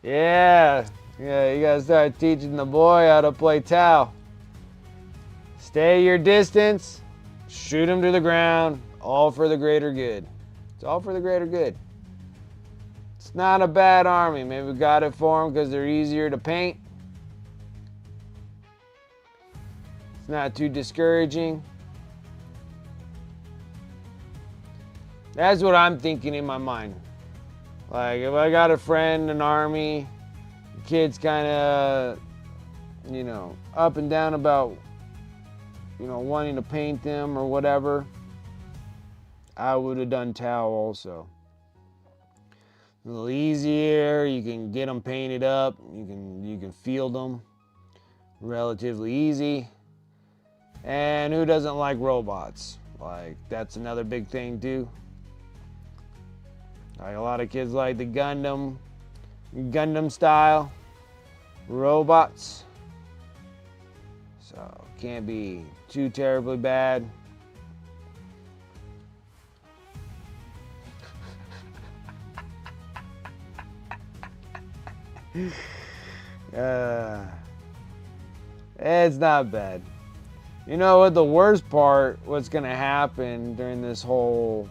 Yeah, you gotta start teaching the boy how to play Tau. Stay your distance, shoot him to the ground, all for the greater good. It's all for the greater good. It's not a bad army. Maybe we got it for them because they're easier to paint. It's not too discouraging. That's what I'm thinking in my mind. Like, if I got a friend, an army, the kid's kind of, up and down about, wanting to paint them or whatever, I would have done Tau also. A little easier, you can get them painted up, you can field them relatively easy. And who doesn't like robots? Like, that's another big thing too. Like, a lot of kids like the Gundam style robots. So, can't be too terribly bad. It's not bad. You know what? The worst part, what's going to happen during this whole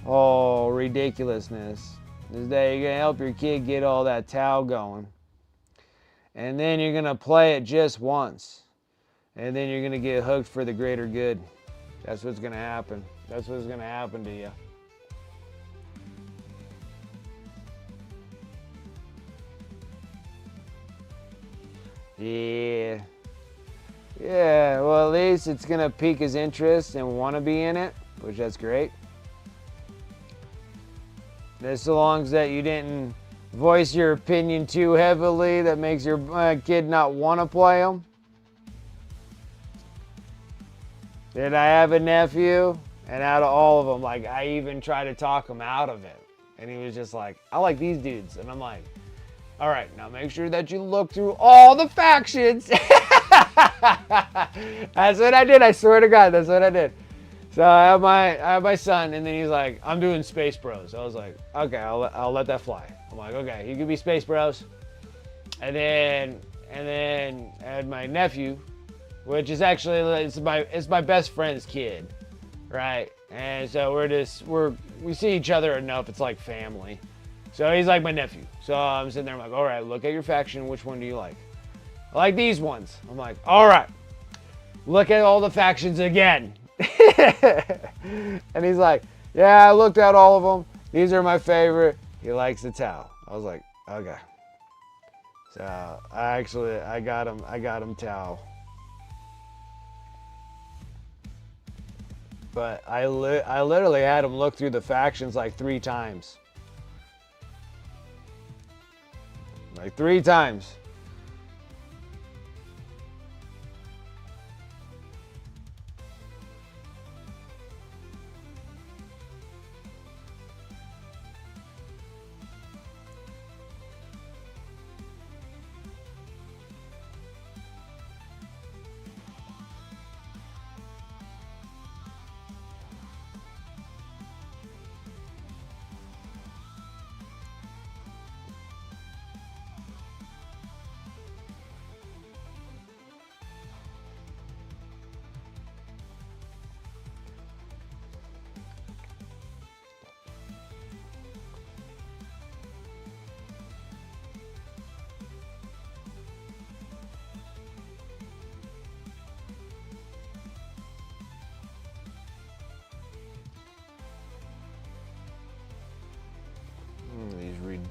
ridiculousness, is that you're going to help your kid get all that Tau going. And then you're going to play it just once. And then you're going to get hooked for the greater good. That's what's going to happen. That's what's going to happen to you. Yeah. Yeah, well, at least it's going to pique his interest and want to be in it, which that's great. As long as that you didn't voice your opinion too heavily that makes your kid not want to play them. Did I have a nephew? And out of all of them, like, I even tried to talk him out of it. And he was just like, I like these dudes. And I'm like, all right, now make sure that you look through all the factions. That's what I did. I swear to God, that's what I did. So I have my son, and then he's like, I'm doing Space Bros. I was like, okay, I'll let that fly. I'm like, okay, you can be Space Bros. And then I had my nephew, which is actually it's my best friend's kid, right? And so we see each other enough. It's like family. So he's like my nephew. So I'm sitting there, I'm like, all right, look at your faction. Which one do you like? I like these ones. I'm like, all right, look at all the factions again. And he's like, yeah, I looked at all of them. These are my favorite. He likes the Tau. I was like, okay. So I got him Tau. But I literally had him look through the factions like 3 times. Like 3 times.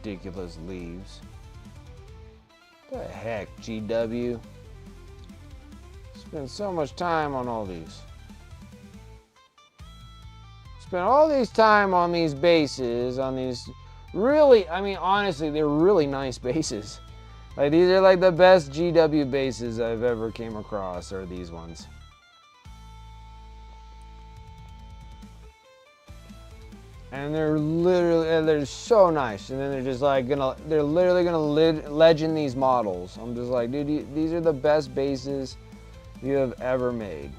ridiculous leaves. What the heck, GW? Spend so much time on all these. Spend all these time on these bases, on these really, I mean, honestly, they're really nice bases. Like, these are like the best GW bases I've ever came across, are these ones. And they're literally, they're so nice. And then they're just like they're literally gonna legend these models. I'm just like, dude, these are the best bases you have ever made.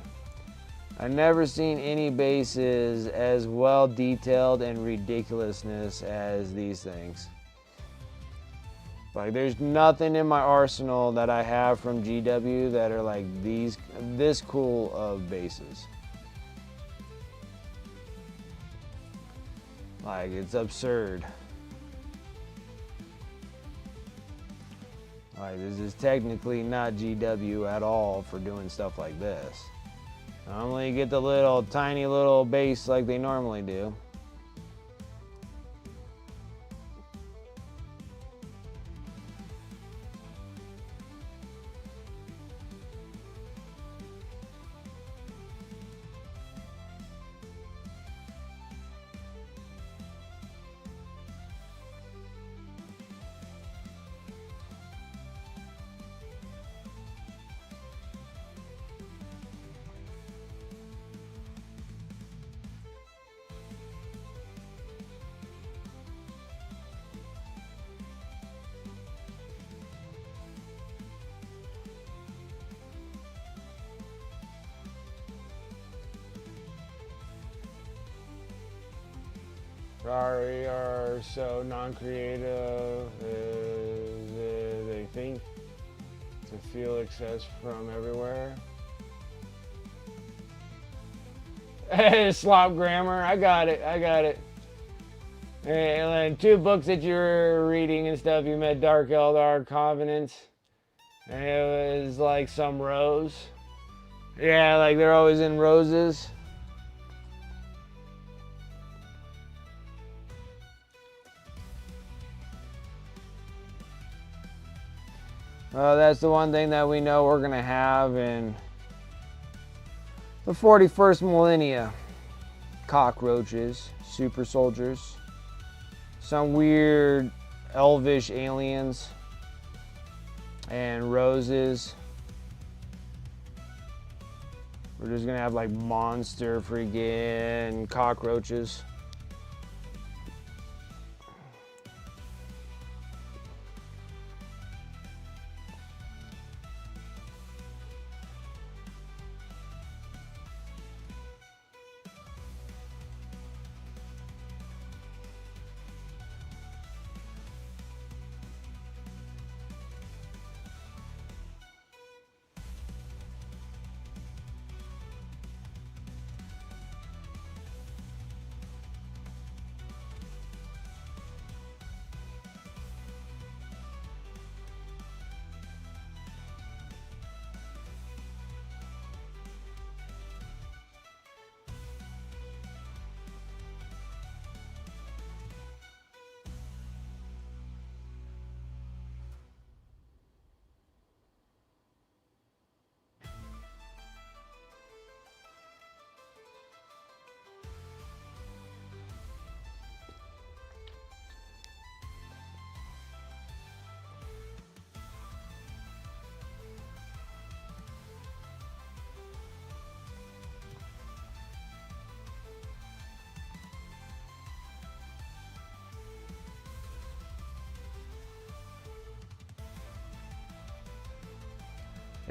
I've never seen any bases as well detailed and ridiculousness as these things. Like, there's nothing in my arsenal that I have from GW that are like this cool of bases. Like, it's absurd. Like, this is technically not GW at all for doing stuff like this. Normally you get the little tiny little base like they normally do. Sorry, are so non-creative as they think to feel excess from everywhere. Slop grammar, I got it. And then 2 books that you were reading and stuff, you met Dark Eldar Covenants. And it was like some rose. Yeah, like they're always in roses. That's the one thing that we know we're going to have in the 41st millennia. Cockroaches, super soldiers, some weird elvish aliens, and roses. We're just going to have like monster freaking cockroaches.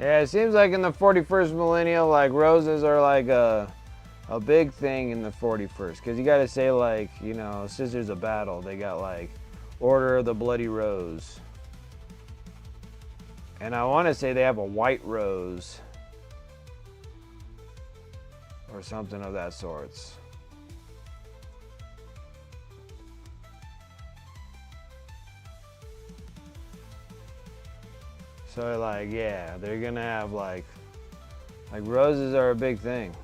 Yeah, it seems like in the 41st millennial, like roses are like a big thing in the 41st. Because you got to say, like, you know, Sisters of Battle, they got like Order of the Bloody Rose. And I want to say they have a white rose. Or something of that sorts. So like, yeah, they're gonna have like roses are a big thing.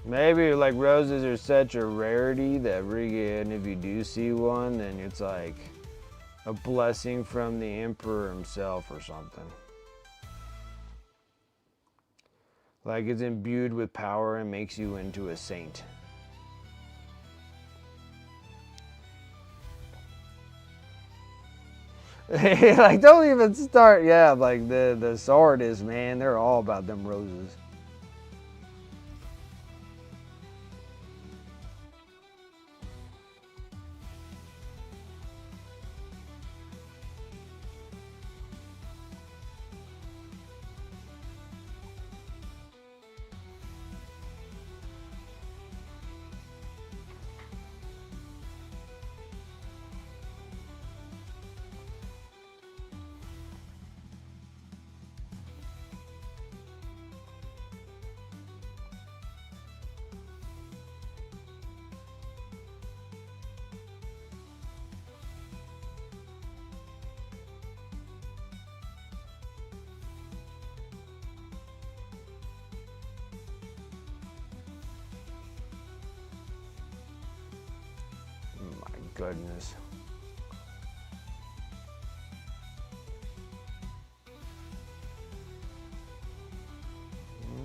Maybe like roses are such a rarity that friggin' if you do see one, then it's like a blessing from the emperor himself or something. Like it's imbued with power and makes you into a saint. Like don't even start. Yeah, like the sword is, man, they're all about them roses. My goodness.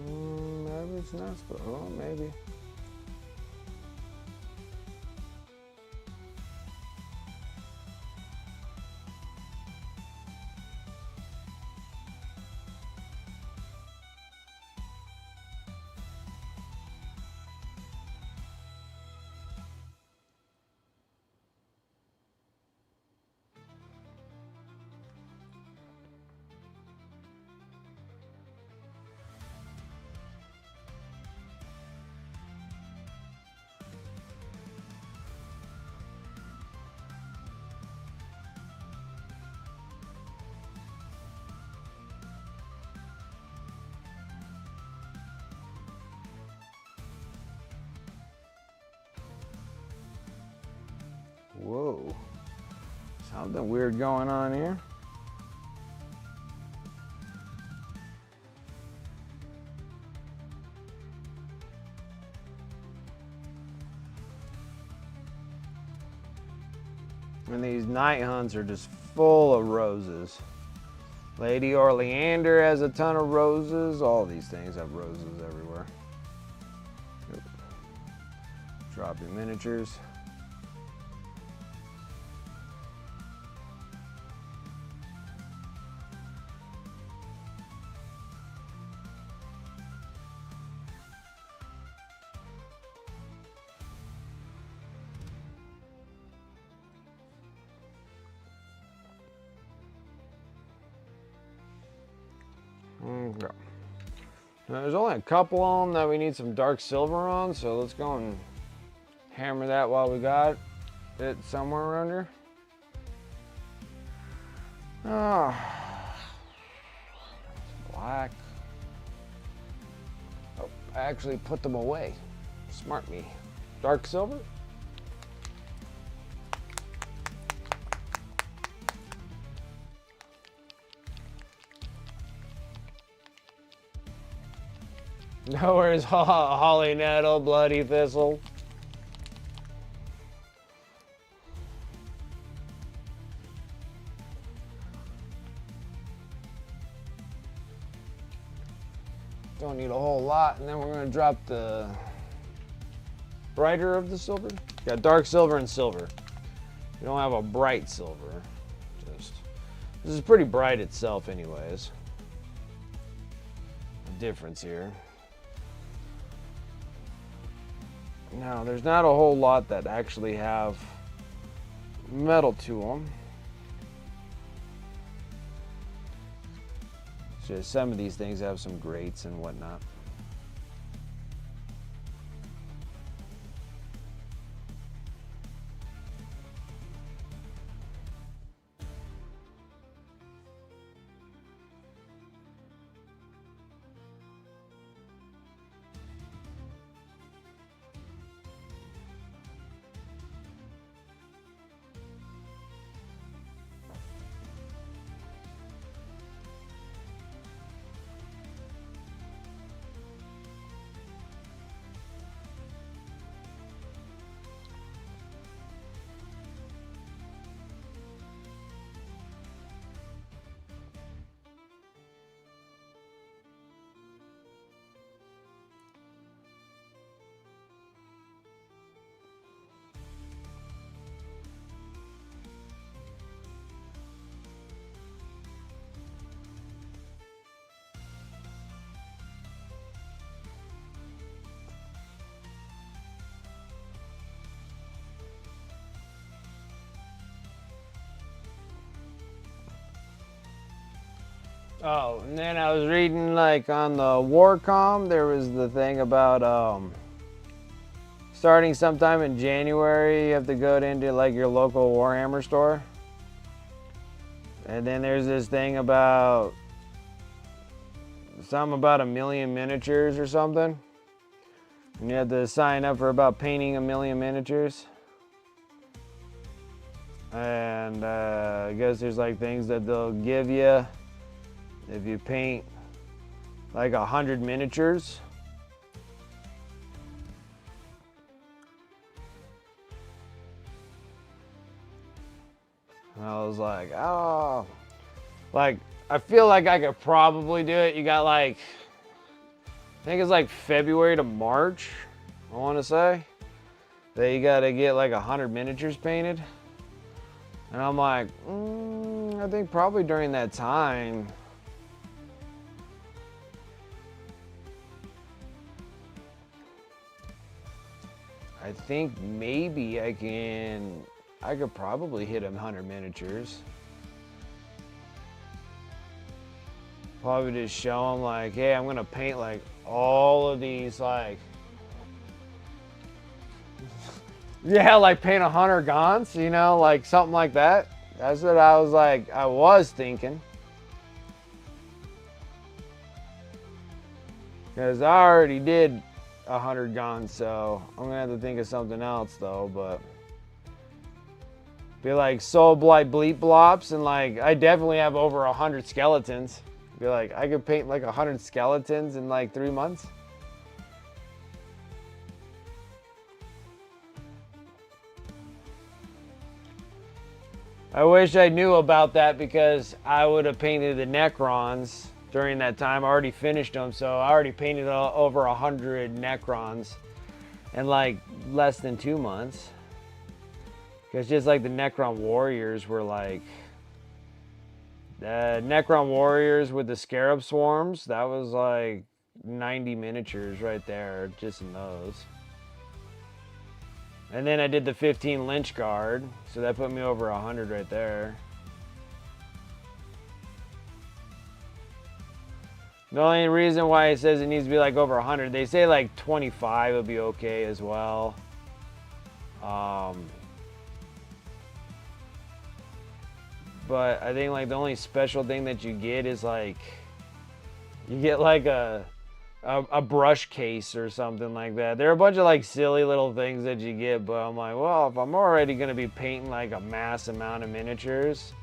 Maybe it's not supposed. Oh, maybe. Whoa. Something weird going on here. And these Nighthaunts are just full of roses. Lady Orleander has a ton of roses. All these things have roses everywhere. Oop. Drop your miniatures. Okay. Now, there's only a couple of them that we need some dark silver on, so let's go and hammer that while we got it somewhere around here. Ah, black. Oh, I actually put them away. Smart me. Dark silver. No, where's Holly Nettle, Bloody Thistle? Don't need a whole lot, and then we're gonna drop the brighter of the silver. Got dark silver and silver. We don't have a bright silver. Just this is pretty bright itself, anyways. The difference here. Now, there's not a whole lot that actually have metal to them. It's just some of these things have some grates and whatnot. Oh, and then I was reading like on the Warcom, there was the thing about starting sometime in January, you have to go into like your local Warhammer store. And then there's this thing about something about 1,000,000 miniatures or something. And you have to sign up for about painting 1,000,000 miniatures. And I guess there's like things that they'll give you if you paint like 100 miniatures. And I was like, oh, like I feel like I could probably do it. You got like, I think it's like February to March, I want to say, that you got to get like 100 miniatures painted. And I'm like, I think probably during that time. I think maybe I could probably hit 100 miniatures. Probably just show them like, hey, I'm gonna paint like all of these like, yeah, like paint 100 Gaunts, you know, like something like that. That's what I was thinking. Because I already did 100 Gaunts, so I'm gonna have to think of something else though, but be like Soul Blight Bleep Blops, and like I definitely have over 100 skeletons. Be like, I could paint like 100 skeletons in like 3 months. I wish I knew about that because I would have painted the Necrons during that time. I already finished them, so I already painted over 100 Necrons in like less than 2 months. Because just like the Necron Warriors were like, the Necron Warriors with the Scarab Swarms, that was like 90 miniatures right there, just in those. And then I did the 15 Lynch Guard, so that put me over 100 right there. The only reason why it says it needs to be like over 100, they say like 25 would be okay as well. But I think like the only special thing that you get is like, you get like a brush case or something like that. There are a bunch of like silly little things that you get, but I'm like, well, if I'm already gonna be painting like a mass amount of miniatures,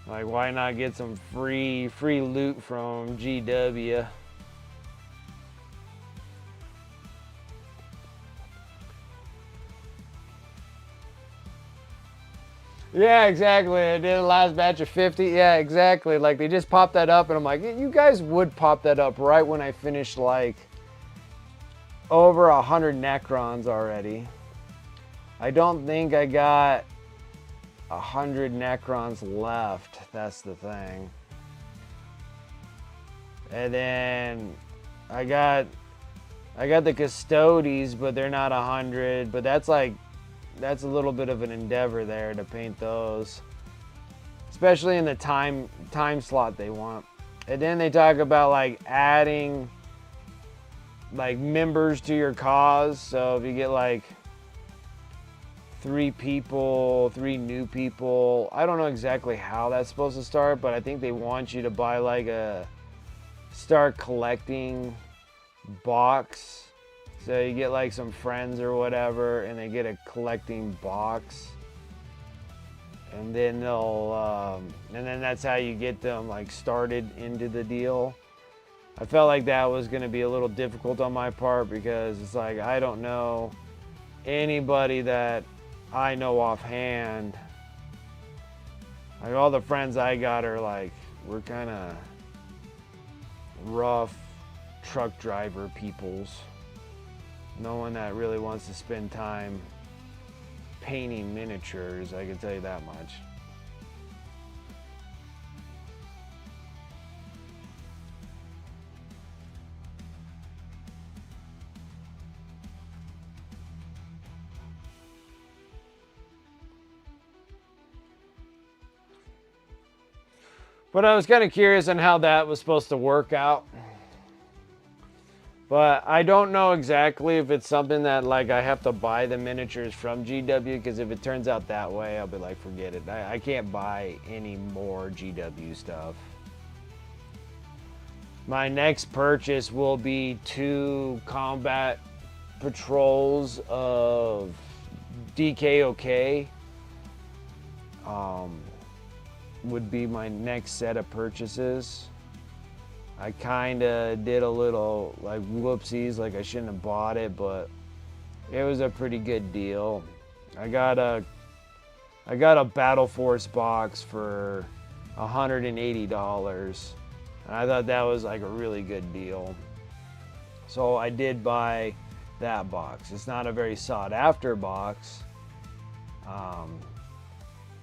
like why not get some free loot from GW? Yeah, exactly. I did the last batch of 50. Yeah, exactly. Like they just popped that up, and I'm like, you guys would pop that up right when I finished like over 100 Necrons already. I don't think I got 100 Necrons left. That's the thing. And then I got the Custodes, but they're not 100. But that's a little bit of an endeavor there to paint those, especially in the time slot they want. And then they talk about like adding like members to your cause. So if you get like 3 people, 3 new people, I don't know exactly how that's supposed to start, but I think they want you to buy like start collecting box. So you get like some friends or whatever, and they get a collecting box, and then and then that's how you get them like started into the deal. I felt like that was going to be a little difficult on my part because it's like I don't know anybody that I know offhand. Like all the friends I got are like, we're kind of rough truck driver peoples. No one that really wants to spend time painting miniatures, I can tell you that much. But I was kind of curious on how that was supposed to work out. But I don't know exactly if it's something that like I have to buy the miniatures from GW, because if it turns out that way, I'll be like, forget it. I can't buy any more GW stuff. My next purchase will be 2 combat patrols of DKOK. Would be my next set of purchases. I kind of did a little like whoopsies, like I shouldn't have bought it, but it was a pretty good deal. I got a Battle Force box for $180, and I thought that was like a really good deal. So I did buy that box. It's not a very sought after box,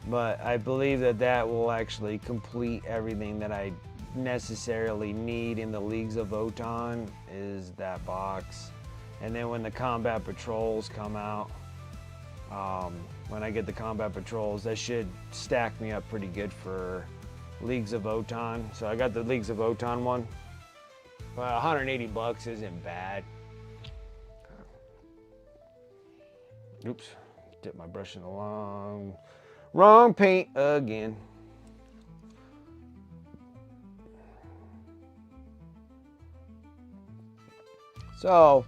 but I believe that will actually complete everything that I necessarily need in the Leagues of Votann, is that box. And then when the combat patrols come out, when I get the combat patrols, that should stack me up pretty good for Leagues of Votann. So I got the Leagues of Votann one. Well, $180 isn't bad. Oops, dip my brush in the wrong paint again. So,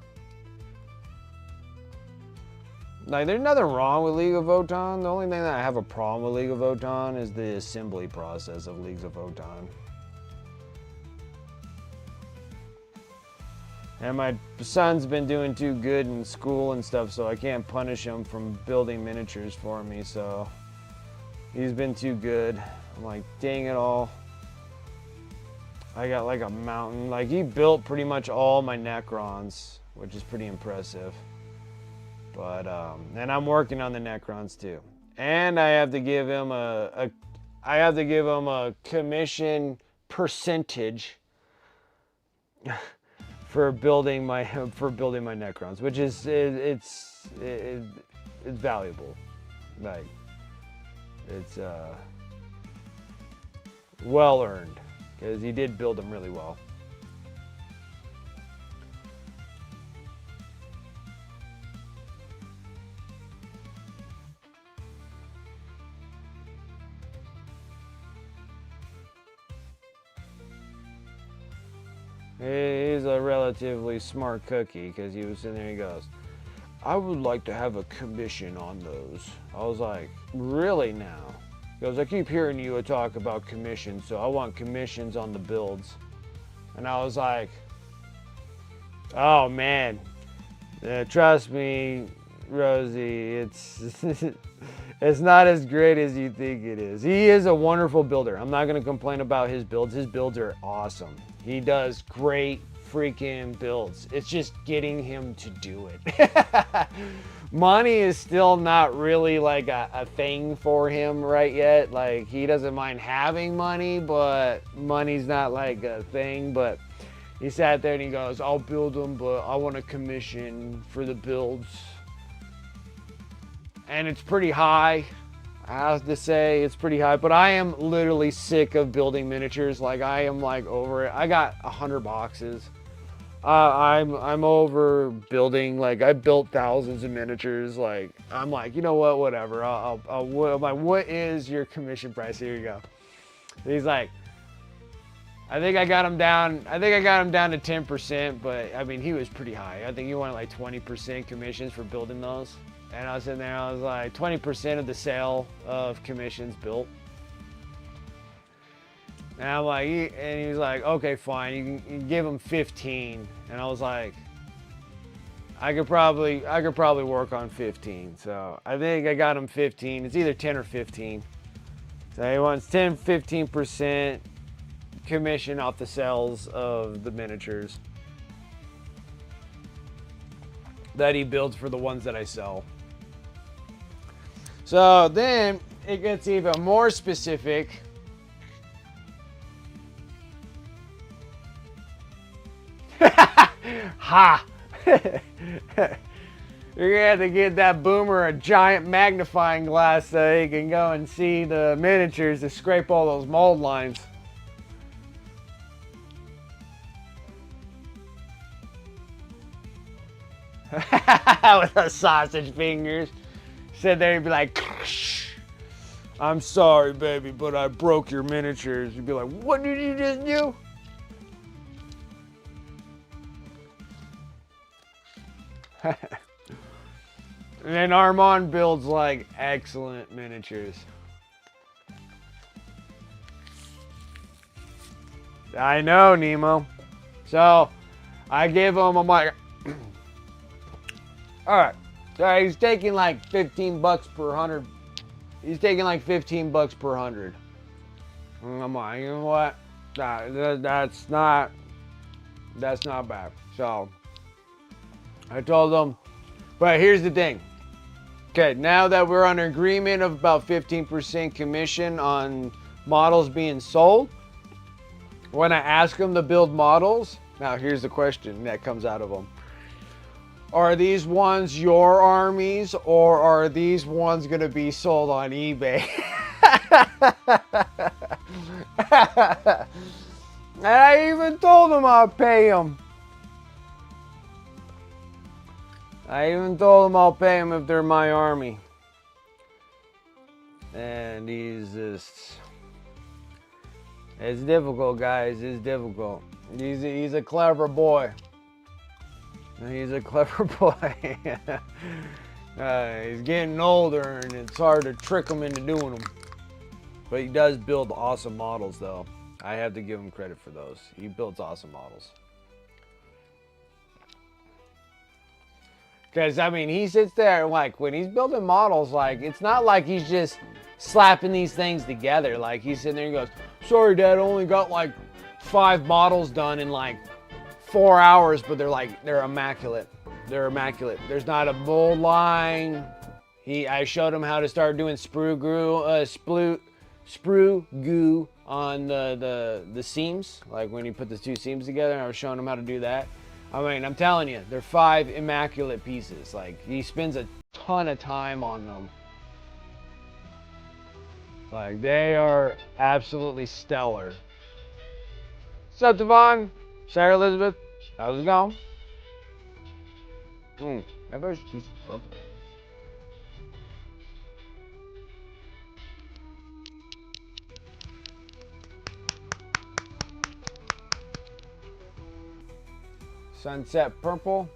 like, there's nothing wrong with League of Votann. The only thing that I have a problem with League of Votann is the assembly process of Leagues of Votann. And my son's been doing too good in school and stuff, so I can't punish him from building miniatures for me, so he's been too good. I'm like, dang it all. I got like a mountain. Like, he built pretty much all my Necrons, which is pretty impressive. But, and I'm working on the Necrons too. And I have to give him a commission percentage for building my Necrons, which is it's valuable. Like, it's well earned, because he did build them really well. He's a relatively smart cookie, because he was sitting there and he goes, I would like to have a commission on those. I was like, really now? He goes, I keep hearing you talk about commissions, so I want commissions on the builds. And I was like, oh man, trust me, Rosie, it's it's not as great as you think it is. He is a wonderful builder. I'm not going to complain about his builds. His builds are awesome. He does great freaking builds. It's just getting him to do it. Money is still not really like a thing for him right yet. Like, he doesn't mind having money, but money's not like a thing. But he sat there and he goes, I'll build them, but I want a commission for the builds. And it's pretty high. I have to say, it's pretty high, but I am literally sick of building miniatures. Like, I am like over it. I got 100 boxes. I'm over building. Like, I built thousands of miniatures. Like, I'm like, you know what, whatever. I'm like, what is your commission price? Here you go. And he's like, I think I got him down to 10%, but I mean, he was pretty high. I think he wanted like 20% commissions for building those. And I was in there, I was like, 20% of the sale of commissions built. And I'm like, and he was like, okay, fine, you can give him 15. And I was like, I could probably work on 15. So I think I got him 15. It's either 10 or 15. So he wants 10, 15% commission off the sales of the miniatures that he builds for the ones that I sell. So then it gets even more specific. Ha! You're gonna have to get that boomer a giant magnifying glass so he can go and see the miniatures to scrape all those mold lines. with the sausage fingers. Sit there and be like, I'm sorry, baby, but I broke your miniatures. You'd be like, what did you just do? And then Armand builds like excellent miniatures. I know, Nemo. So I gave him, I'm like, all right. So he's taking like 15 bucks per 100. He's taking like 15 bucks per 100. And I'm like, you know what? That's not bad. So I told him, but here's the thing. Okay, now that we're on an agreement of about 15% commission on models being sold, when I ask them to build models, now here's the question that comes out of them. Are these ones your armies, or are these ones going to be sold on eBay? And I even told them I'll pay them. I even told him I'll pay him if they're my army. And he's just... It's difficult, guys. It's difficult. He's a clever boy. He's a clever boy. He's getting older, and it's hard to trick him into doing them. But he does build awesome models, though. I have to give him credit for those. He builds awesome models. Because, I mean, he sits there, like, when he's building models, like, it's not like he's just slapping these things together. Like, he's sitting there and goes, sorry, Dad, I only got, like, 5 models done in, like, 4 hours, but they're immaculate. They're immaculate. There's not a mold line. I showed him how to start doing sprue goo on the seams. Like, when you put the 2 seams together, I was showing him how to do that. I mean, I'm telling you, they're 5 immaculate pieces. Like, he spends a ton of time on them. Like, they are absolutely stellar. What's up, Devon? Sarah Elizabeth? How's it going? Sunset Purple.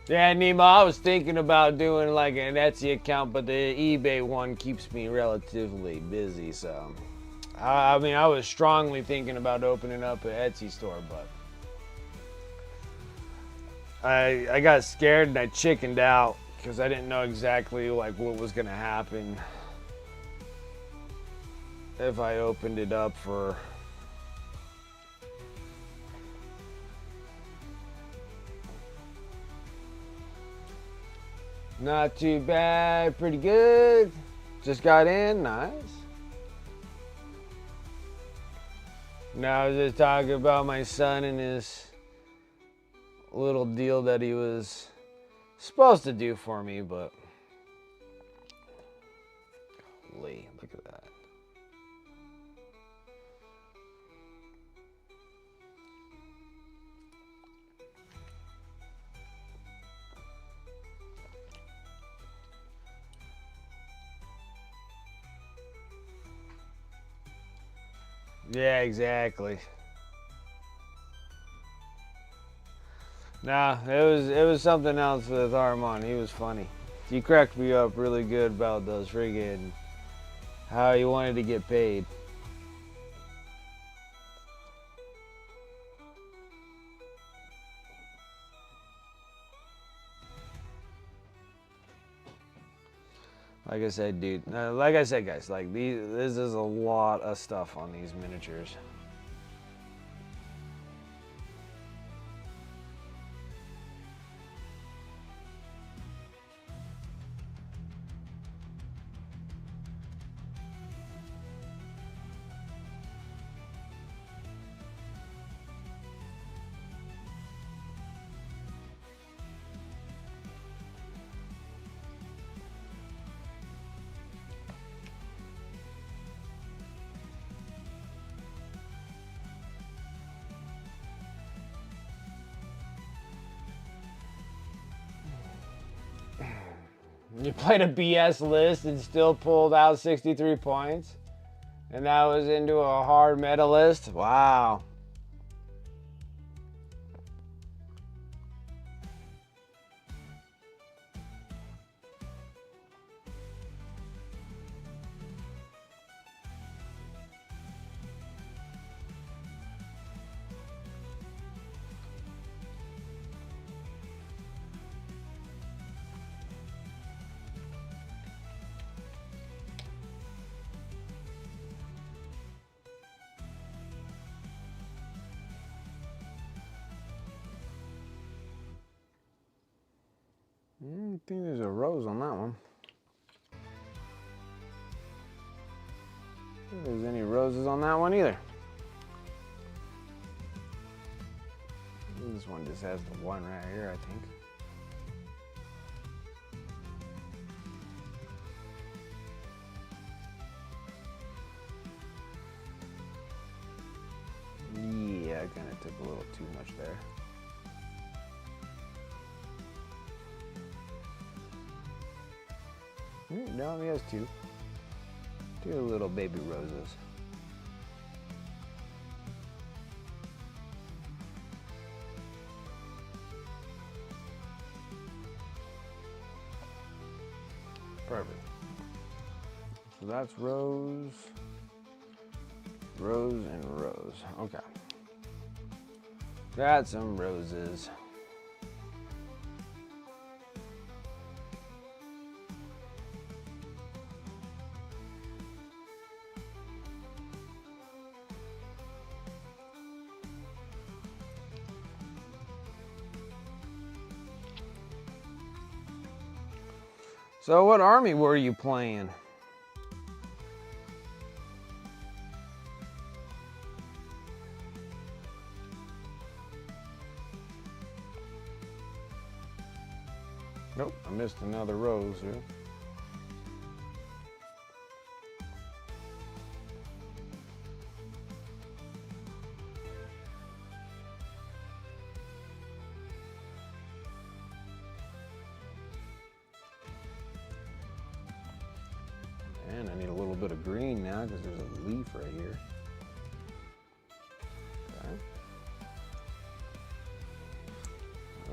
Yeah, Nemo, I was thinking about doing like an Etsy account, but the eBay one keeps me relatively busy, so. I mean, I was strongly thinking about opening up an Etsy store, but I got scared and I chickened out because I didn't know exactly like what was gonna happen if I opened it up for... Not too bad, pretty good. Just got in, nice. Now I was just talking about my son and his little deal that he was supposed to do for me, but golly, look at that. Yeah, exactly. Nah, it was something else with Armand. He was funny. He cracked me up really good about those friggin' how he wanted to get paid. Like I said, dude. Like I said, guys. Like this is a lot of stuff on these miniatures. You played a BS list and still pulled out 63 points? And that was into a hard meta list? Wow. I don't think there's a rose on that one. I don't think there's any roses on that one either. This one just has the one right here, I think. Yeah, I kind of took a little too much there. No, he has two. Two little baby roses. Perfect. So that's rose, rose, and rose. Okay. Got some roses. So what army were you playing? Nope, I missed another rose here. And I need a little bit of green now because there's a leaf right here. Okay.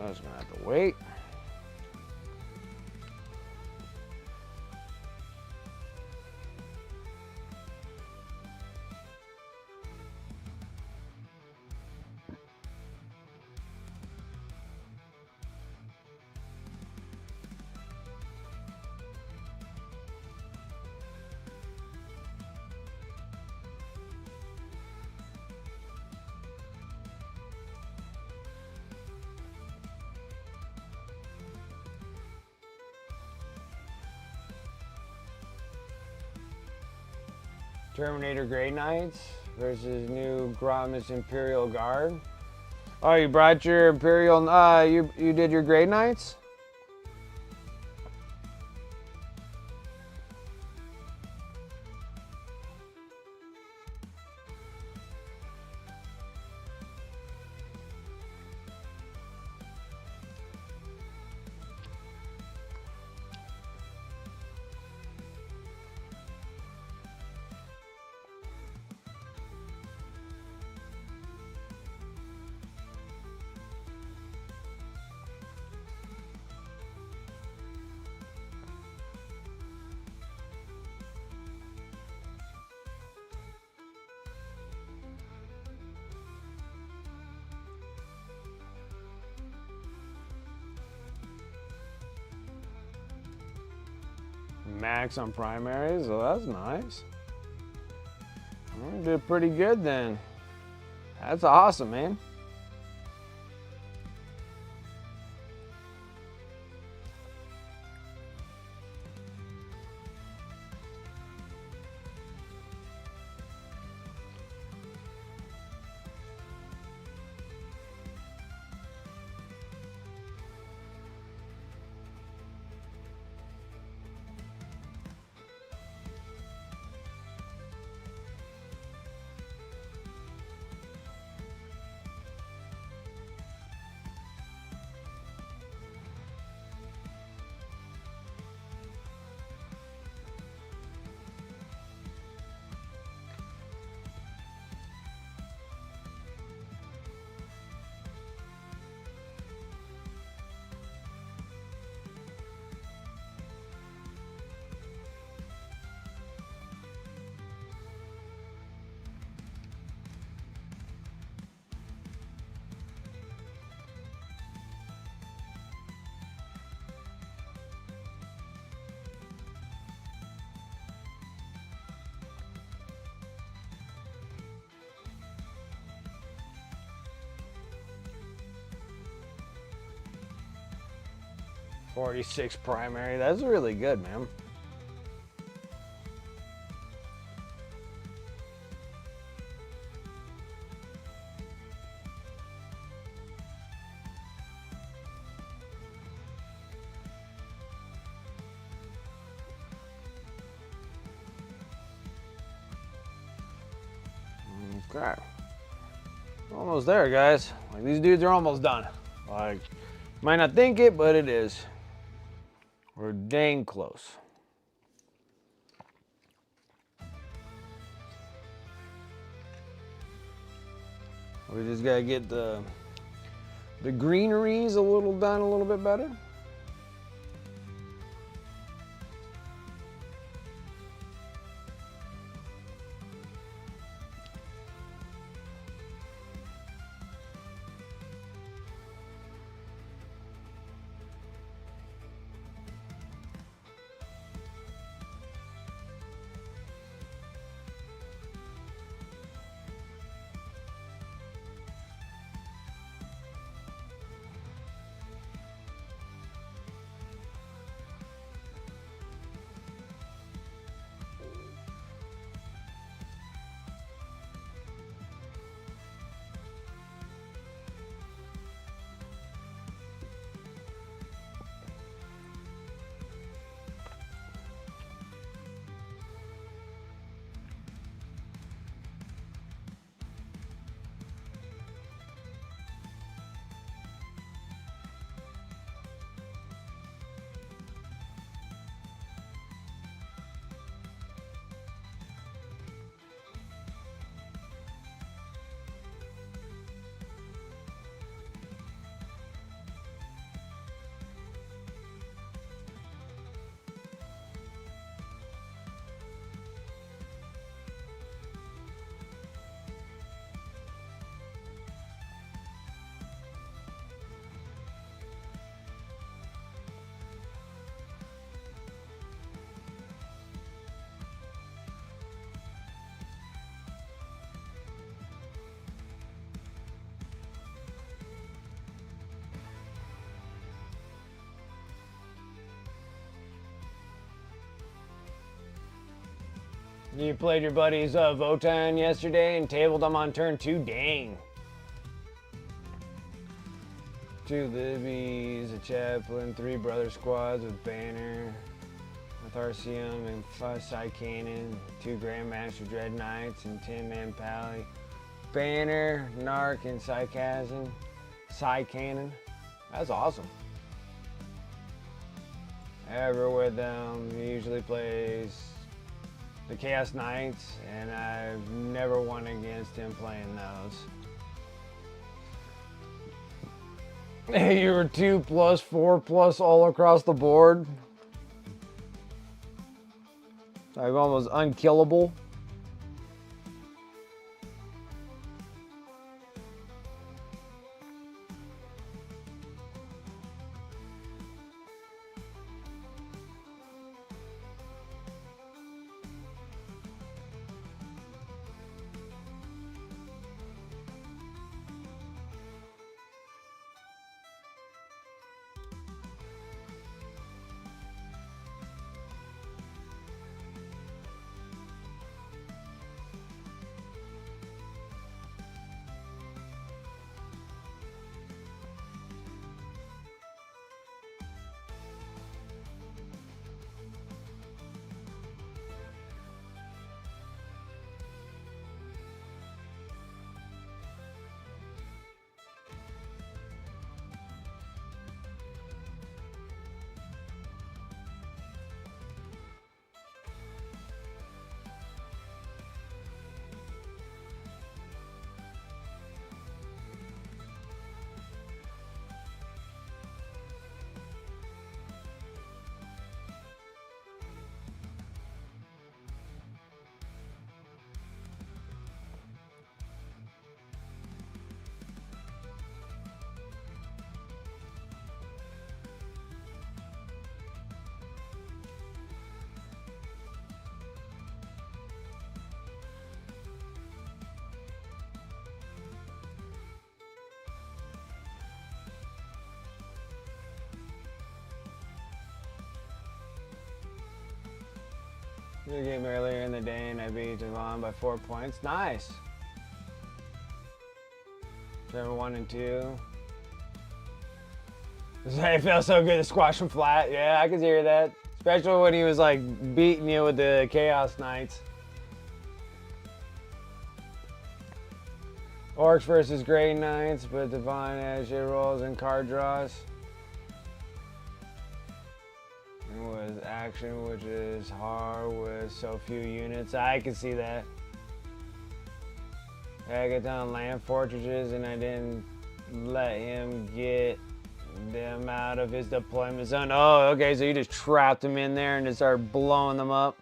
I was gonna have to wait. Terminator Grey Knights versus new Gramis Imperial Guard. Oh, you brought your Imperial, you did your Grey Knights? Max on primaries, so that's nice. I did pretty good then. That's awesome, man. 46 primary. That's really good, man. Okay. Almost there, guys. Like, these dudes are almost done. Like, might not think it, but it is. We're dang close. We just gotta get the greeneries a little done a little bit better. You played your buddies Votan yesterday and tabled them on turn 2? Dang. 2 Libbies, a Chaplain, 3 Brother Squads with Banner, with RCM and 5 Side Cannon, 2 Grandmaster Dread Knights, and 10-man Pally. Banner, Narc, and Side Cannon. That's awesome. Ever with them, he usually plays the Chaos Knights, and I've never won against him playing those. You were 2+, 4+ all across the board. Like almost unkillable. Your game earlier in the day and I beat Javon by 4 points. Nice. Trevor 1 and 2. It felt so good to squash him flat. Yeah, I could hear that. Especially when he was like beating you with the Chaos Knights. Orcs versus Grey Knights, but Divine has shit rolls and card draws. And with action, which is hard with so few units. I can see that. I got down land fortresses and I didn't let him get them out of his deployment zone. Oh, okay, so you just trapped him in there and just started blowing them up.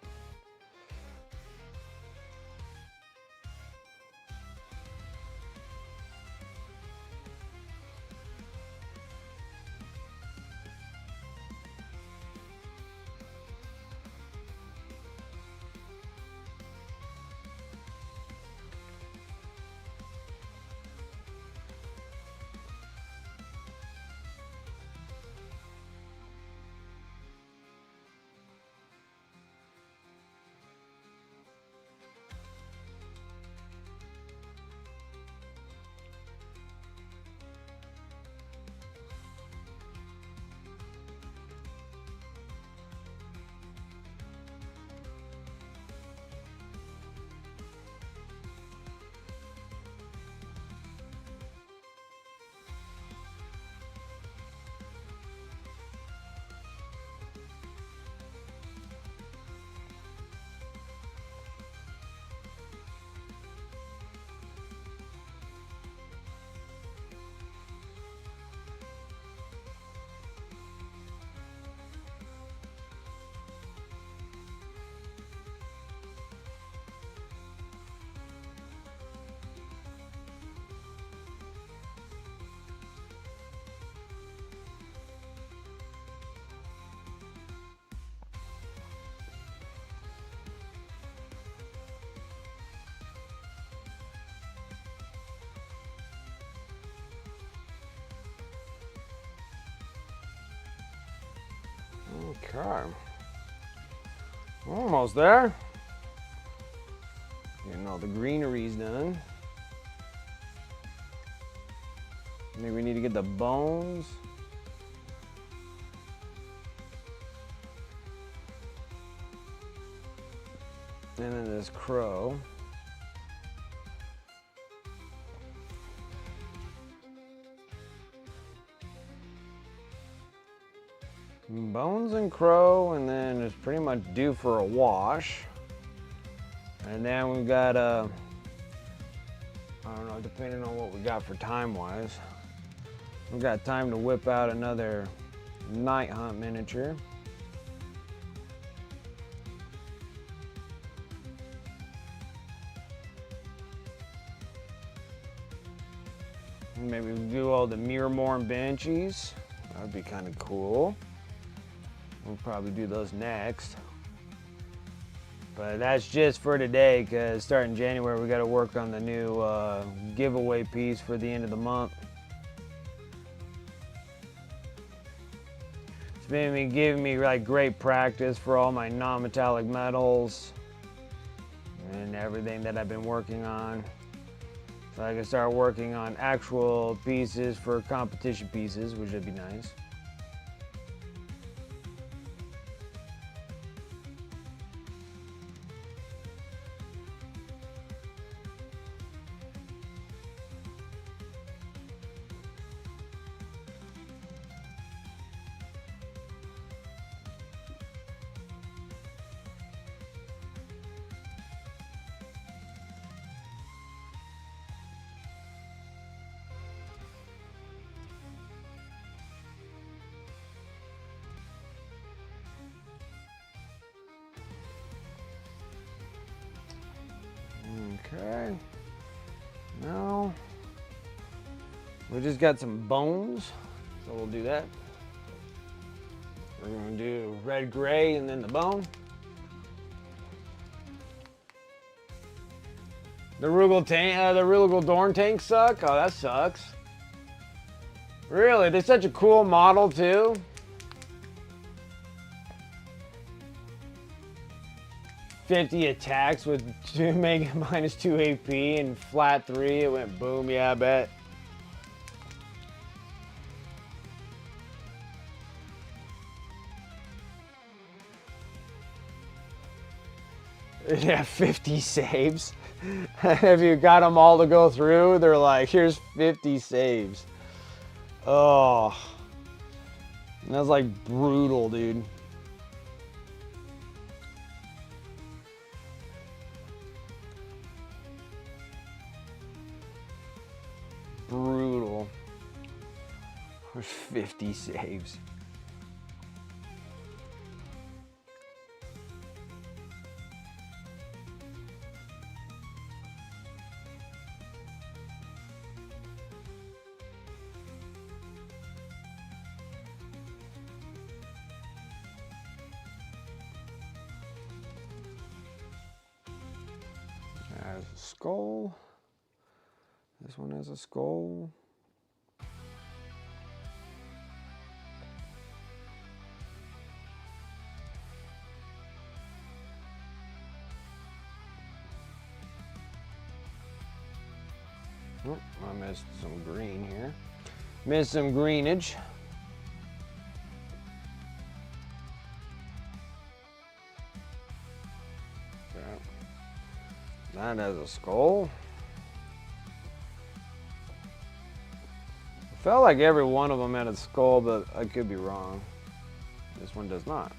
Okay. Almost there. Getting all the greeneries done. Maybe we need to get the bones. And then this crow. Bones and crow, and then it's pretty much due for a wash. And then we've got I don't know, depending on what we got for time wise, we've got time to whip out another night hunt miniature. Maybe we'll do all the Mirrormorn Banshees. That would be kind of cool. We'll probably do those next. But that's just for today, because starting January we got to work on the new giveaway piece for the end of the month. It's been giving me like great practice for all my non-metallic metals and everything that I've been working on. So I can start working on actual pieces for competition pieces, which would be nice. Okay, now we just got some bones, so we'll do that. We're gonna do red, gray, and then the bone. The Rugal Dorn tanks suck? Oh, that sucks. Really? They're such a cool model too. 50 attacks with make minus 2 AP and flat 3. It went boom. Yeah, I bet. Yeah, 50 saves. If you got them all to go through, they're like, here's 50 saves. Oh, that's like brutal, dude. Brutal. There's 50 saves. Has a skull. This one has a skull. Oh, I missed some green here. Missed some greenage. Okay. That has a skull. I felt like every one of them had a skull, but I could be wrong. This one does not.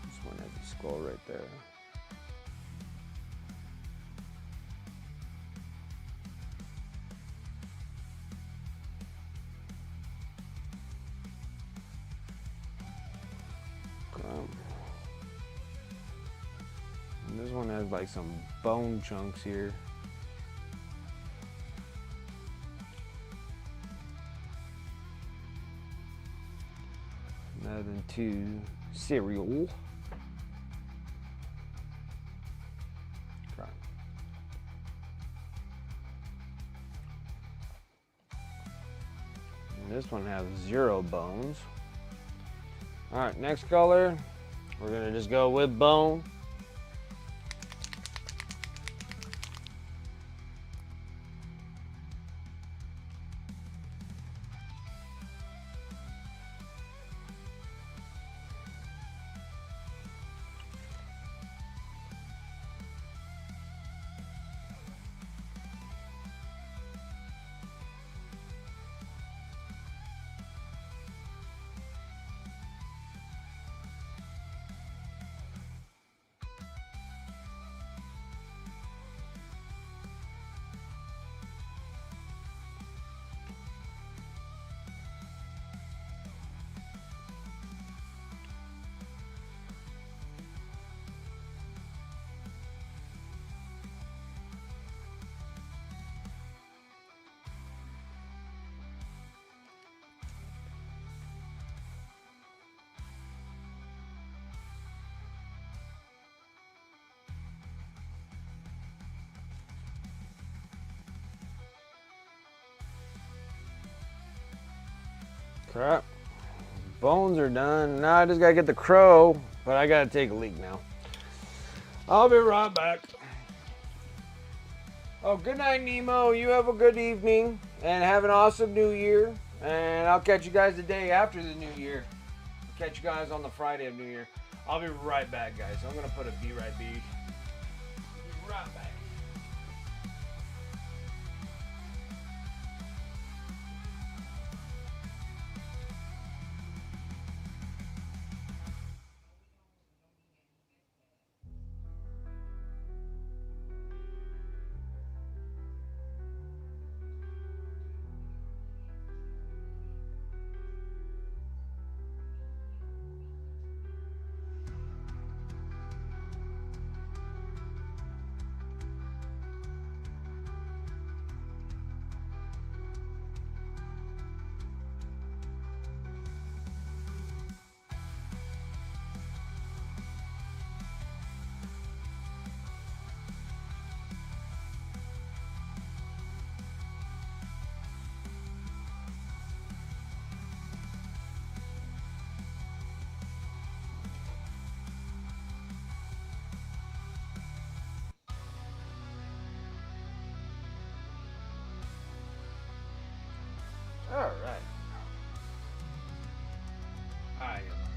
This one has a skull right there. And this one has like some bone chunks here. Nothing too cereal. Okay. And this one has 0 bones. All right, next color, we're gonna just go with bone. Crap. Bones are done. Now I just gotta get the crow, but I gotta take a leak now. I'll be right back. Oh, good night, Nemo. You have a good evening and have an awesome new year. And I'll catch you guys the day after the new year. Catch you guys on the Friday of New Year. I'll be right back, guys. I'm gonna put a be right back. Be right back.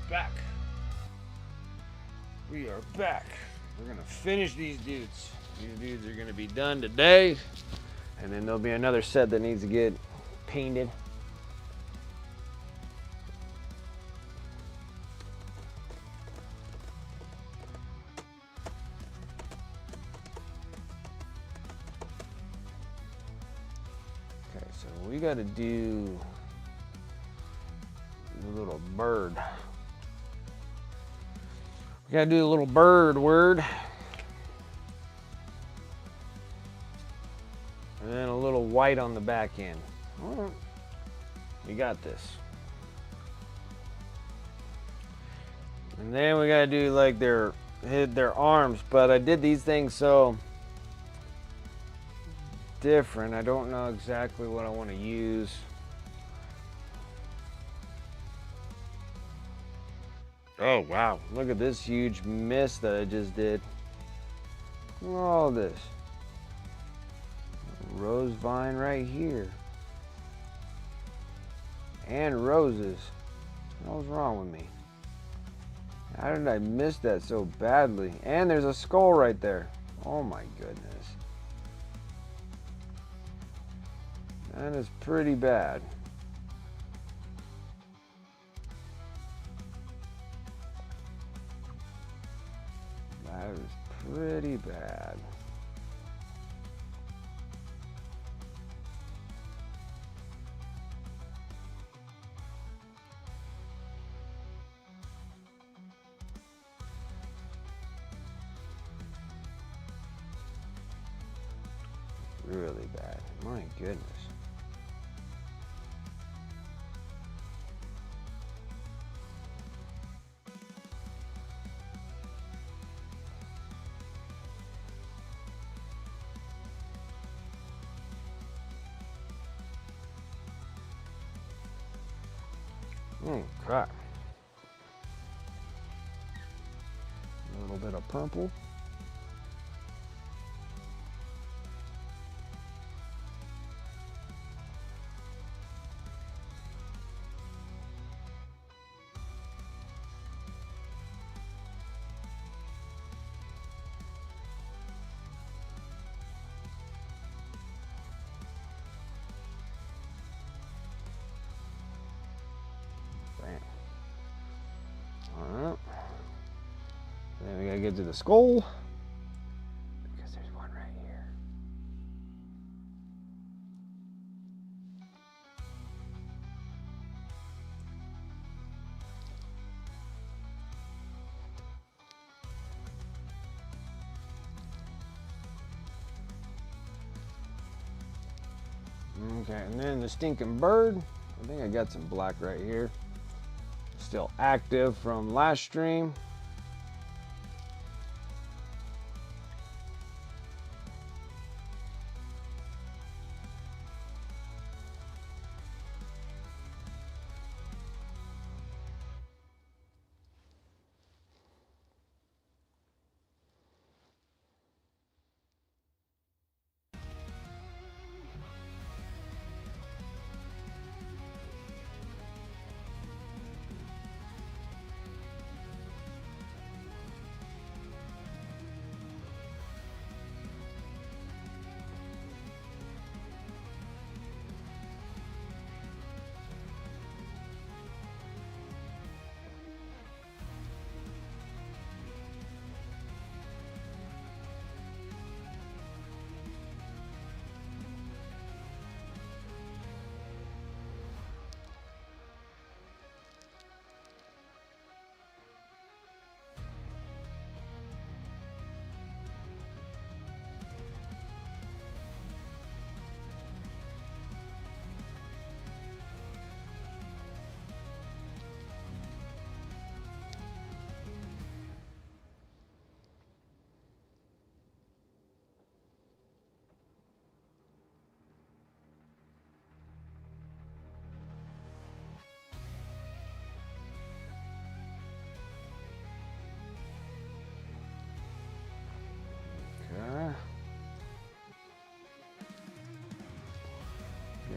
back. We are back. We're gonna finish these dudes. These dudes are gonna be done today, and then there'll be another set that needs to get painted. Okay, so we gotta do the little bird. We gotta do a little bird word. And then a little white on the back end. All right. We got this. And then we gotta do like their arms, but I did these things so different. I don't know exactly what I want to use. Oh wow, look at this huge mist that I just did. Look at all this. Rose vine right here. And roses. What was wrong with me? How did I miss that so badly? And there's a skull right there. Oh my goodness. That is pretty bad. That is pretty bad. Really bad. My goodness. Oh, crap. A little bit of purple. Alright. Then we gotta get to the skull. Because there's one right here. Okay, and then the stinking bird. I think I got some black right here. Still active from last stream.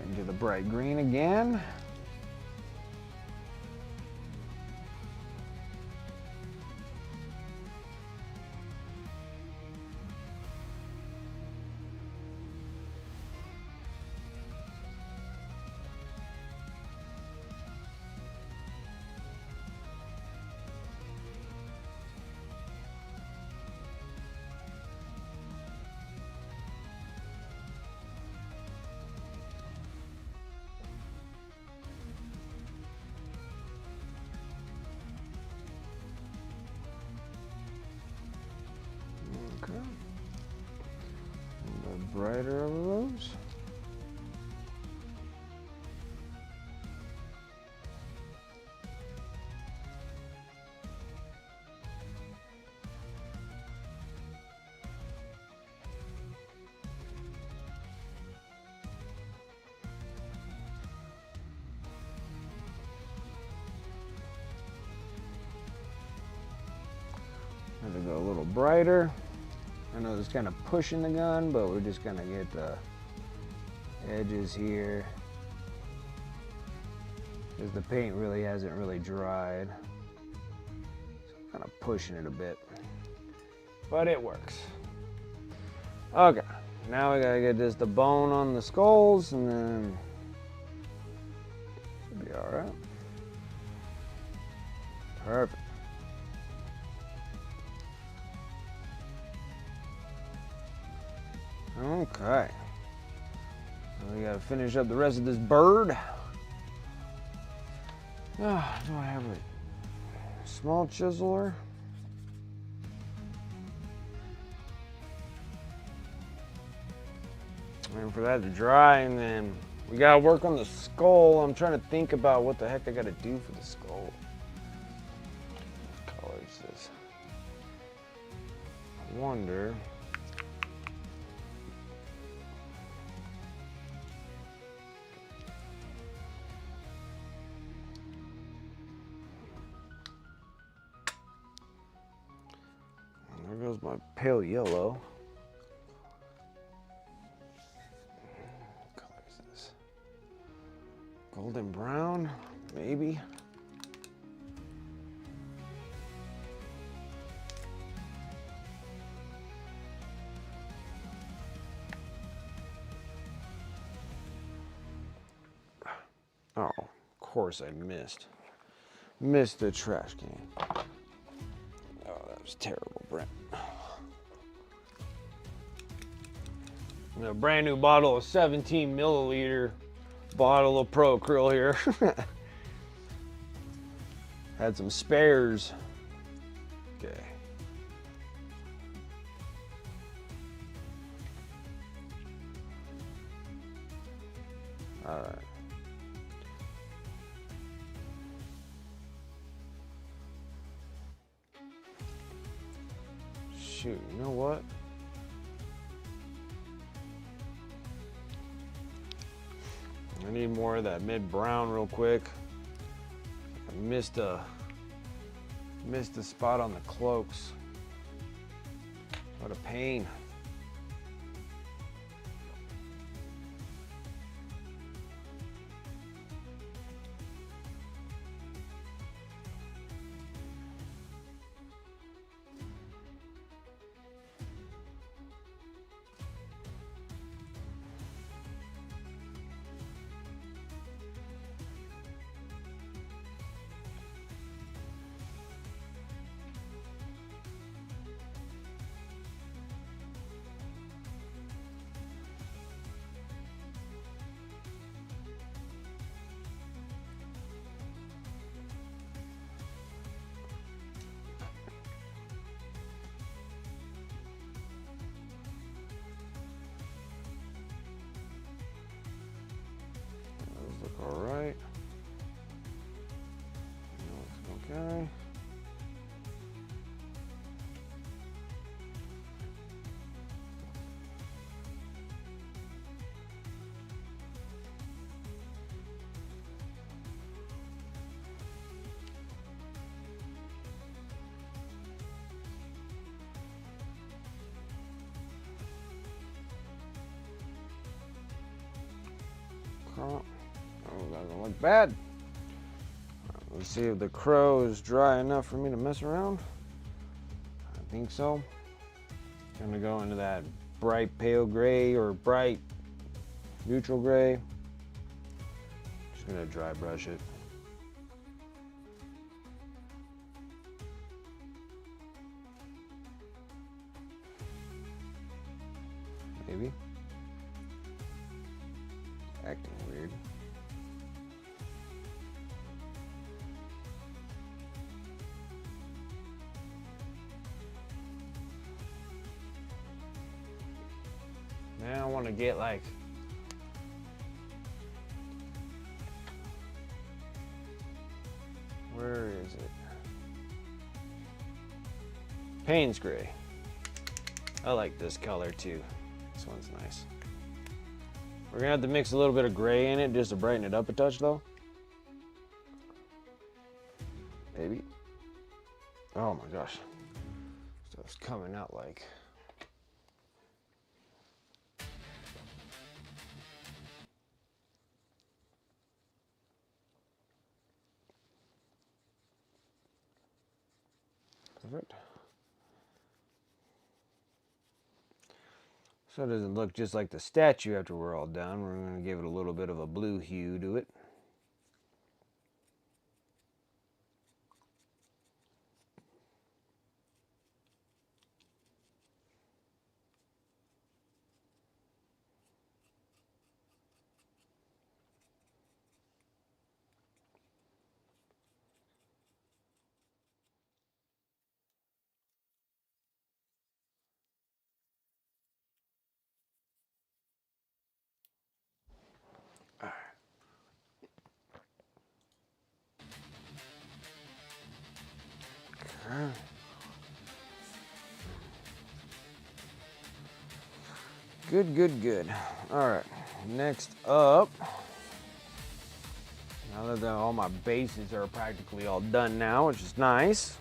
Into the bright green again. brighter over those. Have to go a little brighter. I know it's kind of pushing the gun, but we're just gonna get the edges here, because the paint really hasn't dried. So I'm kind of pushing it a bit, but it works. Okay, now we gotta get just the bone on the skulls, and then should be all right. Perfect. Okay. So we gotta finish up the rest of this bird. Do I have a small chiseler? And for that to dry, and then we gotta work on the skull. I'm trying to think about what the heck I gotta do for the skull. What color is this? I wonder. There goes my pale yellow. What color is this? Golden brown, maybe. Oh, of course I missed. Missed the trash can. Oh, that was terrible, Brent. A brand new bottle of 17 milliliter bottle of Pro Acryl here. Had some spares. Okay. All right. Shoot, you know what? I need more of that mid-brown real quick. I missed a spot on the cloaks. What a pain. All right. Okay. Oh, that doesn't look bad. Let's see if the crow is dry enough for me to mess around. I think so. I'm gonna go into that bright pale gray or bright neutral gray. Just gonna dry brush it. Maybe. Acting weird. Now want to get like where is it? Payne's gray. I like this color too. This one's nice. We're gonna have to mix a little bit of gray in it just to brighten it up a touch though. Maybe. Oh my gosh. Stuff's coming out like. Perfect. So it doesn't look just like the statue after we're all done. We're going to give it a little bit of a blue hue to it. Good, good, good. All right, next up, now that all my bases are practically all done now, which is nice.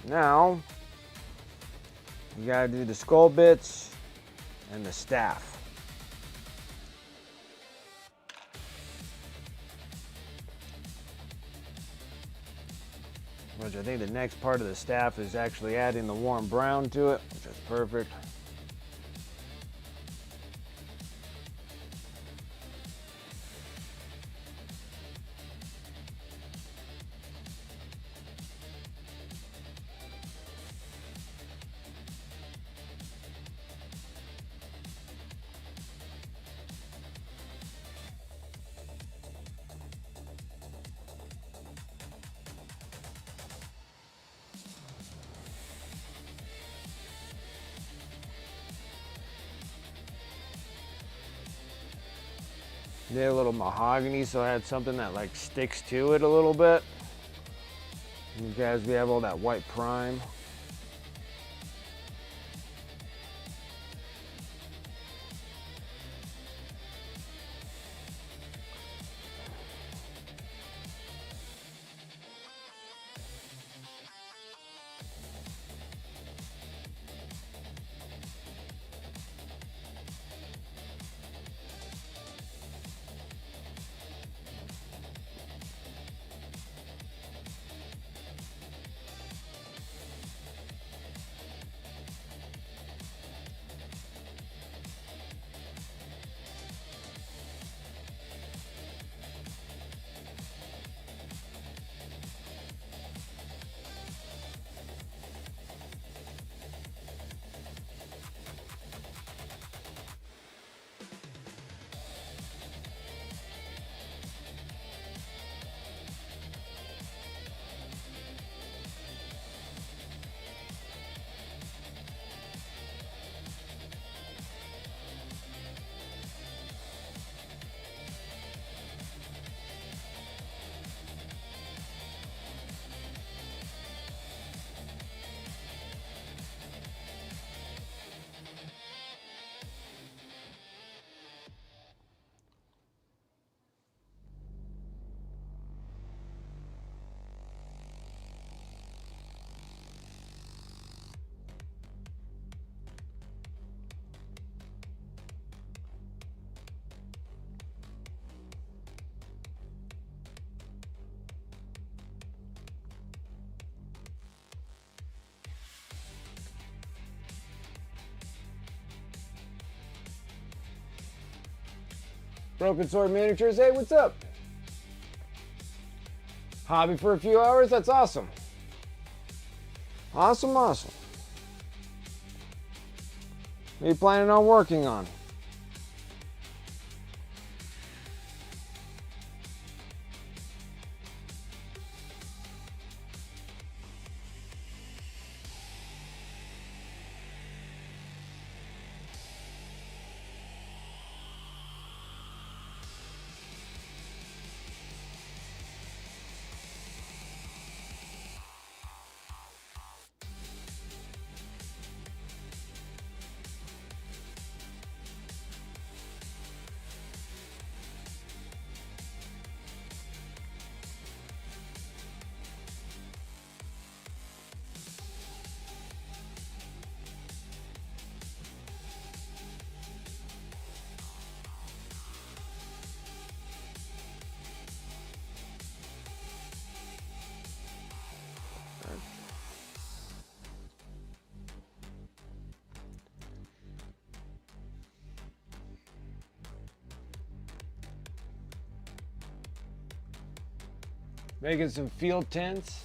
Now, you gotta do the skull bits and the staff. Which I think the next part of the staff is actually adding the warm brown to it, which is perfect. Did a little mahogany, so I had something that like sticks to it a little bit. And guys, we have all that white prime. Broken Sword Miniatures, hey, what's up? Hobby for a few hours? That's awesome. Awesome, awesome. What are you planning on working on? Making some field tents.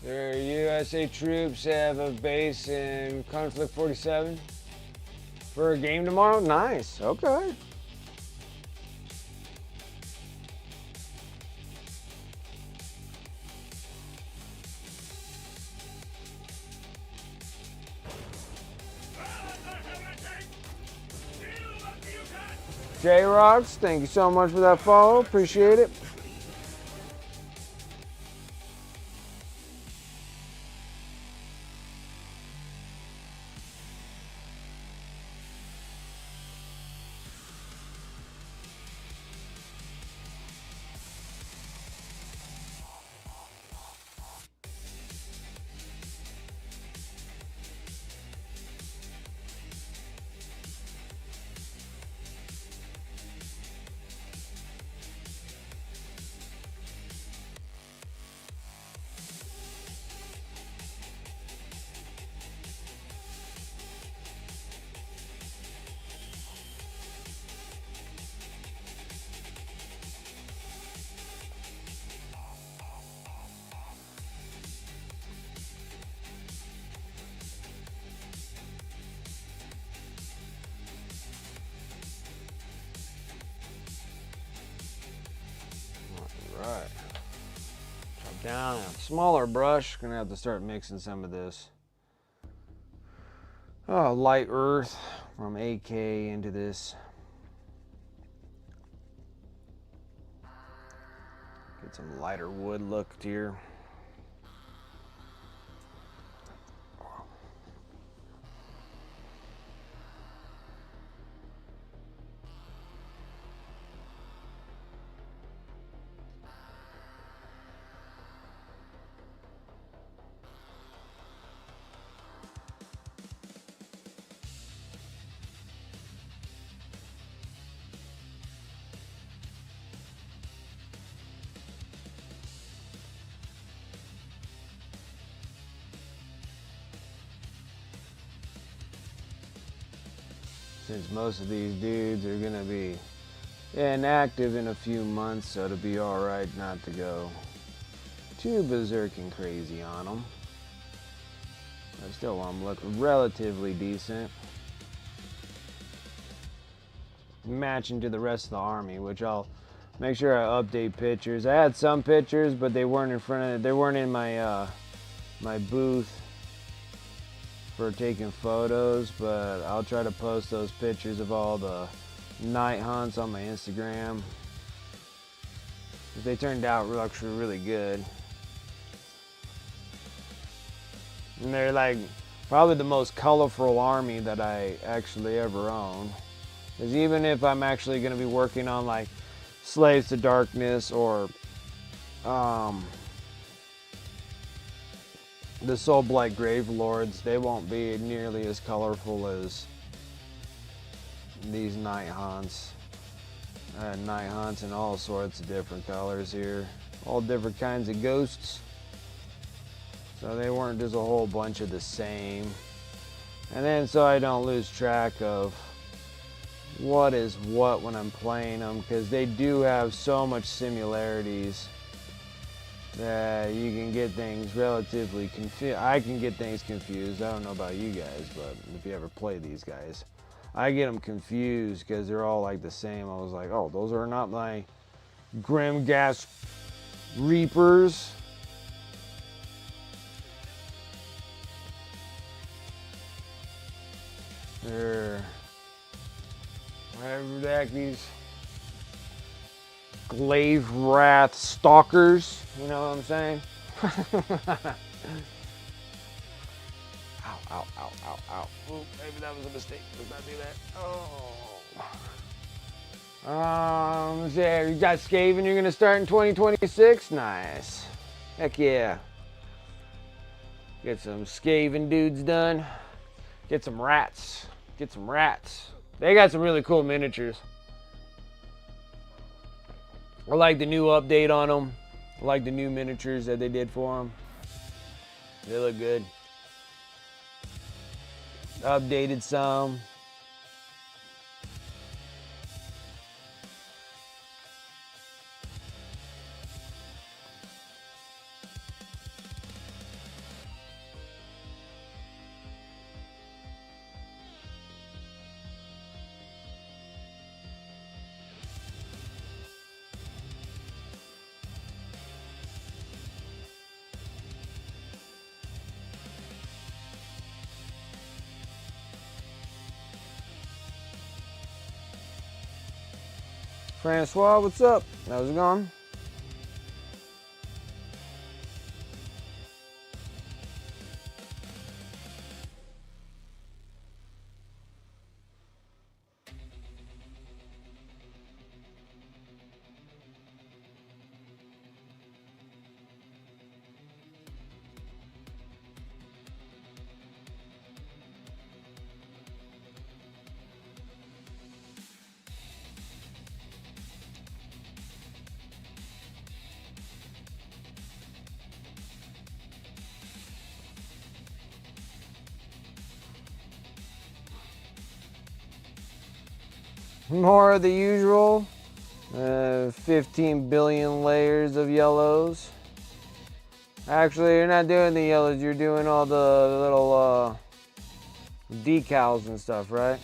Their USA troops have a base in Conflict 47 for a game tomorrow. Nice. Okay. J-Rocks, thank you so much for that follow. Appreciate it. Right. Drop down a smaller brush. Gonna have to start mixing some of this light earth from AK into this. Get some lighter wood look here. Since most of these dudes are gonna be inactive in a few months, so it'll be alright not to go too berserk and crazy on them. I still want them to look relatively decent. Matching to the rest of the army, which I'll make sure I update pictures. I had some pictures, but they weren't in front of, they weren't in my my booth for taking photos, but I'll try to post those pictures of all the Nighthaunts on my Instagram. They turned out actually really good. And they're like probably the most colorful army that I actually ever own. Because even if I'm actually going to be working on like Slaves to Darkness or the Soulblight Grave Lords, they won't be nearly as colorful as these Nighthaunts. I had Nighthaunts in all sorts of different colors here. All different kinds of ghosts. So they weren't just a whole bunch of the same. And then so I don't lose track of what is what when I'm playing them, because they do have so much similarities that you can get things relatively confused. I can get things confused. I don't know about you guys, but if you ever play these guys, I get them confused because they're all like the same. I was like, oh, those are not my Grimghast Reapers. They're whatever the heck these Glaivewraith Stalkers, you know what I'm saying? Ow, ow, ow, ow, ow. Ooh, maybe that was a mistake. Let's not do that. Oh. Yeah, you got Skaven you're gonna start in 2026? Nice. Heck yeah. Get some Skaven dudes done. Get some rats. Get some rats. They got some really cool miniatures. I like the new update on them. I like the new miniatures that they did for them. They look good. Updated some. Francois, what's up? How's it going? More of the usual. 15 billion layers of yellows. Actually, you're not doing the yellows, you're doing all the little decals and stuff, right?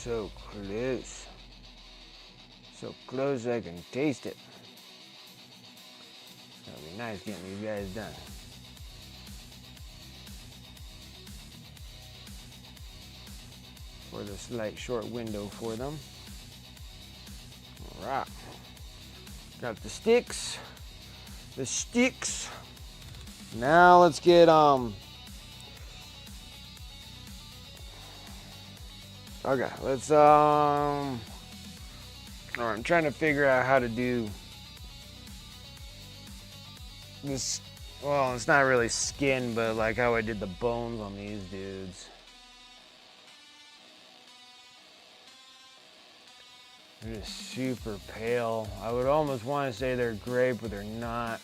So close. So close I can taste it. It's gonna be nice getting these guys done. For the slight short window for them. Alright. Got the sticks. The sticks. Now let's get okay, let's alright, I'm trying to figure out how to do this. Well, it's not really skin, but like how I did the bones on these dudes. They're just super pale. I would almost want to say they're gray, but they're not.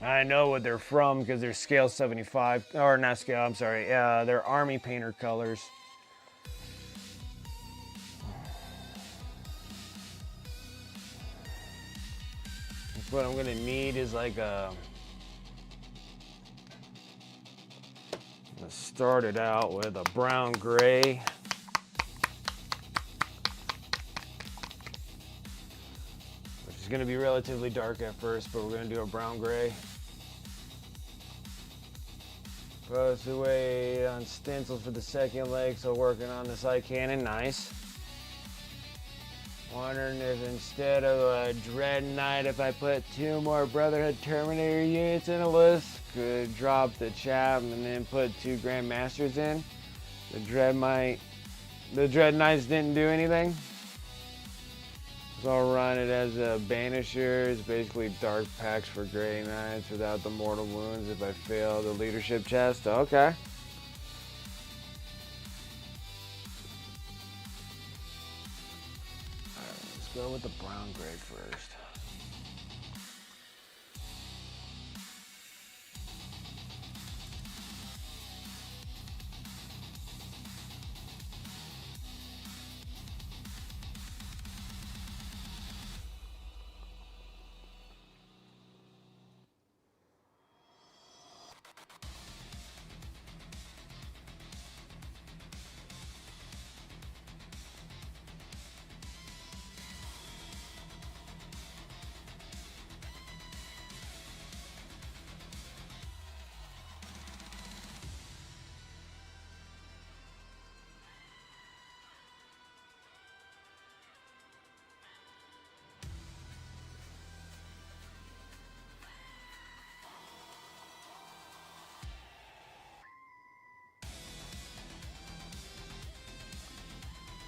I know what they're from because they're scale 75, or not scale, I'm sorry. They're army painter colors. What I'm gonna need is like a, let's start it out with a brown gray. Which is gonna be relatively dark at first, but we're gonna do a brown gray. Post away on stencils for the second leg, so working on the sight cannon, nice. Wondering if instead of a Dread Knight, if I put 2 more Brotherhood Terminator units in a list, could drop the chap and then put 2 Grandmasters in. The Dread Knights didn't do anything. So I'll run it as a Banisher. It's basically dark packs for Grey Knights without the mortal wounds if I fail the leadership chest. Okay. Let's go with the brown gray first.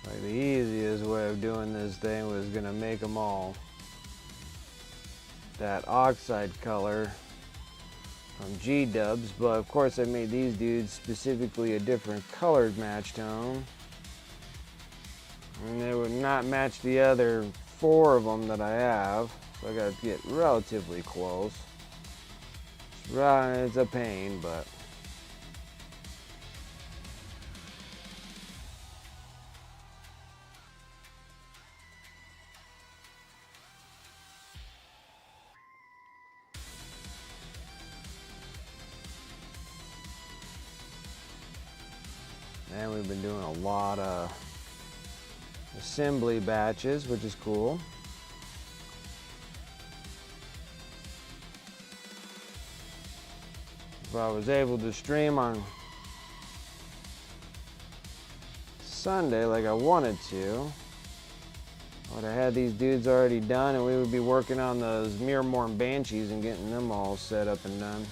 Like the easiest way of doing this thing was gonna make them all that oxide color from G-dubs, but of course I made these dudes specifically a different colored match tone, and they would not match the other 4 of them that I have, so I gotta get relatively close. It's a pain, but and we've been doing a lot of assembly batches, which is cool. If I was able to stream on Sunday like I wanted to, I would have had these dudes already done, and we would be working on those Mirrormorn Banshees and getting them all set up and done.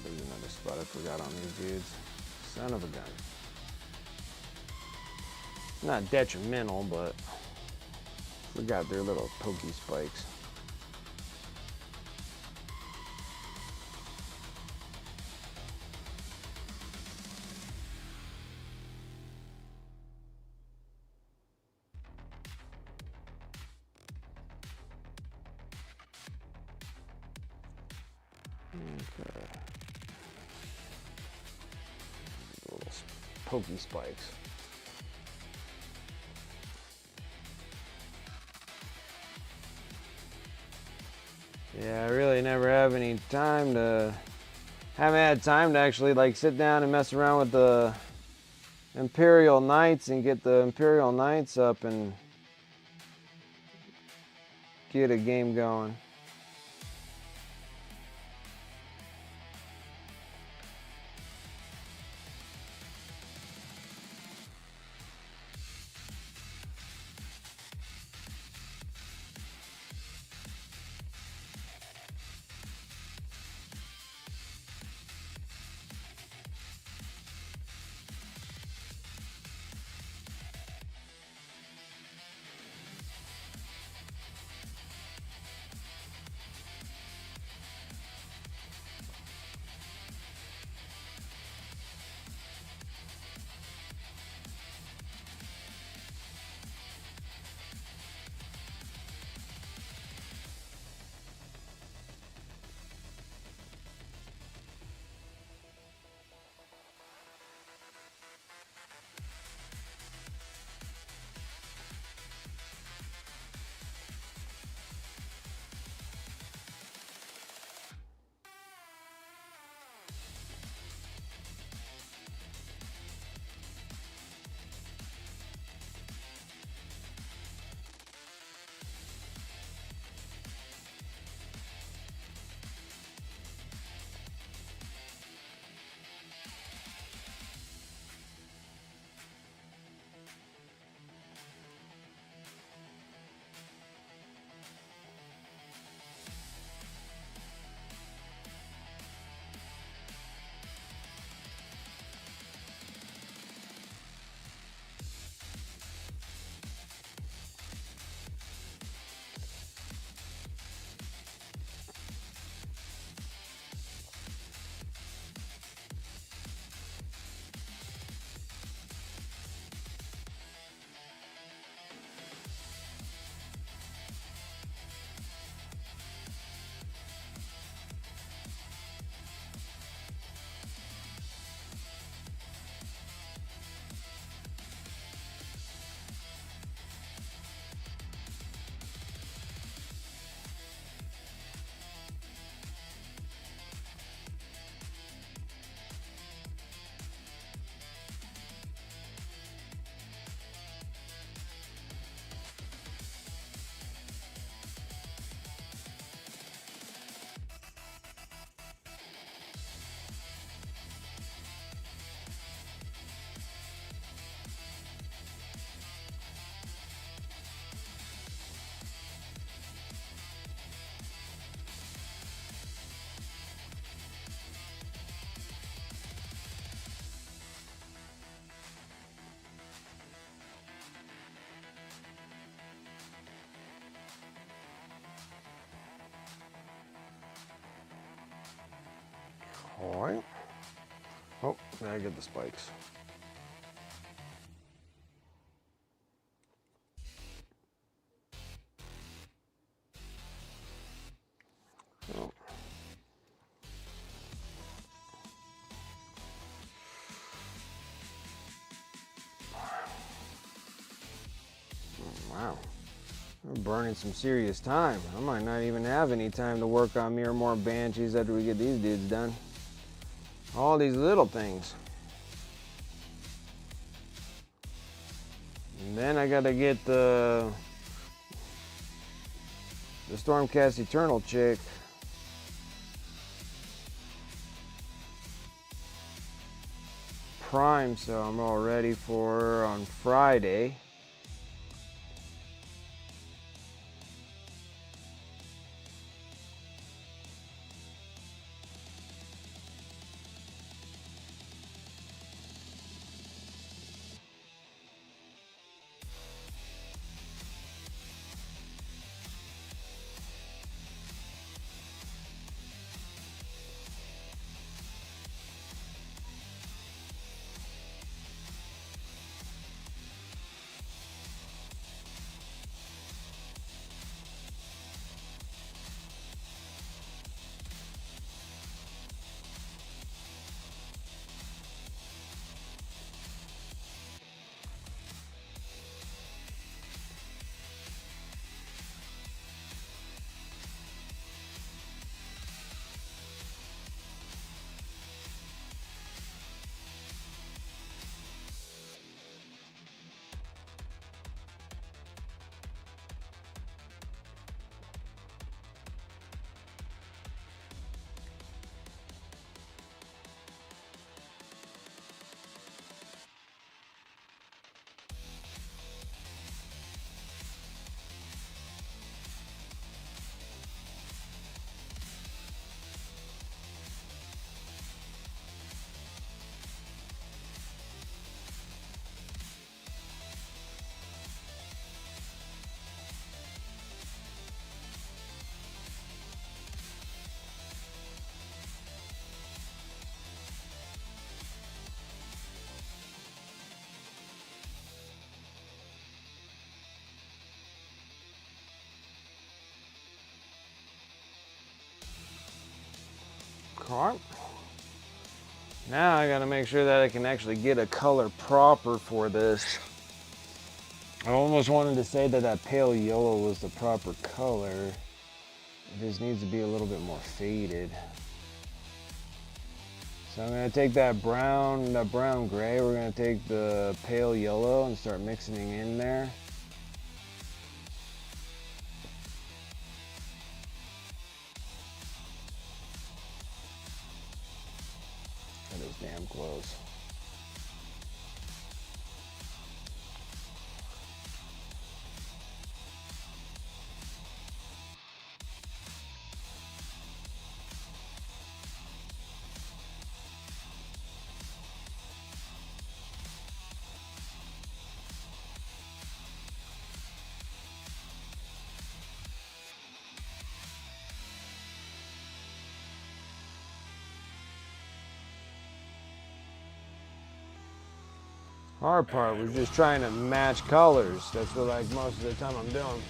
There's another spot I forgot on these dudes. Son of a gun. Not detrimental, but forgot their little pokey spikes. Okay. Little pokey spikes. Yeah, I really never have any time to, haven't had time to actually like sit down and mess around with the Imperial Knights and get the Imperial Knights up and get a game going. Alright. Oh, now I get the spikes. Oh. Wow. I'm burning some serious time. I might not even have any time to work on more banshees after we get these dudes done. All these little things. And then I gotta get the Stormcast Eternal chick. Prime, so I'm all ready for her on Friday. Okay. Now I gotta make sure that I can actually get a color proper for this. I almost wanted to say that that pale yellow was the proper color. It just needs to be a little bit more faded. So I'm gonna take that brown gray, we're gonna take the pale yellow and start mixing it in there. That is damn close. Hard part was just trying to match colors. That's what like most of the time I'm doing.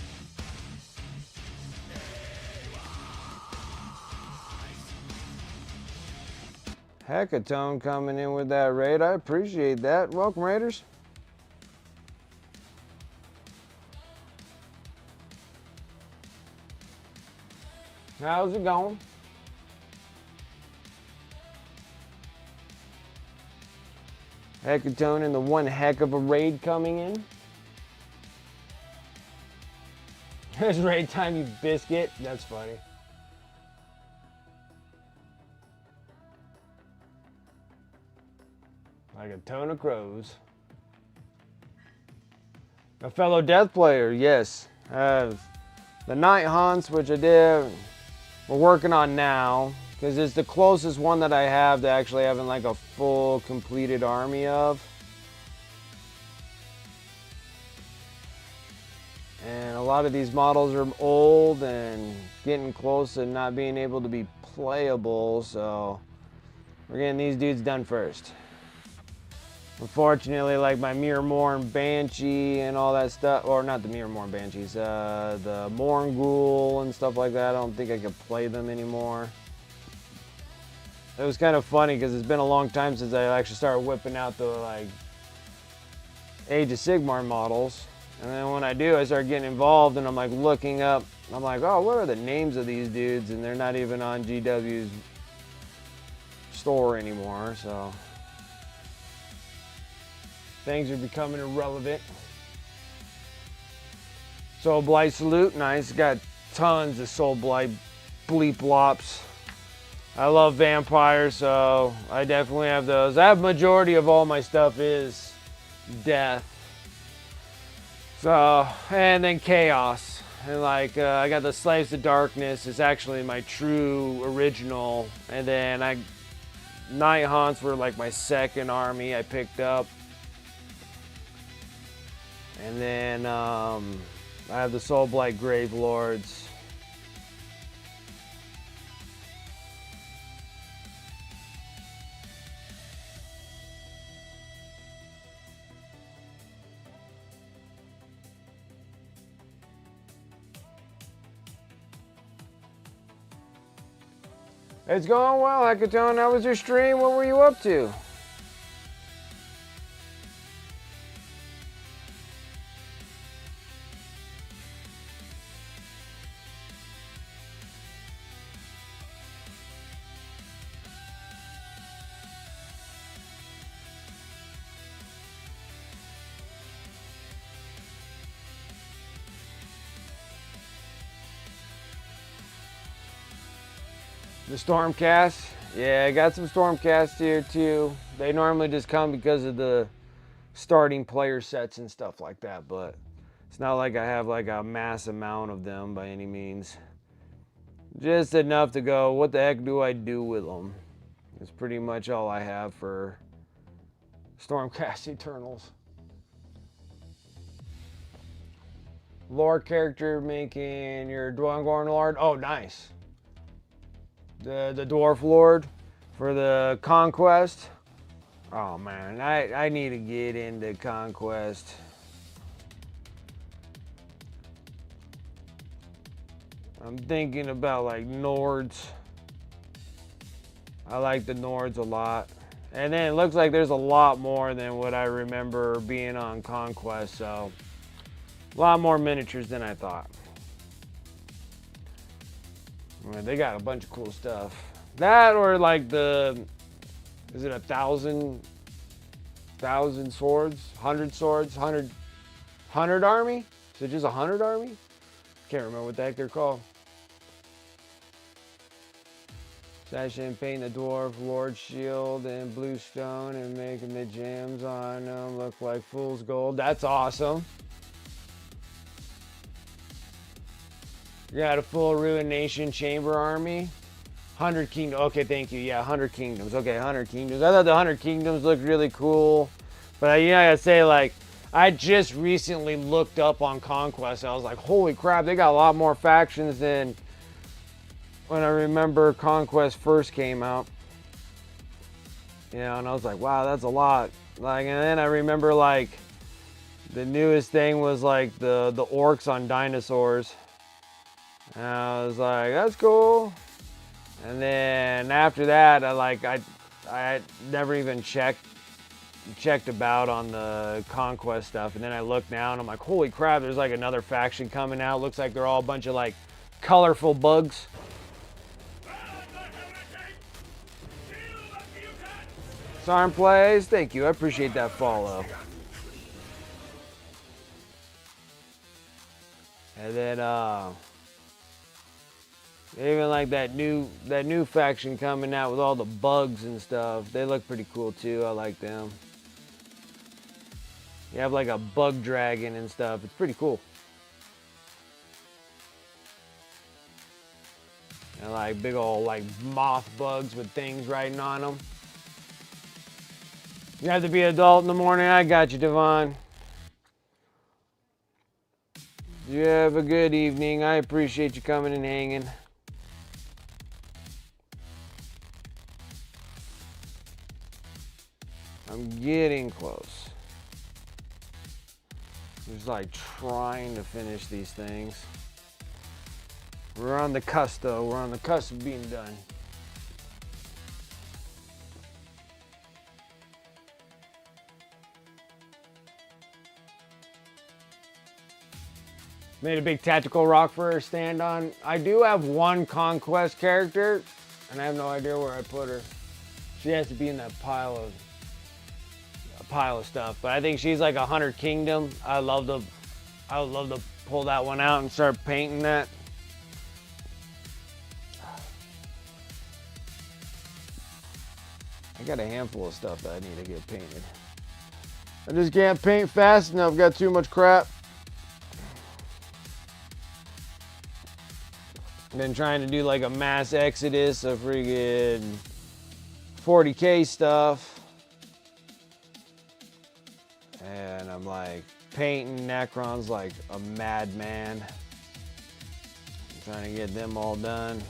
Hecatone coming in with that raid. I appreciate that. Welcome, Raiders. How's it going? Hecatone and the one heck of a raid coming in. It's raid time, you biscuit. That's funny. Like a ton of crows. A fellow death player, yes. The Nighthaunts, which I did, we're working on now. Because it's the closest one that I have to actually having like a full completed army of. And a lot of these models are old and getting close to not being able to be playable, so We're getting these dudes done first. Unfortunately, like my Mirrormorn Banshee and all that stuff, or not the Mirrormorn Banshees, the Morngul and stuff like that, I don't think I can play them anymore. It was kind of funny because it's been a long time since I actually started whipping out the like Age of Sigmar models. And then when I do, I start getting involved and I'm like looking up. I'm like, oh, what are the names of these dudes? And they're not even on GW's store anymore, so things are becoming irrelevant. Soul Blight Salute, nice. Got tons of Soul Blight bleep lops. I love vampires, so I definitely have those. That majority of all my stuff is death. So, and then chaos. And like, I got the Slaves of Darkness. It's actually my true original. And then Nighthaunts were like my second army I picked up. And then I have the Soul Blight Grave Lords. It's going well, Hackathon. How was your stream? What were you up to? The Stormcast. Yeah, I got some Stormcast here too. They normally just come because of the starting player sets and stuff like that, but it's not like I have like a mass amount of them by any means. Just enough to go, what the heck do I do with them? It's pretty much all I have for Stormcast Eternals. Lore character making your Dwangorn Lord. Oh, nice. The Dwarf Lord for the Conquest. Oh man, I need to get into Conquest. I'm thinking about like Nords. I like the Nords a lot. And then it looks like there's a lot more than what I remember being on Conquest, so a lot more miniatures than I thought. I mean, they got a bunch of cool stuff. That or like is it 1,000 swords? 100 swords? 100 army? Is it just 100 army? Can't remember what the heck they're called. Sash and paint the Dwarf Lord Shield in blue stone and making the gems on them look like fool's gold. That's awesome. You got a full Ruination Chamber army. 100 Kingdoms. Okay, thank you. Yeah, 100 Kingdoms. Okay, 100 Kingdoms. I thought the 100 Kingdoms looked really cool. But I gotta say, like, I just recently looked up on Conquest. I was like, holy crap, they got a lot more factions than when I remember Conquest first came out. You know, and I was like, wow, that's a lot. Like, and then I remember, like, the newest thing was, like, the orcs on dinosaurs. And I was like, that's cool. And then after that, I never even checked about on the Conquest stuff. And then I looked now and I'm like, holy crap, there's like another faction coming out. Looks like they're all a bunch of like colorful bugs. Sarn Plays, thank you. I appreciate that follow. And then even like that new faction coming out with all the bugs and stuff. They look pretty cool too. I like them. You have like a bug dragon and stuff. It's pretty cool. And like big old like moth bugs with things writing on them. You have to be an adult in the morning. I got you, Devon. You have a good evening. I appreciate you coming and hanging. I'm getting close. Just like trying to finish these things. We're on the cusp though. We're on the cusp of being done. Made a big tactical rock for her to stand on. I do have one conquest character, and I have no idea where I put her. She has to be in that pile of stuff. But I think she's like 100 Kingdom. I would love to pull that one out and start painting that. I got a handful of stuff that I need to get painted. I just can't paint fast enough. Got too much crap. Been trying to do like a mass exodus of friggin' 40K stuff. And I'm like painting Necrons like a madman. I'm trying to get them all done.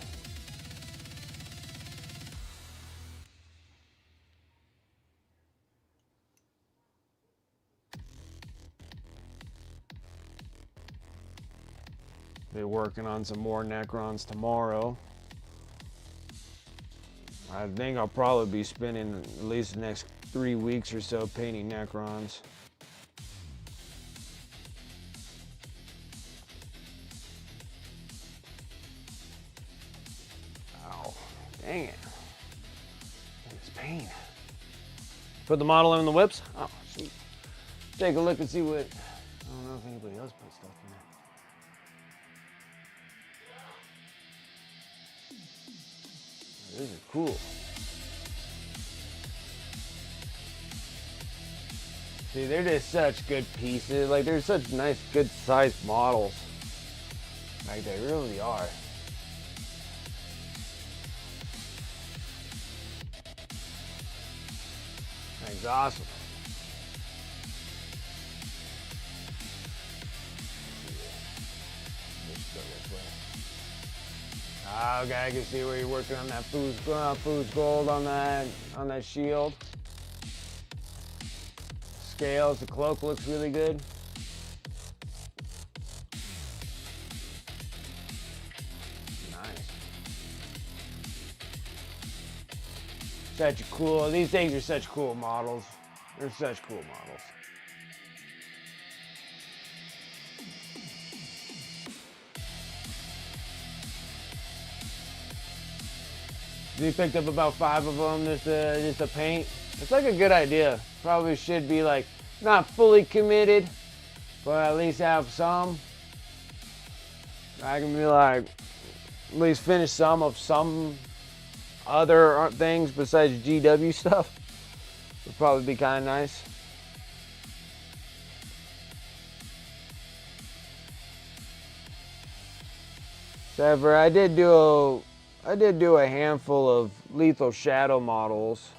Be working on some more Necrons tomorrow. I think I'll probably be spending at least the next 3 weeks or so painting Necrons. Ow, dang it. It's pain. Put the model in the whips? Oh, sweet. Take a look and see what, I don't know if anybody else put stuff in there. These are cool. See, they're just such good pieces. Like, they're such nice, good sized models. Like, they really are. That's awesome. Okay, I can see where you're working on that food's gold on that shield. Scales, the cloak looks really good. Nice. Such a cool, these things are such cool models. They're such cool models. We picked up about 5 of them just to paint. It's like a good idea. Probably should be like not fully committed, but at least have some. I can be like at least finish some of some other things besides GW stuff. Would probably be kind of nice. However, I did do a handful of lethal shadow models.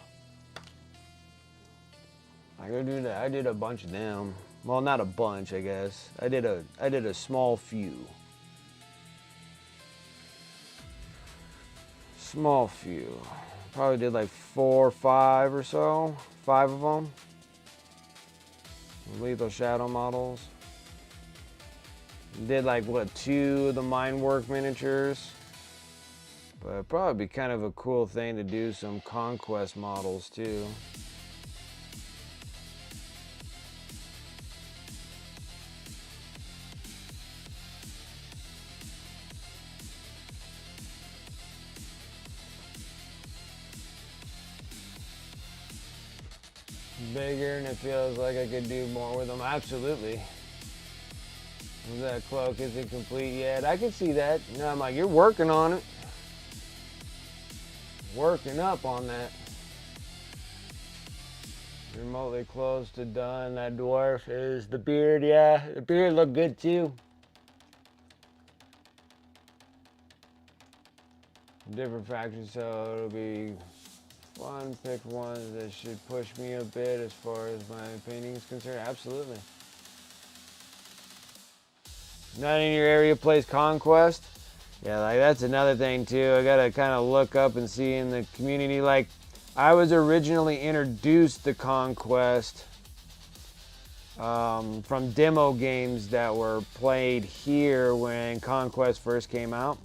I did a bunch of them. Well, not a bunch, I guess. I did a small few. Small few. Probably did like 4 or 5 or so. 5 of them. Lethal shadow models. Did like what, 2 of the Mindwork miniatures. But it'd probably be kind of a cool thing to do some conquest models too. Bigger, and it feels like I could do more with them. Absolutely. That cloak isn't complete yet. I can see that. You know, I'm like, you're working on it. Working up on that. Remotely close to done. That dwarf is the beard. Yeah, the beard looked good too. Different factions, so it'll be fun. Pick ones that should push me a bit as far as my painting is concerned. Absolutely. Not in your area plays Conquest. Yeah, like that's another thing too. I gotta kind of look up and see in the community. Like, I was originally introduced to Conquest from demo games that were played here when Conquest first came out.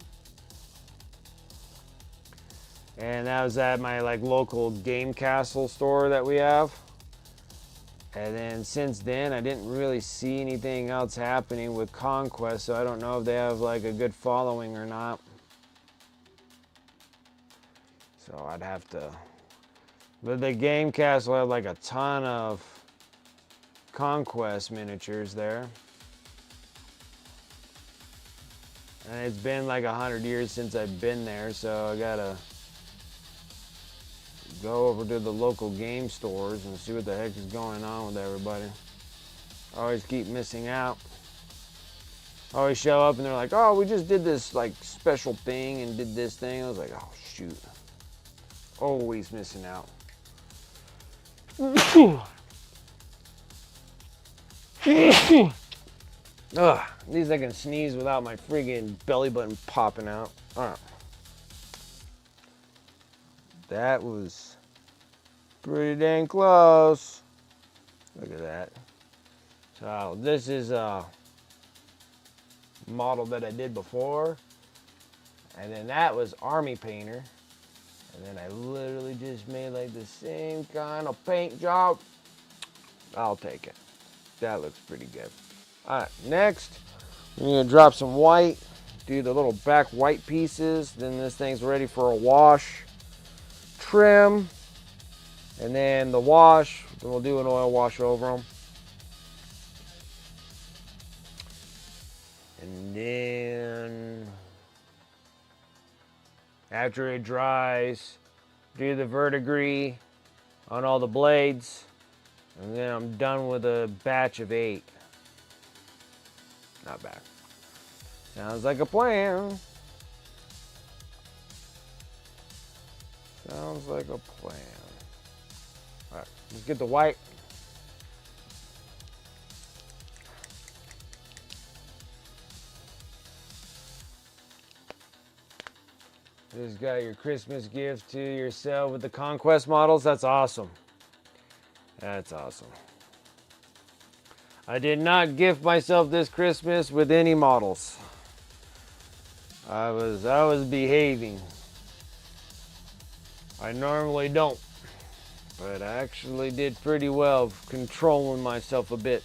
And that was at my local Game Castle store that we have. And then since then, I didn't really see anything else happening with Conquest, so I don't know if they have a good following or not. So I'd have to. But the Game Castle had a ton of Conquest miniatures there. And it's been 100 years since I've been there, so I gotta go over to the local game stores and see what the heck is going on with everybody. I always keep missing out. I always show up and they're like, oh, we just did this special thing and did this thing. I was like, oh shoot. Always missing out. Ugh, at least I can sneeze without my friggin' belly button popping out. Alright. That was pretty dang close. Look at that. So this is a model that I did before. And then that was Army Painter. And then I literally just made the same kind of paint job. I'll take it. That looks pretty good. Alright, next we're going to drop some white. Do the little back white pieces. Then this thing's ready for a wash. Trim, and then the wash, then we'll do an oil wash over them. And then after it dries, do the verdigris on all the blades, and then I'm done with a batch of 8. Not bad. Sounds like a plan. Sounds like a plan. Alright, let's get the white. Just got your Christmas gift to yourself with the Conquest models. That's awesome. That's awesome. I did not gift myself this Christmas with any models. I was behaving. I normally don't, but I actually did pretty well controlling myself a bit.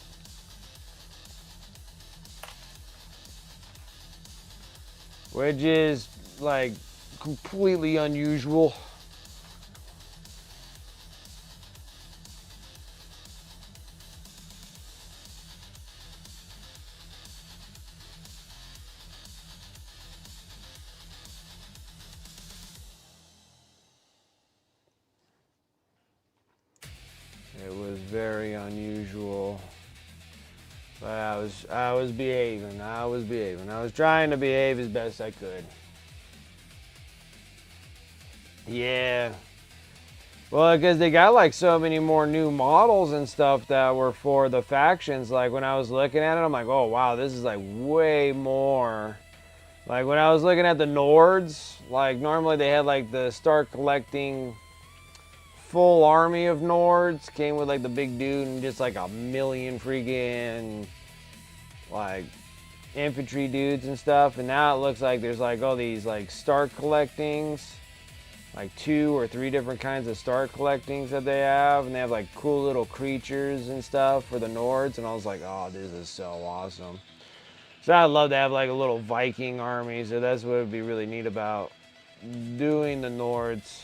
Which is completely unusual. It was very unusual, but I was behaving. I was trying to behave as best I could. Yeah. Well, because they got so many more new models and stuff that were for the factions. When I was looking at it, I'm like, oh wow, this is way more. When I was looking at the Nords, normally they had the start collecting full army of Nords, came with the big dude and just a million freaking infantry dudes and stuff. And now it looks like there's all these start collectings, 2 or 3 different kinds of start collectings that they have, and they have cool little creatures and stuff for the Nords. And I was like, oh, this is so awesome. So I'd love to have a little Viking army. So that's what would be really neat about doing the Nords.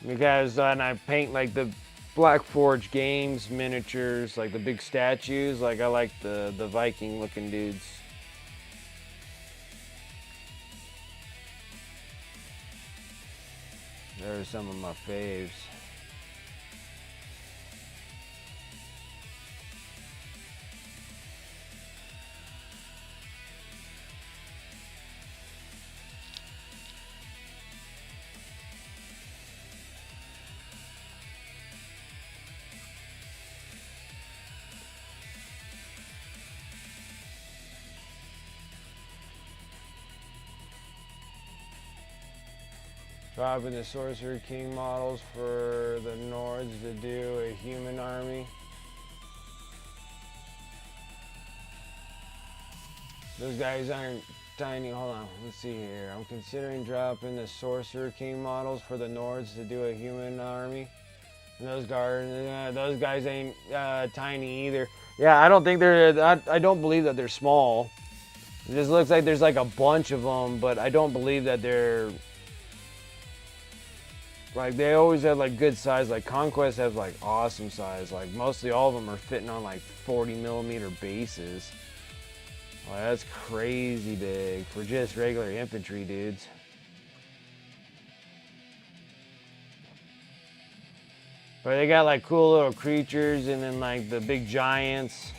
Because then I paint the Black Forge Games miniatures, the big statues. I like the Viking looking dudes. They're some of my faves. Dropping the Sorcerer King models for the Nords to do a human army. Those guys aren't tiny. Hold on, let's see here. I'm considering dropping the Sorcerer King models for the Nords to do a human army. And those guys ain't tiny either. Yeah, I don't think they're. I don't believe that they're small. It just looks like there's like a bunch of them, but I don't believe that they're. Like, they always have like good size. Like Conquest has like awesome size. Like mostly all of them are fitting on like 40mm bases. Well, that's crazy big for just regular infantry dudes. But they got like cool little creatures and then like the big giants.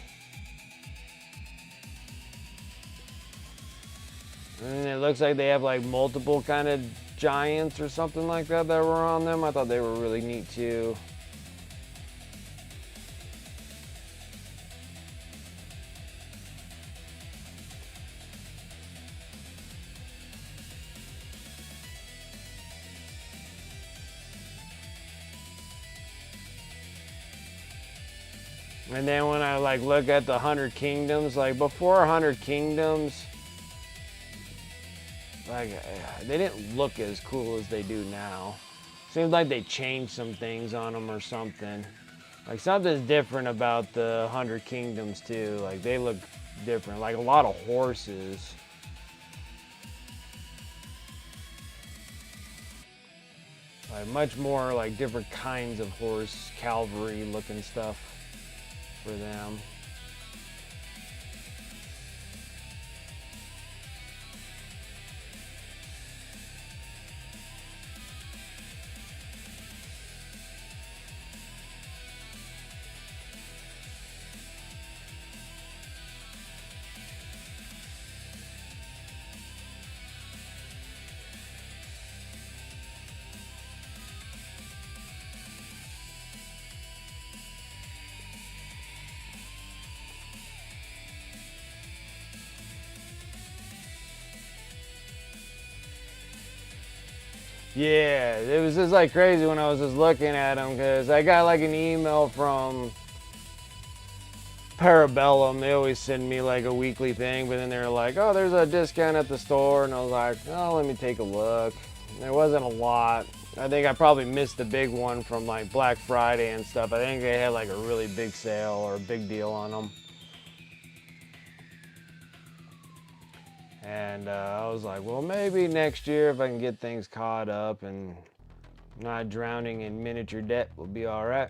And it looks like they have like multiple kind of giants or something like that were on them. I thought they were really neat too. And then when I like look at the 100 Kingdoms, like before 100 Kingdoms, like they didn't look as cool as they do now. Seems like they changed some things on them or something. Like something's different about the 100 Kingdoms too. Like they look different. Like a lot of horses. Like much more like different kinds of horse, cavalry looking stuff for them. Yeah, it was just like crazy when I was just looking at them because I got like an email from Parabellum. They always send me like a weekly thing, but then they were like, oh, there's a discount at the store. And I was like, oh, let me take a look. There wasn't a lot. I think I probably missed the big one from like Black Friday and stuff. I think they had like a really big sale or a big deal on them. And I was like, well, maybe next year if I can get things caught up and not drowning in miniature debt, will be all right.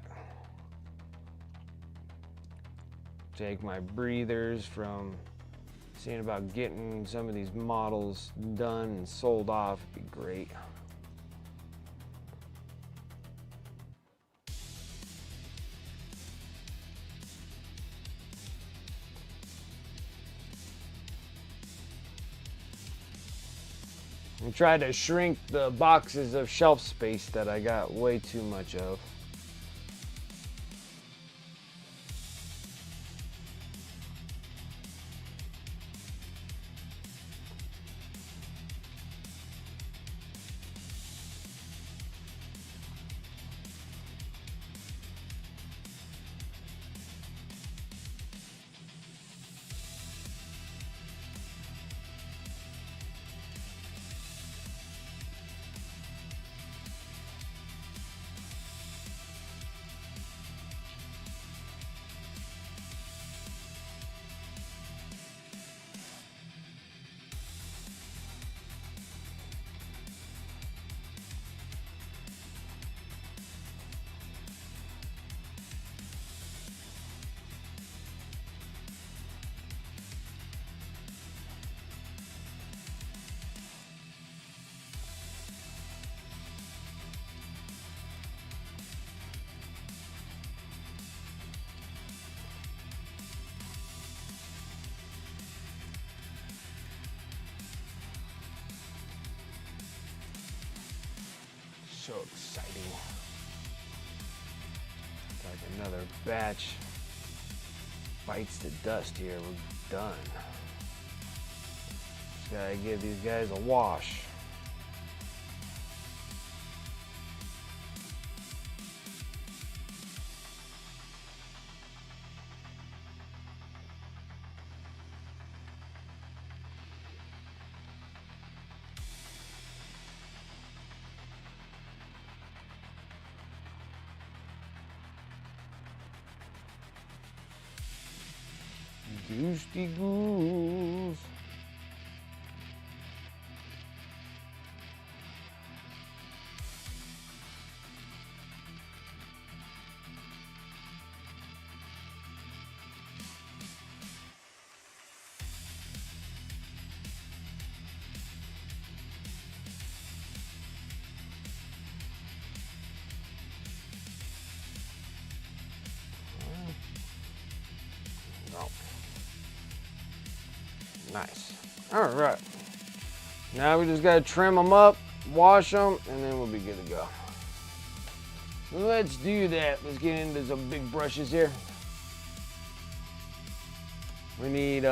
Take my breathers from seeing about getting some of these models done and sold off. It'd be great. And try to shrink the boxes of shelf space that I got way too much of. So exciting. It's like another batch bites to dust here. We're done. Just gotta give these guys a wash. Goosty goose. No. Nice. All right. Now we just got to trim them up, wash them, and then we'll be good to go. So let's do that. Let's get into some big brushes here. We need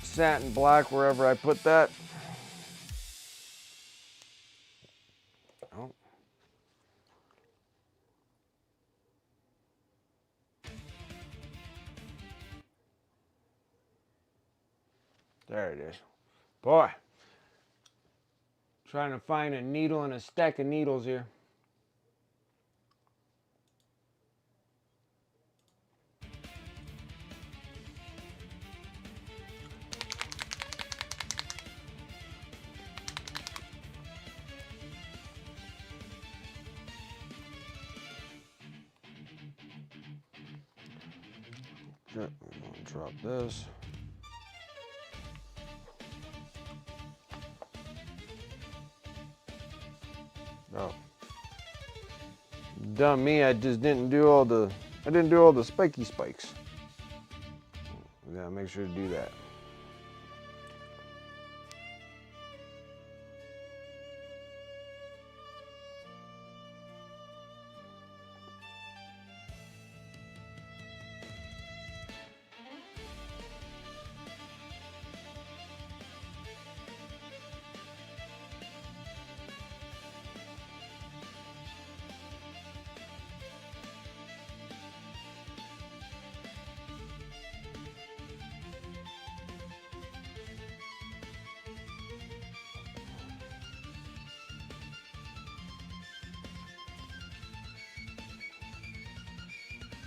satin black wherever I put that. Oh. There it is. Boy, trying to find a needle and a stack of needles here. Drop this. Oh. Dumb me, I just didn't do all the spiky spikes. We gotta make sure to do that.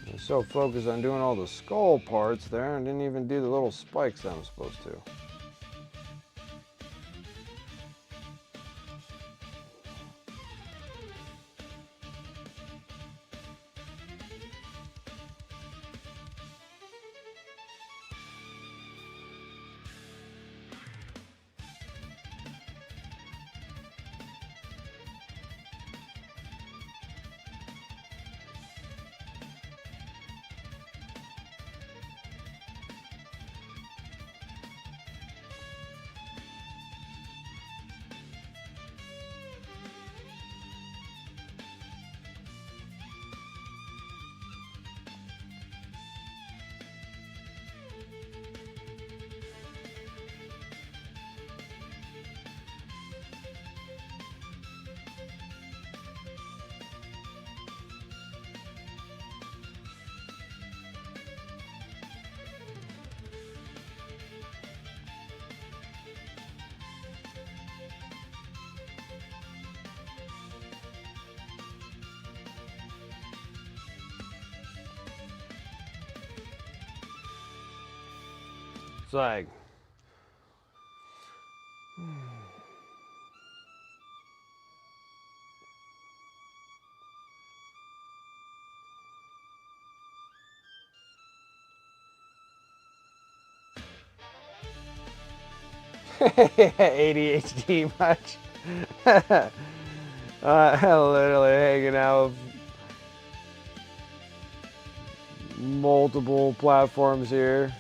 I'm so focused on doing all the skull parts there and didn't even do the little spikes that I'm supposed to. It's like, ADHD much. Literally hanging out with multiple platforms here.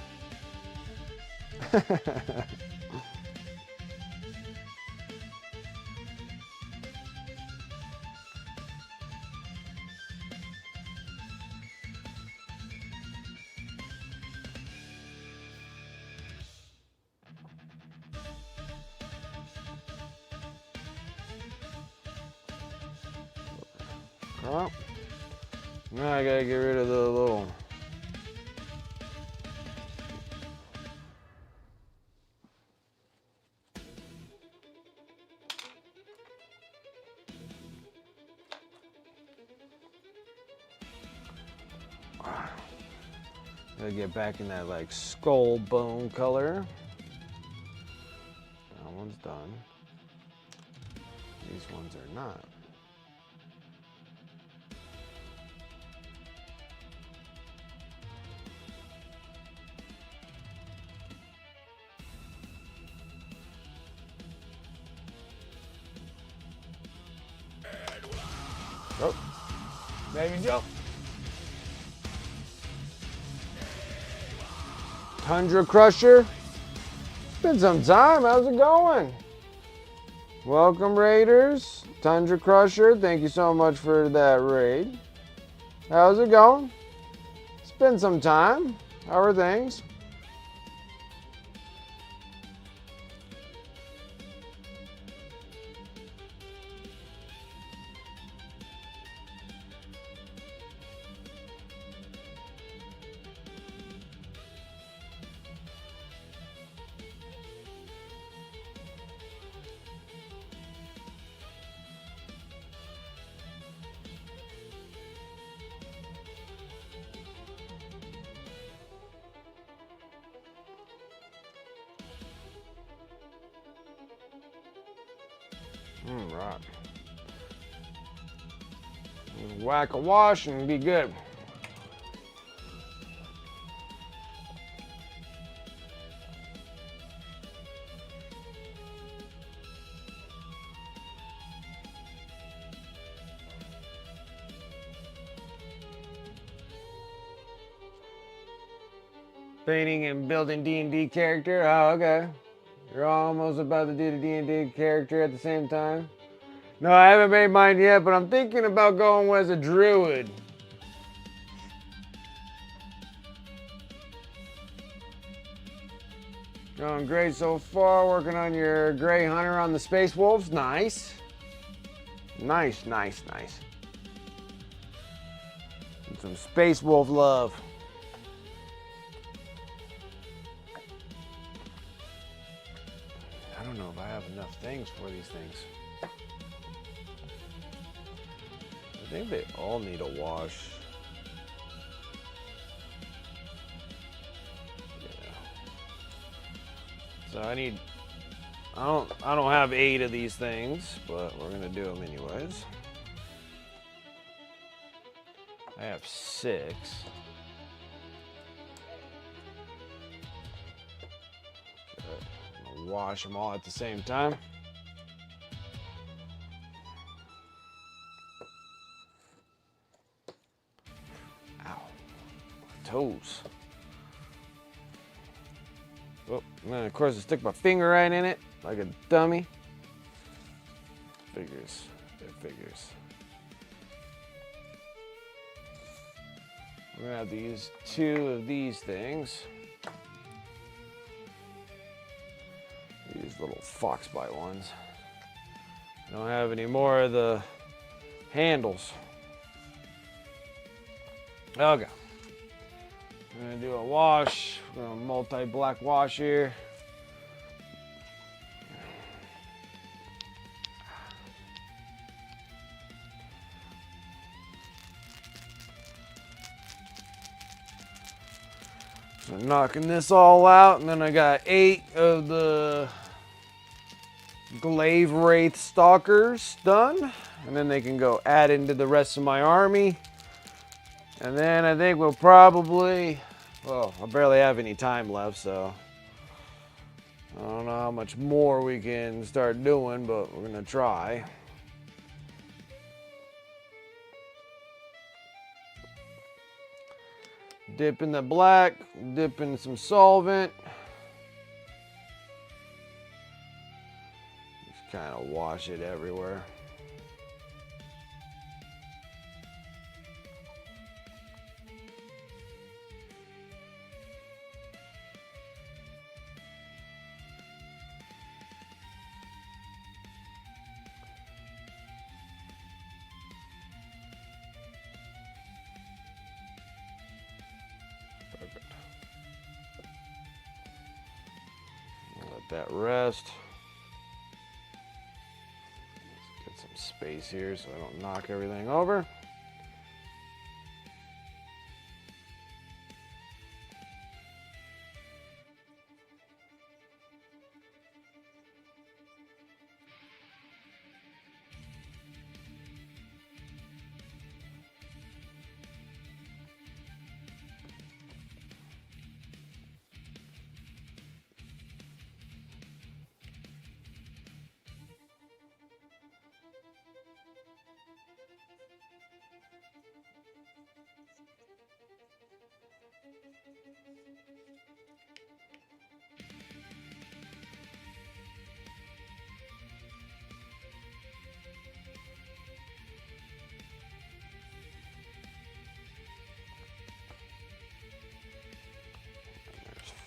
Well, now I gotta get rid of the little Gotta get back in that like skull bone color. That one's done. These ones are not. Oh, baby jump. Tundra Crusher. It's been some time. How's it going? Welcome, Raiders. Tundra Crusher, thank you so much for that raid. How's it going? It's been some time. How are things? Right. Whack a wash and be good. Painting and building D&D character. Oh, okay. You're almost about to do the D&D character at the same time. No, I haven't made mine yet, but I'm thinking about going as a druid. Going great so far. Working on your Grey Hunter on the Space Wolves. Nice. Nice, nice, nice. And some Space Wolf love. I don't know if I have enough things for these things. I think they all need a wash. Yeah. So I don't have 8 of these things, but we're gonna do them anyways. I have 6. I'm gonna wash them all at the same time. Toes. Oh, and then of course I stick my finger right in it like a dummy. Figures. It figures. We're gonna have to use 2 of these things. These little foxbite ones. Don't have any more of the handles. Okay. I'm gonna do a wash. We're gonna multi-black wash here. So knocking this all out, and then I got 8 of the Glaivewraith Stalkers done, and then they can go add into the rest of my army. And then I think we'll probably, well, I barely have any time left, so I don't know how much more we can start doing, but we're gonna try. Dip in the black, dip in some solvent. Just kind of wash it everywhere. Perfect. Let that rest. Let's get some space here so I don't knock everything over.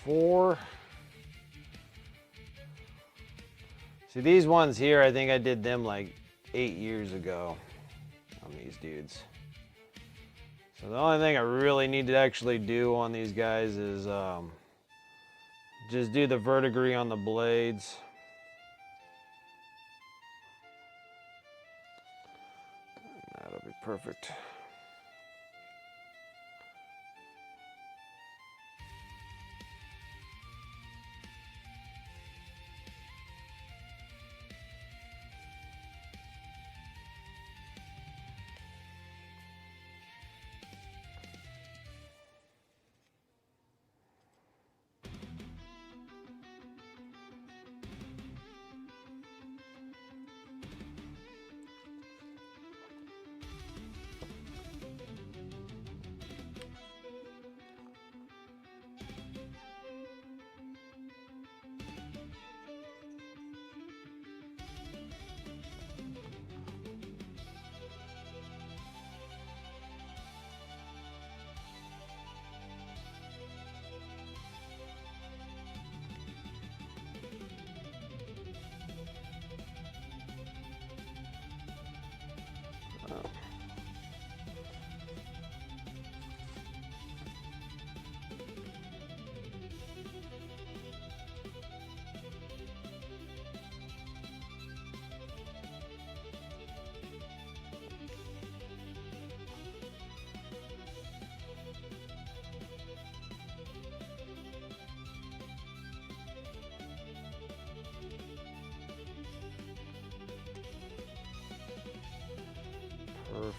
4. See, these ones here, I think I did them like 8 years ago on these dudes. So the only thing I really need to actually do on these guys is just do the verdigris on the blades. That'll be perfect.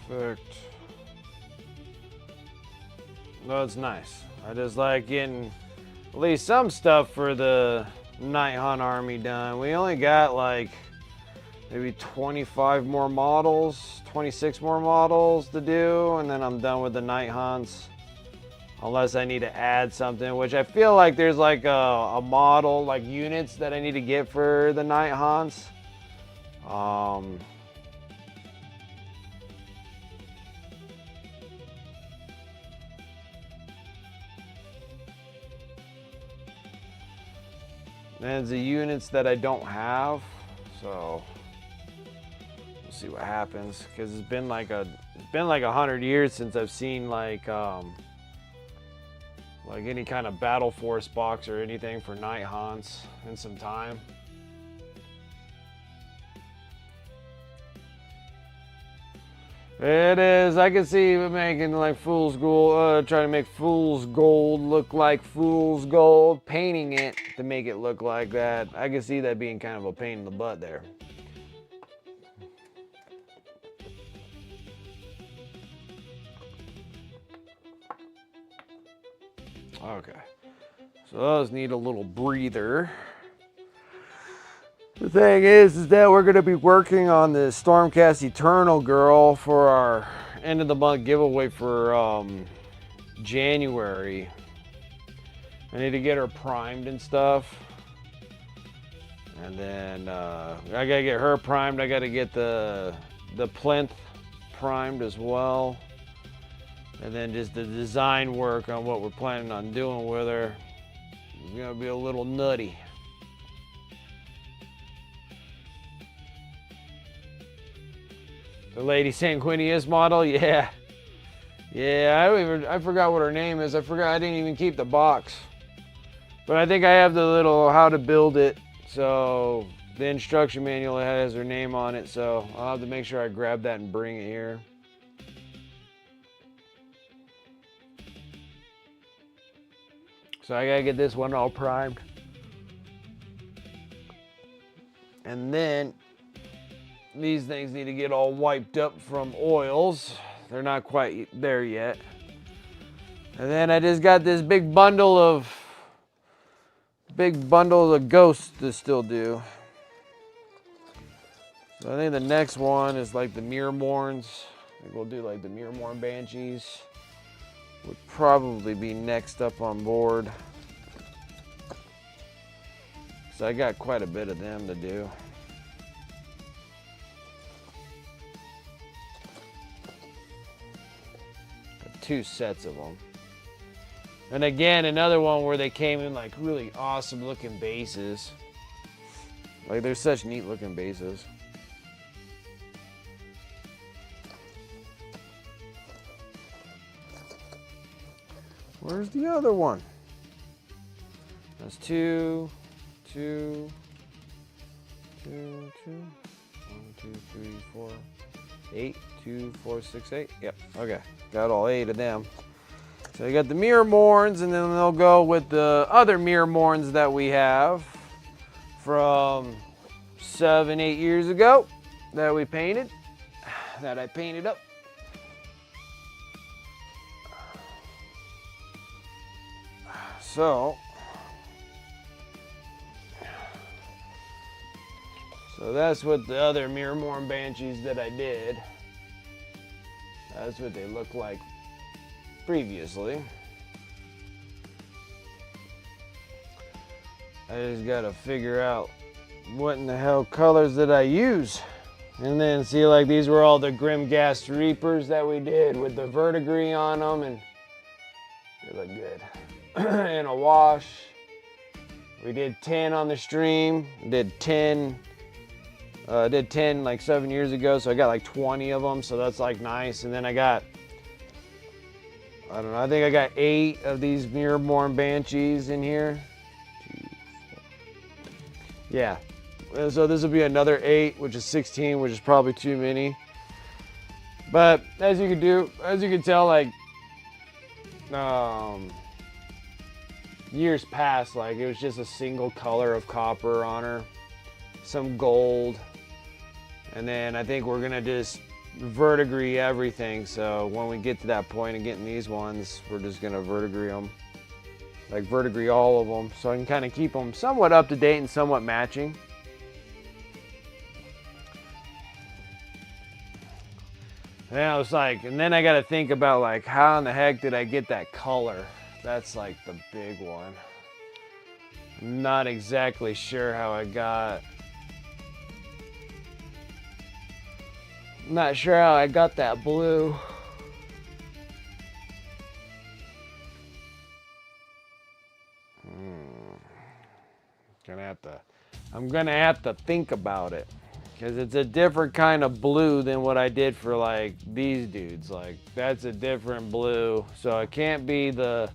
Perfect. No, it's nice. I just like getting at least some stuff for the Nighthaunts army done. We only got like maybe 25 more models, 26 more models to do, and then I'm done with the Nighthaunts. Unless I need to add something, which I feel like there's like a model, like units that I need to get for the Nighthaunts. And it's the units that I don't have, so we'll see what happens. Because it's been like 100 years since I've seen like any kind of Battle Force box or anything for Nighthaunts in some time. It is. I can see making like fool's gold, trying to make fool's gold look like fool's gold, painting it to make it look like that. I can see that being kind of a pain in the butt there. Okay, so those need a little breather. The thing is that we're going to be working on the Stormcast Eternal girl for our end of the month giveaway for January. I need to get her primed and stuff. And then I got to get her primed. I got to get the plinth primed as well. And then just the design work on what we're planning on doing with her. It's going to be a little nutty. The Lady Sanguinius model, yeah. Yeah, I forgot what her name is. I didn't even keep the box. But I think I have the little how to build it. So the instruction manual has her name on it. So I'll have to make sure I grab that and bring it here. So I gotta get this one all primed. And then these things need to get all wiped up from oils. They're not quite there yet. And then I just got this big bundle of ghosts to still do. So I think the next one is like the Mirrormorns. I think we'll do like the Mirrormorn Banshees. Would probably be next up on board. So I got quite a bit of them to do. Got 2 sets of them. And again, another one where they came in like really awesome looking bases. Like they're such neat looking bases. Where's the other one? That's 2, 2, 2, 2. 1, 2, 3, 4, 8, 2, 4, 6, 8. Yep. Okay. Got all 8 of them. So you got the mirror morns, and then they'll go with the other mirror morns that we have from 7, 8 years ago that we painted, that I painted up. So that's what the other mirror morn banshees that I did. That's what they look like previously. I just gotta figure out what in the hell colors did I use. And then see, like these were all the Grimghast Reapers that we did with the verdigris on them, and they look good. And a wash. We did 10 on the stream. Did 10 like 7 years ago, so I got like 20 of them, so that's like nice. And then I got, I don't know, I think I got 8 of these mirror-born banshees in here. 2, 4. Yeah, so this will be another 8, which is 16, which is probably too many. But as you can tell, like years past, like it was just a single color of copper on her, some gold. And then I think we're gonna just verdigris everything. So when we get to that point of getting these ones, we're just gonna verdigris them, like verdigris all of them, so I can kind of keep them somewhat up to date and somewhat matching. And I was like, and then I got to think about like how in the heck did I get that color? That's like the big one. I'm not exactly sure how I got. I'm not sure how I got that blue. I'm gonna have to think about it, because it's a different kind of blue than what I did for like these dudes. Like that's a different blue, so it can't be the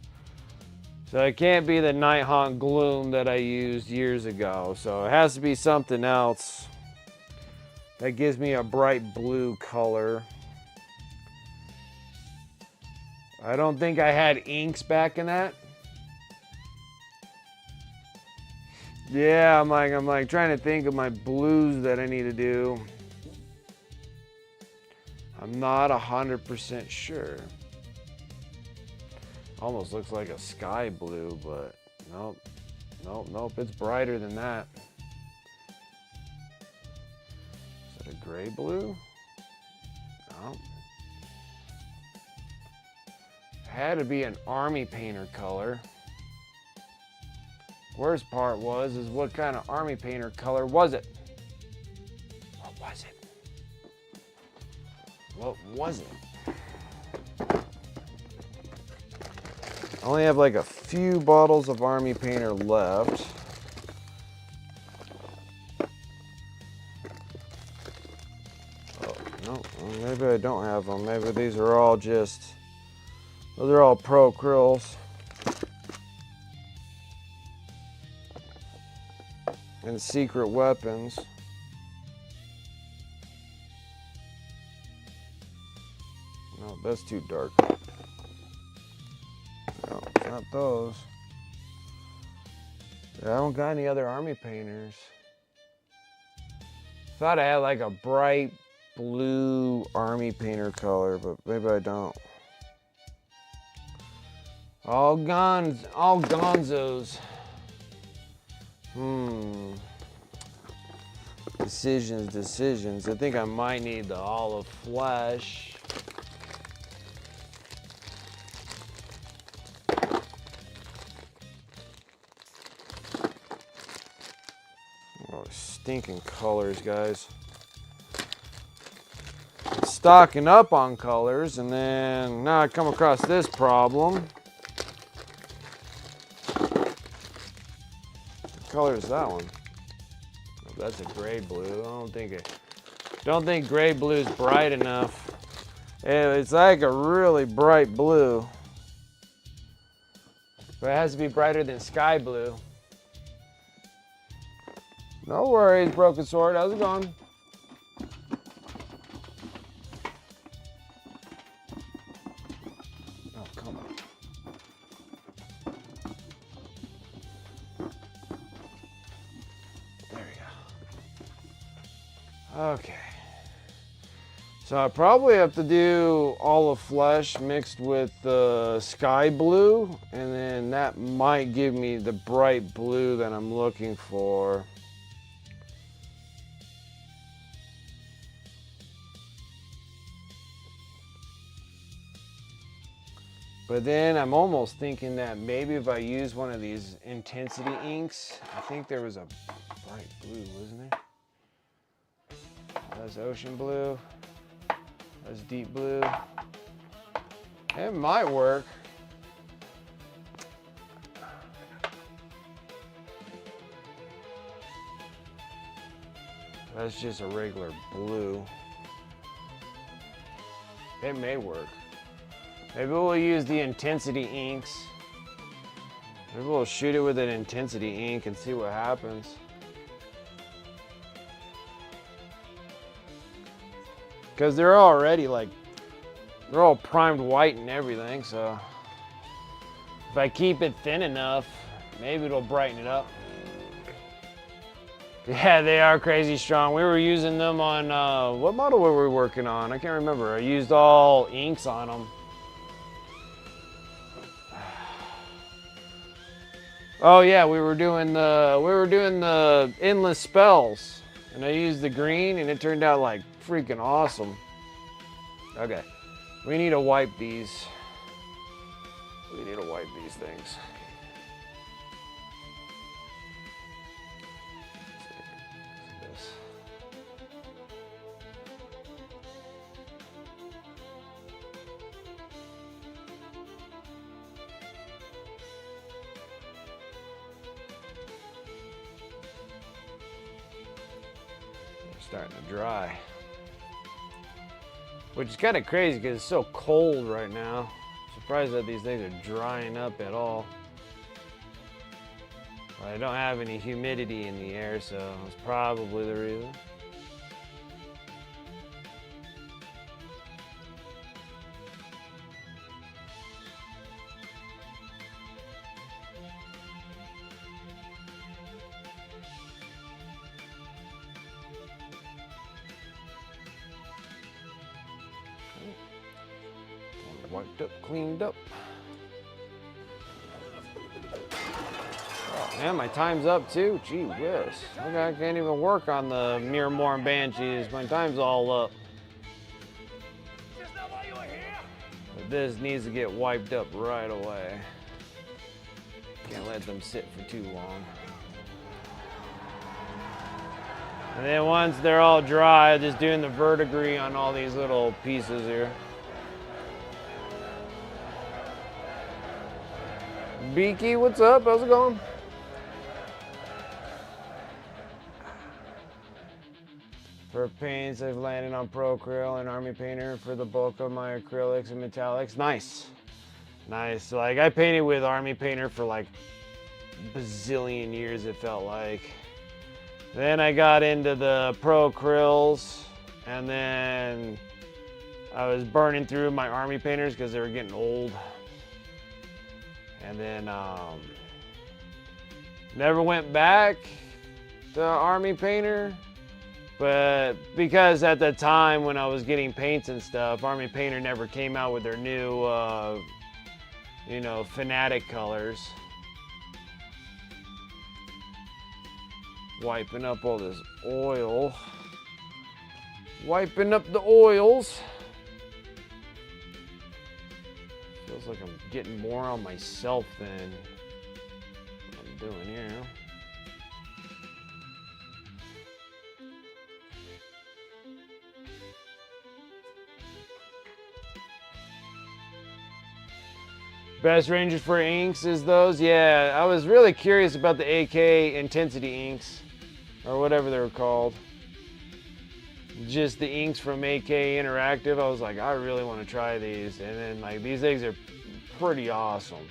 Nighthaunt Gloom that I used years ago. So it has to be something else that gives me a bright blue color. I don't think I had inks back in that. Yeah, I'm like trying to think of my blues that I need to do. I'm not 100% sure. Almost looks like a sky blue, but nope, it's brighter than that. Is that a gray blue? No. It had to be an army painter color. Worst part is what kind of army painter color was it? What was it? What was it? I only have like a few bottles of army painter left. Oh, no, maybe I don't have them. Maybe these are all just, those are all pro acryls. And secret weapons. No, that's too dark. No, it's not those. I don't got any other army painters. Thought I had like a bright blue army painter color, but maybe I don't. All gonzos. Decisions. I think I might need the olive flesh. Oh, stinking colors, guys. Stocking up on colors, and then now I come across this problem. color is that one? Oh, that's a gray blue. Don't think gray blue is bright enough. It's like a really bright blue. But it has to be brighter than sky blue. No worries, Broken Sword. How's it going? Oh, come on. There we go. Okay. So I probably have to do olive flesh mixed with the sky blue, and then that might give me the bright blue that I'm looking for. But then I'm almost thinking that maybe if I use one of these intensity inks, I think there was a bright blue, wasn't there? That's ocean blue. That's deep blue. It might work. That's just a regular blue. It may work. Maybe we'll use the intensity inks. Maybe we'll shoot it with an intensity ink and see what happens. Because they're already they're all primed white and everything, so if I keep it thin enough, maybe it'll brighten it up. Yeah, they are crazy strong. We were using them on, what model were we working on? I can't remember. I used all inks on them. Oh yeah, we were doing the endless spells, and I used the green, and it turned out like freaking awesome. Okay, we need to wipe these. We need to wipe these things. This. Starting to dry, which is kind of crazy because it's so cold right now. I'm surprised that these things are drying up at all. I don't have any humidity in the air, so that's probably the reason. Wiped up, cleaned up. Oh man, my time's up too. Gee whiz. Okay, I can't even work on the Miramore and Banshees. My time's all up. But this needs to get wiped up right away. Can't let them sit for too long. And then once they're all dry, just doing the verdigris on all these little pieces here. Beaky, what's up? How's it going? For paints, I've landed on Pro Acryl and Army Painter for the bulk of my acrylics and metallics. Nice. Nice. Like, I painted with Army Painter for like bazillion years, it felt like. Then I got into the Pro Acryls, and then I was burning through my Army Painters because they were getting old. And then never went back to Army Painter, but because at the time when I was getting paints and stuff, Army Painter never came out with their new, you know, Fanatic colors. Wiping up all this oil. Wiping up the oils. Feels like I'm getting more on myself than what I'm doing here. Best ranges for inks is those? Yeah, I was really curious about the AK Intensity inks, or whatever they were called. Just the inks from AK Interactive. I was like, I really want to try these. And then like these things are pretty awesome.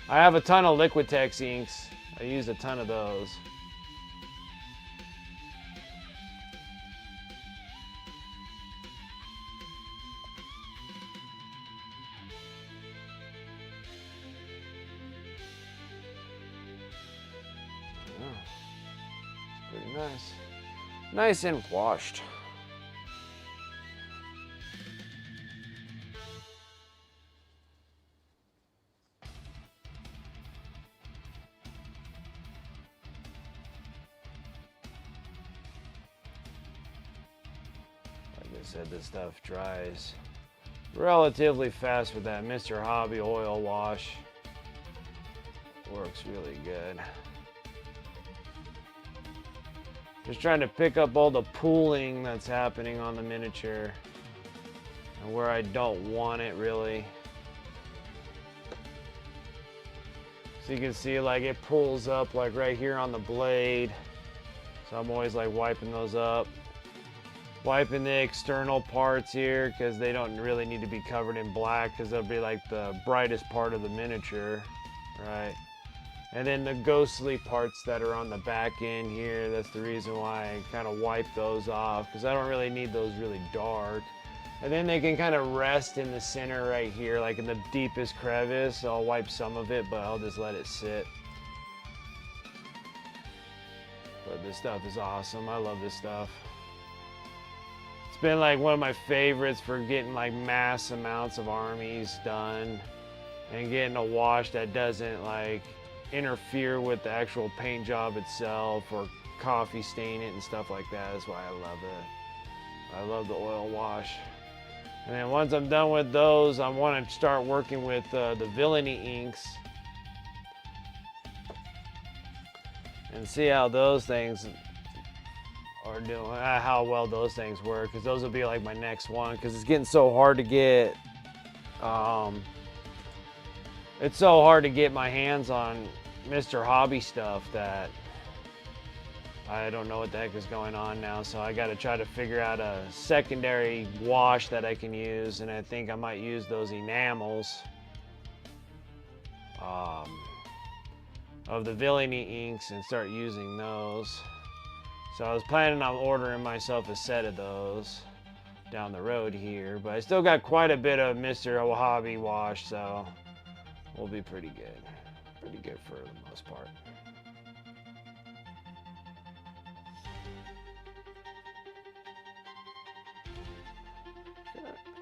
I have a ton of Liquitex inks. I use a ton of those. Pretty nice. Nice and washed. Like I said, this stuff dries relatively fast with that Mr. Hobby oil wash. Works really good. Just trying to pick up all the pooling that's happening on the miniature and where I don't want it really. So you can see like it pulls up like right here on the blade. So I'm always like wiping those up. Wiping the external parts here because they don't really need to be covered in black because they'll be like the brightest part of the miniature, right? And then the ghostly parts that are on the back end here, that's the reason why I kind of wipe those off because I don't really need those really dark. And then they can kind of rest in the center right here, like in the deepest crevice. So I'll wipe some of it, but I'll just let it sit. But this stuff is awesome. I love this stuff. It's been like one of my favorites for getting like mass amounts of armies done and getting a wash that doesn't like interfere with the actual paint job itself or coffee stain it and stuff like that. That's why I love it. I love the oil wash. And then once I'm done with those, I want to start working with the villainy inks and see how those things are doing, how well those things work, because those will be like my next one, because it's getting so hard to get it's so hard to get my hands on Mr. Hobby stuff that I don't know what the heck is going on now. So I got to try to figure out a secondary wash that I can use, and I think I might use those enamels of the villainy inks and start using those. So I was planning on ordering myself a set of those down the road here, but I still got quite a bit of Mr. Hobby wash, so we'll be pretty good. Pretty good for the most part.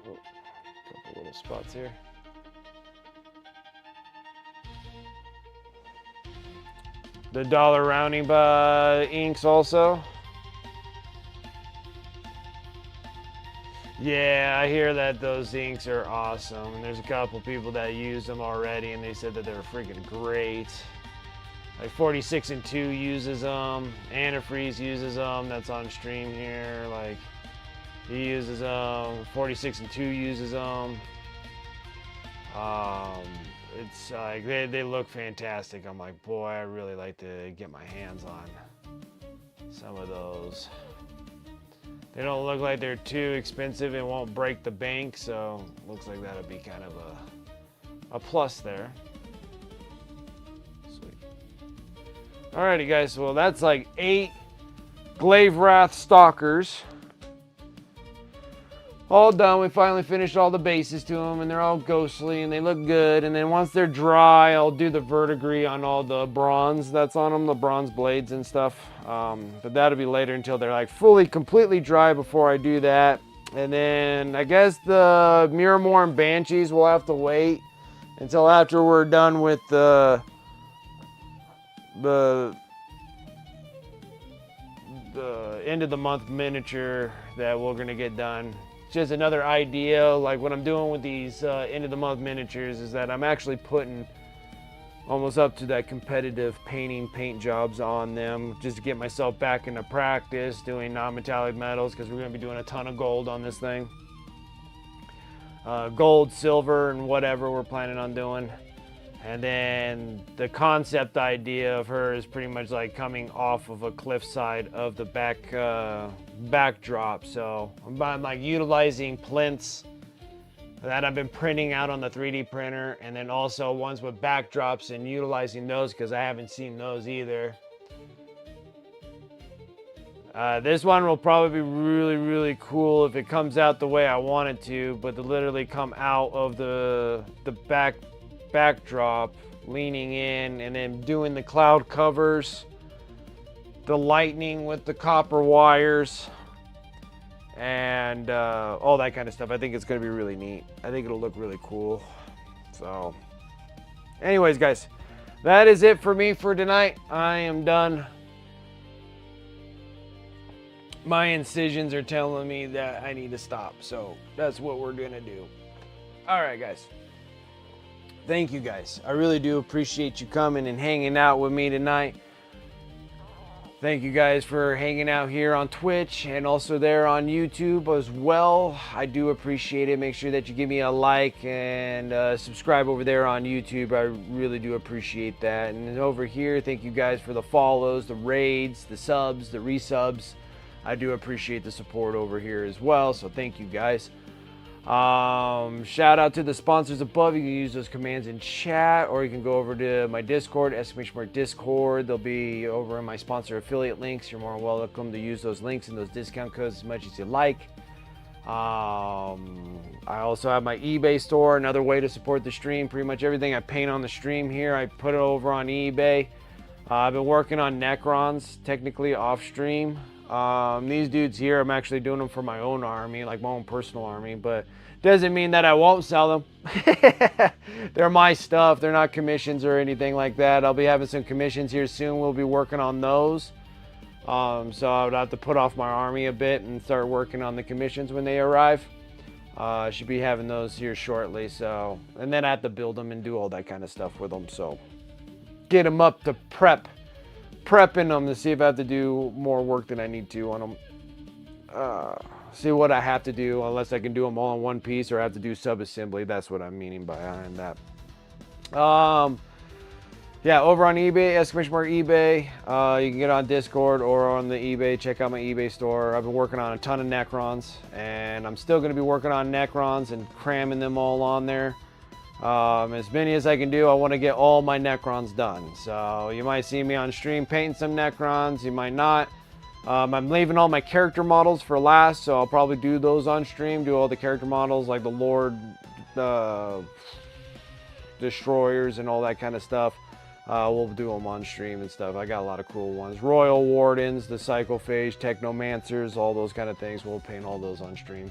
Oh, couple little spots here. The dollar rounding inks also. Yeah, I hear that those inks are awesome, and there's a couple people that use them already, and they said that they were freaking great. Like 46 and 2 uses them, Antifreeze uses them, that's on stream here. Like he uses them, 46 and 2 uses them. It's like they look fantastic. I'm like, boy, I really like to get my hands on some of those. They don't look like they're too expensive and won't break the bank, so looks like that'll be kind of a plus there. Sweet. Alrighty guys, well that's like 8 Glaivewraith Stalkers. All done. We finally finished all the bases to them, and they're all ghostly and they look good. And then once they're dry, I'll do the verdigris on all the bronze that's on them, the bronze blades and stuff. But that'll be later until they're like fully, completely dry before I do that. And then I guess the Miramore and Banshees will have to wait until after we're done with the end of the month miniature that we're gonna get done. Just another idea, like what I'm doing with these end of the month miniatures is that I'm actually putting almost up to that competitive paint jobs on them just to get myself back into practice doing non-metallic metals, because we're going to be doing a ton of gold on this thing. Gold, silver, and whatever we're planning on doing. And then the concept idea of her is pretty much like coming off of a cliffside of the backdrop. So I'm like utilizing plinths that I've been printing out on the 3D printer, and then also ones with backdrops and utilizing those because I haven't seen those either. This one will probably be really, really cool if it comes out the way I want it to, but to literally come out of the backdrop, leaning in, and then doing the cloud covers, the lightning with the copper wires, and all that kind of stuff. I think it's going to be really neat. I think it'll look really cool. So, anyways, guys, that is it for me for tonight. I am done. My incisions are telling me that I need to stop, so that's what we're gonna do. All right, guys. Thank you, guys. I really do appreciate you coming and hanging out with me tonight. Thank you guys for hanging out here on Twitch and also there on YouTube as well. I do appreciate it. Make sure that you give me a like and subscribe over there on YouTube. I really do appreciate that. And over here, thank you guys for the follows, the raids, the subs, the resubs. I do appreciate the support over here as well, so thank you guys. Shout out to the sponsors above. You can use those commands in chat, or you can go over to my Discord, !Discord. They'll be over in my sponsor affiliate links. You're more welcome to use those links and those discount codes as much as you like. I also have my eBay store, another way to support the stream. Pretty much everything I paint on the stream here, I put it over on eBay. I've been working on Necrons, technically off stream. These dudes here, I'm actually doing them for my own army, like my own personal army, but doesn't mean that I won't sell them. They're my stuff. They're not commissions or anything like that. I'll be having some commissions here soon. We'll be working on those. So I would have to put off my army a bit and start working on the commissions when they arrive. Should be having those here shortly. So, and then I have to build them and do all that kind of stuff with them. So get them up to prepping them to see if I have to do more work than I need to on them. See what I have to do, unless I can do them all in one piece or I have to do sub-assembly. That's what I'm meaning behind that. Yeah, over on eBay, eBay. You can get on Discord or on the eBay. Check out my eBay store. I've been working on a ton of Necrons, and I'm still going to be working on Necrons and cramming them all on there. As many as I can do. I want to get all my Necrons done. So you might see me on stream painting some Necrons. You might not. I'm leaving all my character models for last, so I'll probably do those on stream. Do all the character models like the Lord, the Destroyers, and all that kind of stuff. We'll do them on stream and stuff. I got a lot of cool ones. Royal Wardens, the Psychophage, Technomancers, all those kind of things. We'll paint all those on stream.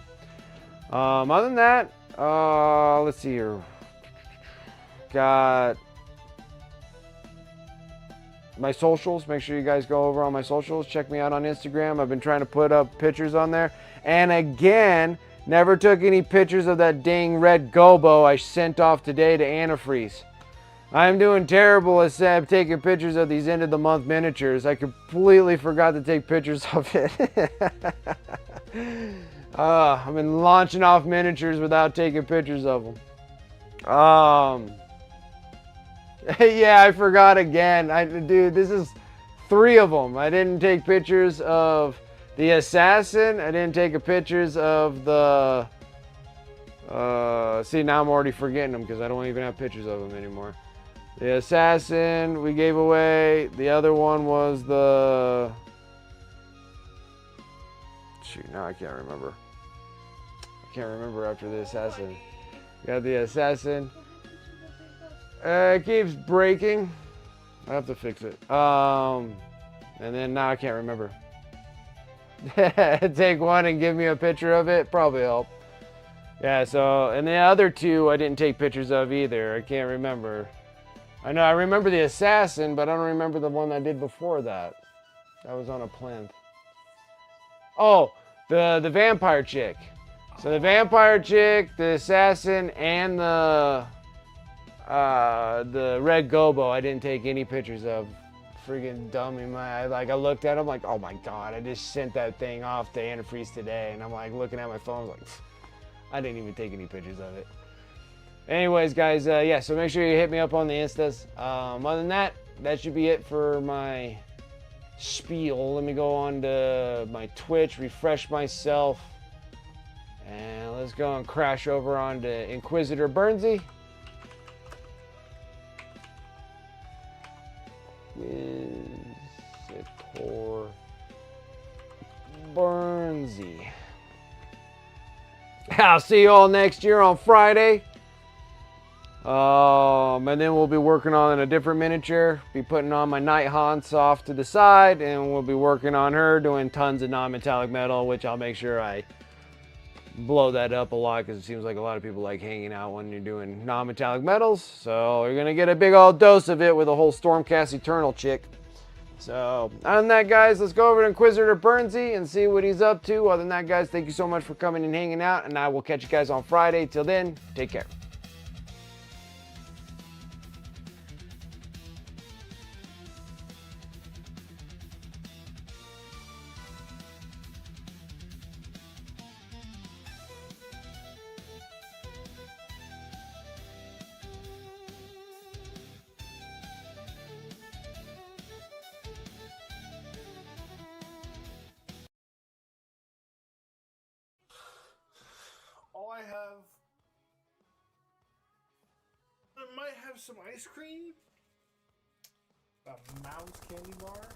Other than that, let's see here. Got my socials. Make sure you guys go over on my socials. Check me out on Instagram. I've been trying to put up pictures on there. And again, never took any pictures of that dang red gobo I sent off today to antifreeze. I'm doing terrible at taking pictures of these end of the month miniatures. I completely forgot to take pictures of it. I've been launching off miniatures without taking pictures of them. Yeah, I forgot again. Dude, this is 3 of them. I didn't take pictures of the assassin. I didn't take pictures of the... see, now I'm already forgetting them because I don't even have pictures of them anymore. The assassin we gave away. The other one was the... Shoot, now I can't remember. I can't remember after the assassin. Got the assassin. It keeps breaking. I have to fix it. And then now I can't remember. Take one and give me a picture of it. Probably help. Yeah, so, and the other 2 I didn't take pictures of either. I can't remember. I know I remember the assassin, but I don't remember the one I did before that. That was on a plinth. Oh, the vampire chick. So the vampire chick, the assassin, and the red gobo I didn't take any pictures of. Friggin' dummy. I looked at him like, oh my god, I just sent that thing off to antifreeze today, and I'm like looking at my phone, I was like, I didn't even take any pictures of it. Anyways, guys, yeah, so make sure you hit me up on the Instas. Other than that, that should be it for my spiel. Let me go on to my Twitch, refresh myself, and let's go and crash over onto Inquisitor Burnsy. Inquisitor Burnsy. I'll see you all next year on Friday. And then we'll be working on a different miniature. Be putting on my Nighthaunts off to the side, and we'll be working on her doing tons of non-metallic metal, which I'll make sure I blow that up a lot because it seems like a lot of people like hanging out when you're doing non-metallic metals. So you're gonna get a big old dose of it with a whole Stormcast Eternal chick. So other than that, guys, let's go over to Inquisitor Burnsy and see what he's up to. Other than that, guys, thank you so much for coming and hanging out, and I will catch you guys on Friday. Till then, take care.
All I might have some ice cream, a mouse candy bar,